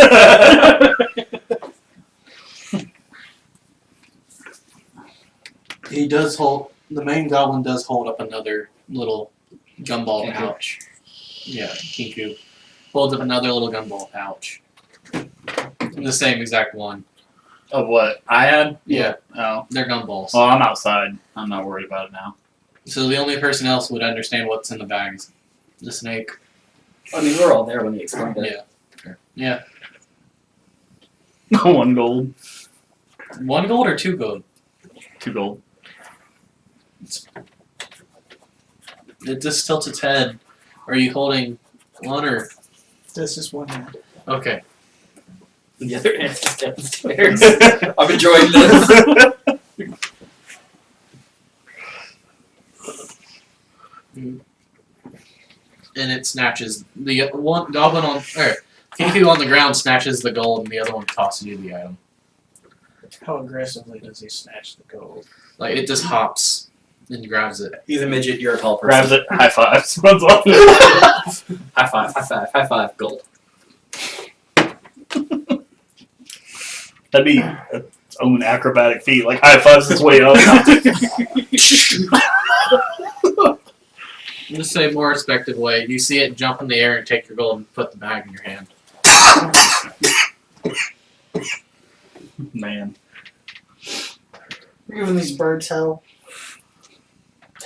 He does hold. The main goblin does hold up another little gumball Kinku. pouch. Yeah, Kinku holds up another little gumball pouch. The same exact one. Of what? I had? Yeah, Oh. they're gumballs. Well, I'm outside. I'm not worried about it now. So the only person else would understand what's in the bags. The snake. I mean, we were all there when he explained it. Yeah. 1 gold. 1 gold or 2 gold? 2 gold. It just tilts its head. Are you holding 1 or? This is one hand. Okay. The other hand's just downstairs. I'm enjoying this. And it snatches the one goblin on Kinku on the ground snatches the gold and the other one tosses you the item. How aggressively does he snatch the gold? Like it just hops and grabs it. He's a midget, you're a tall person. Grabs it. High fives. Runs off. High five, high five, high five, gold. That'd be its own acrobatic feat. Like high fives its way up. Just say more respective way. You see it jump in the air and take your gold and put the bag in your hand. Man. We're giving these birds hell.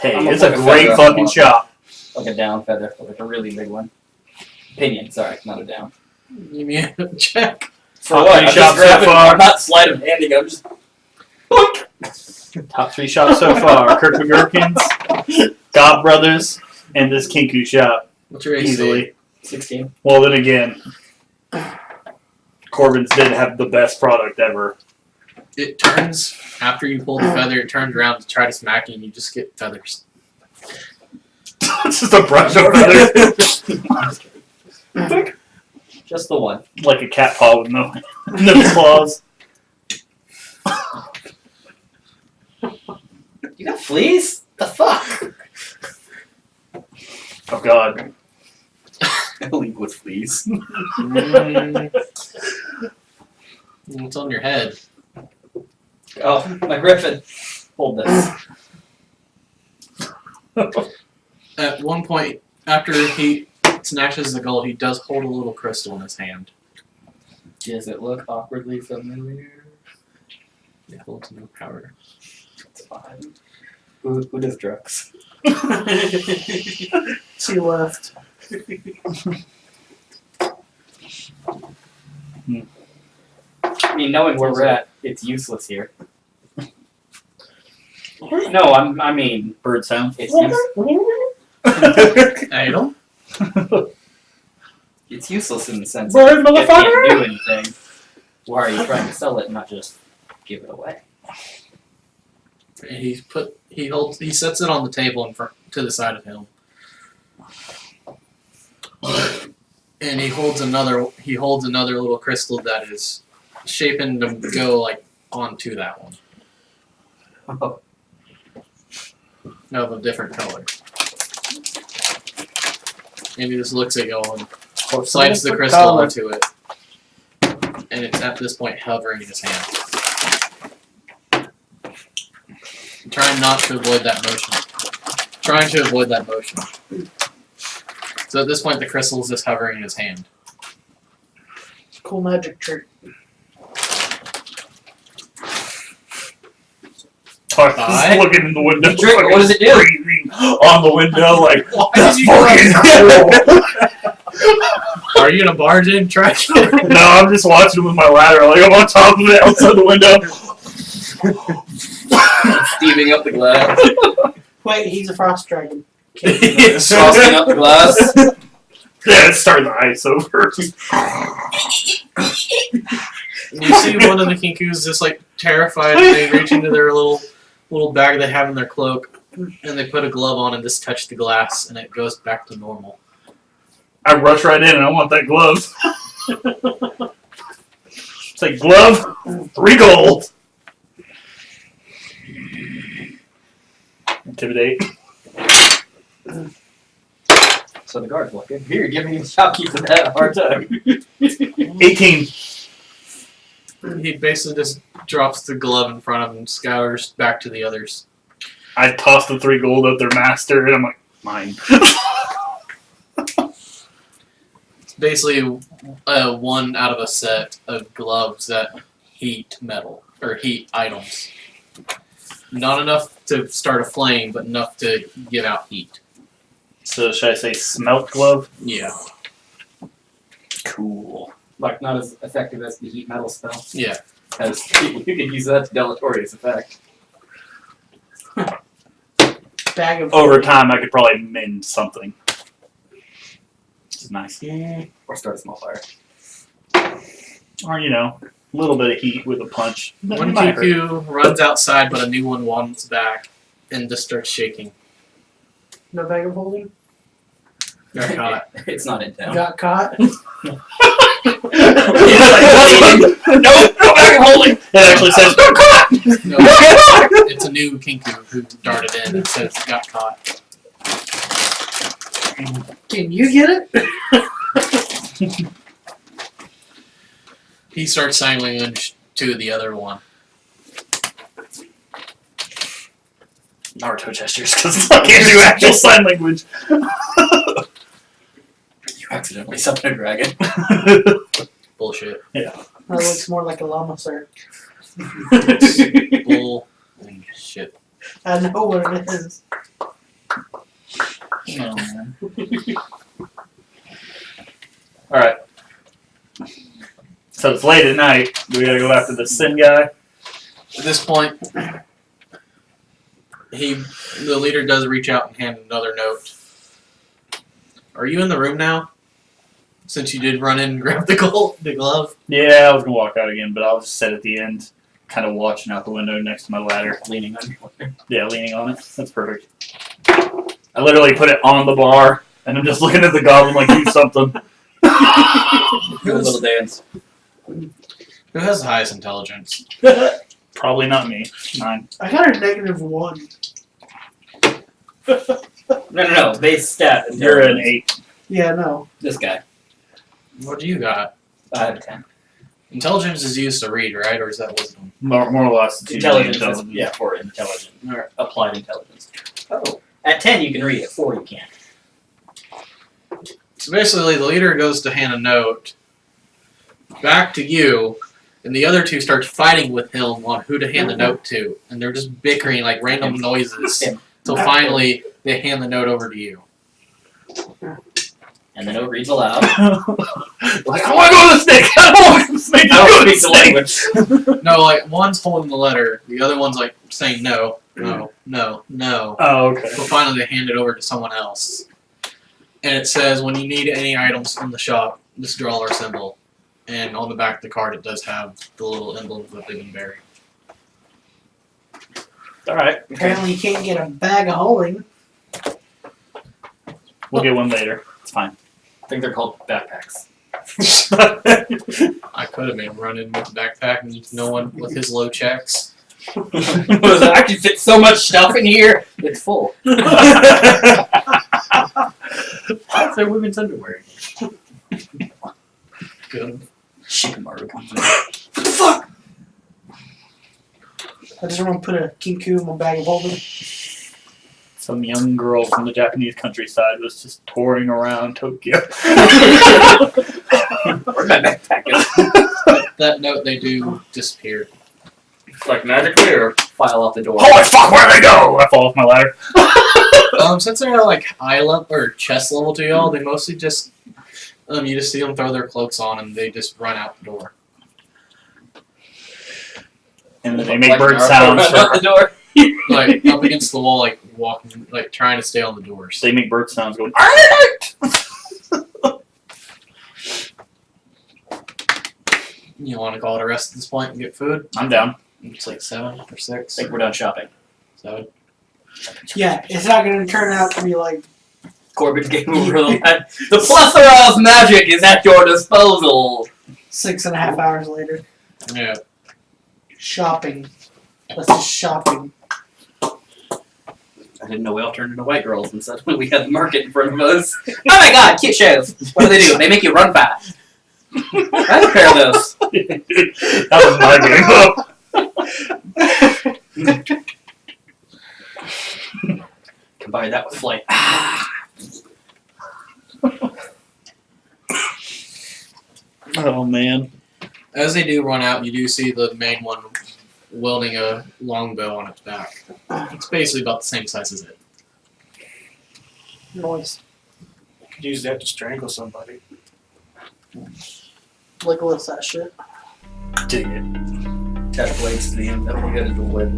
Hey, I'm it's gonna a put a great feather on fucking one. shop. Like a down feather, like a really big one. Pinion, sorry, not a down. Give me a check. For Top what? 3 I'm shops just so grabbing, far. I'm not slide of handing, I'm just... Top 3 shops so far. Kirk McGurkins, God Brothers, and this Kinku shop. What's your AC? Easily. 16. Well, then again, Corbin's did have the best product ever. It turns after you pull the feather. It turns around to try to smack you, and you just get feathers. It's just a brush of feathers. Just the one. Like a cat paw with no claws. You got fleas? The fuck? Oh god. Leave with fleas. What's on your head? Oh, my griffin. Hold this. At one point, after he snatches the gold, he does hold a little crystal in his hand. Does it look awkwardly familiar? It holds no power. It's fine. Who does drugs? She left. I mean, knowing where we're at, it's useless here. No, I mean, Bird sound. it's useless. Idle? It's useless in the sense Bird, that it can't motherfucker! do anything. Why are you trying to sell it and not just give it away? And he sets it on the table in front to the side of him. And he holds another little crystal that is shaping to go like onto that one. Oh, Of a different color. And he just looks at you and slides the crystal onto it. And it's at this point hovering in his hand. Trying to avoid that motion. So at this point the crystal is just hovering in his hand. Cool magic trick. Bye. Looking in the window. Drink, what does it do? Breathing on the window like, Why that's did you fucking cool. Are you gonna barge in, track? No, I'm just watching with my ladder. Like, I'm on top of it outside the window. steaming up the glass. Wait, he's a frost dragon. Frosting up the glass. Yeah, it's starting to ice over. You see one of the kinkus just like terrified, and they reach into their little bag they have in their cloak, and they put a glove on and just touch the glass, and it goes back to normal. I rush right in and I want that glove. It's like, glove, 3 gold. Intimidate. So the guard's looking. Here, give me a shopkeeper that a hard time. 18. He basically just drops the glove in front of him and scours back to the others. I toss the 3 gold at their master and I'm like, mine. It's basically one out of a set of gloves that heat metal, or heat items. Not enough to start a flame, but enough to give out heat. So should I say smelt glove? Yeah. Cool. Like, not as effective as the heat metal spell. Yeah. Because you could use that to deleterious effect. Bag of Over time, I could probably mend something. Which is nice. Or start a small fire. Or, you know, a little bit of heat with a punch. One Might hurt. Kiku runs outside, but a new one wanders back and just starts shaking. No bag of holding? Got caught. It's not in town. Got caught? No bag of holding. It actually says, no, caught! No, it's a new Kinku who darted in and says got caught. Can you get it? He starts sign language to the other one. Naruto gestures, because I can't do actual sign language. You accidentally summoned a dragon. Bullshit. That looks more like a llama, sir. Bullshit. I know what it is. Oh, man. Alright. So it's late at night. Do we gotta go after the sin guy? At this point, the leader does reach out and hand another note. Are you in the room now? Since you did run in and grab the glove? Yeah, I was gonna walk out again, but I'll just sit at the end, kind of watching out the window next to my ladder. Leaning on your Yeah, leaning on it. That's perfect. I literally put it on the bar, and I'm just looking at the goblin like, do something. Do a little dance. Who has the highest intelligence? Probably not me. 9. I got a -1. No. Base stat. You're an 8. Yeah, no. This guy. What do you got? I have a 10. Intelligence is used to read, right? Or is that wisdom? More or less. it's usually Intelligence. Yeah, for intelligence. All right. Applied intelligence. Oh. At 10 you can read. At 4 you can't. So basically, the leader goes to hand a note back to you, and the other two start fighting with him on who to hand the note to, and they're just bickering like random noises until finally they hand the note over to you. And the note reads aloud. Like, I want to go to the snake! I don't want to the snake! I Go don't to the speak snake! the language. No, like one's holding the letter, the other one's like saying no. Oh, okay. So finally, they hand it over to someone else, and it says, "When you need any items in the shop, just draw our symbol." And on the back of the card, it does have the little emblem that they've been buried. Alright. Apparently, you can't get a bag of holding. We'll get one later. It's fine. I think they're called backpacks. I could have made him run in with the backpack and no one with his low checks. I can fit so much stuff in here. It's full. I'd say women's underwear. Good. Shikamaru comes in. What the fuck? I just want to put a kinku in my bag of holding. Some young girl from the Japanese countryside was just touring around Tokyo. Where'd my backpack go? That note, they do disappear. Like magically, or file off the door. Holy fuck, where'd they go? I fall off my ladder. Since they're like eye level or chest level to y'all, they mostly just you just see them throw their cloaks on and they just run out the door. And then they make bird sounds. Out the door. Like up against the wall, like walking, like trying to stay on the doors. They make bird sounds going. You want to call it a rest at this point and get food? I'm down. It's like 7 or 6. I think we're done shopping. 7. Yeah, it's not going to turn out to be like Corbin's game over that. The plethora of magic is at your disposal. 6.5 hours later. Yeah. Shopping. Let's just shopping. I didn't know we all turned into white girls and suddenly we had the market in front of us. Oh my god, kid shows. What do? They make you run fast. I have a pair of those. That was my game. Combine that with flight. Oh man. As they do run out, you do see the main one wielding a longbow on its back. It's basically about the same size as it. Noise. Could use that to strangle somebody. Like, what's that shit? Dig it. Attach blades to the end. That will get into the wood.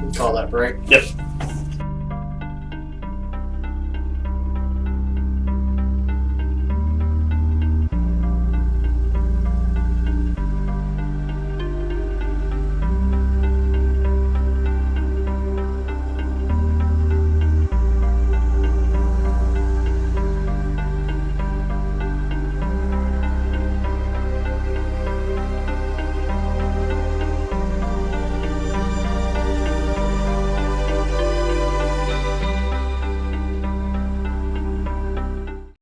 We call that break. Yep.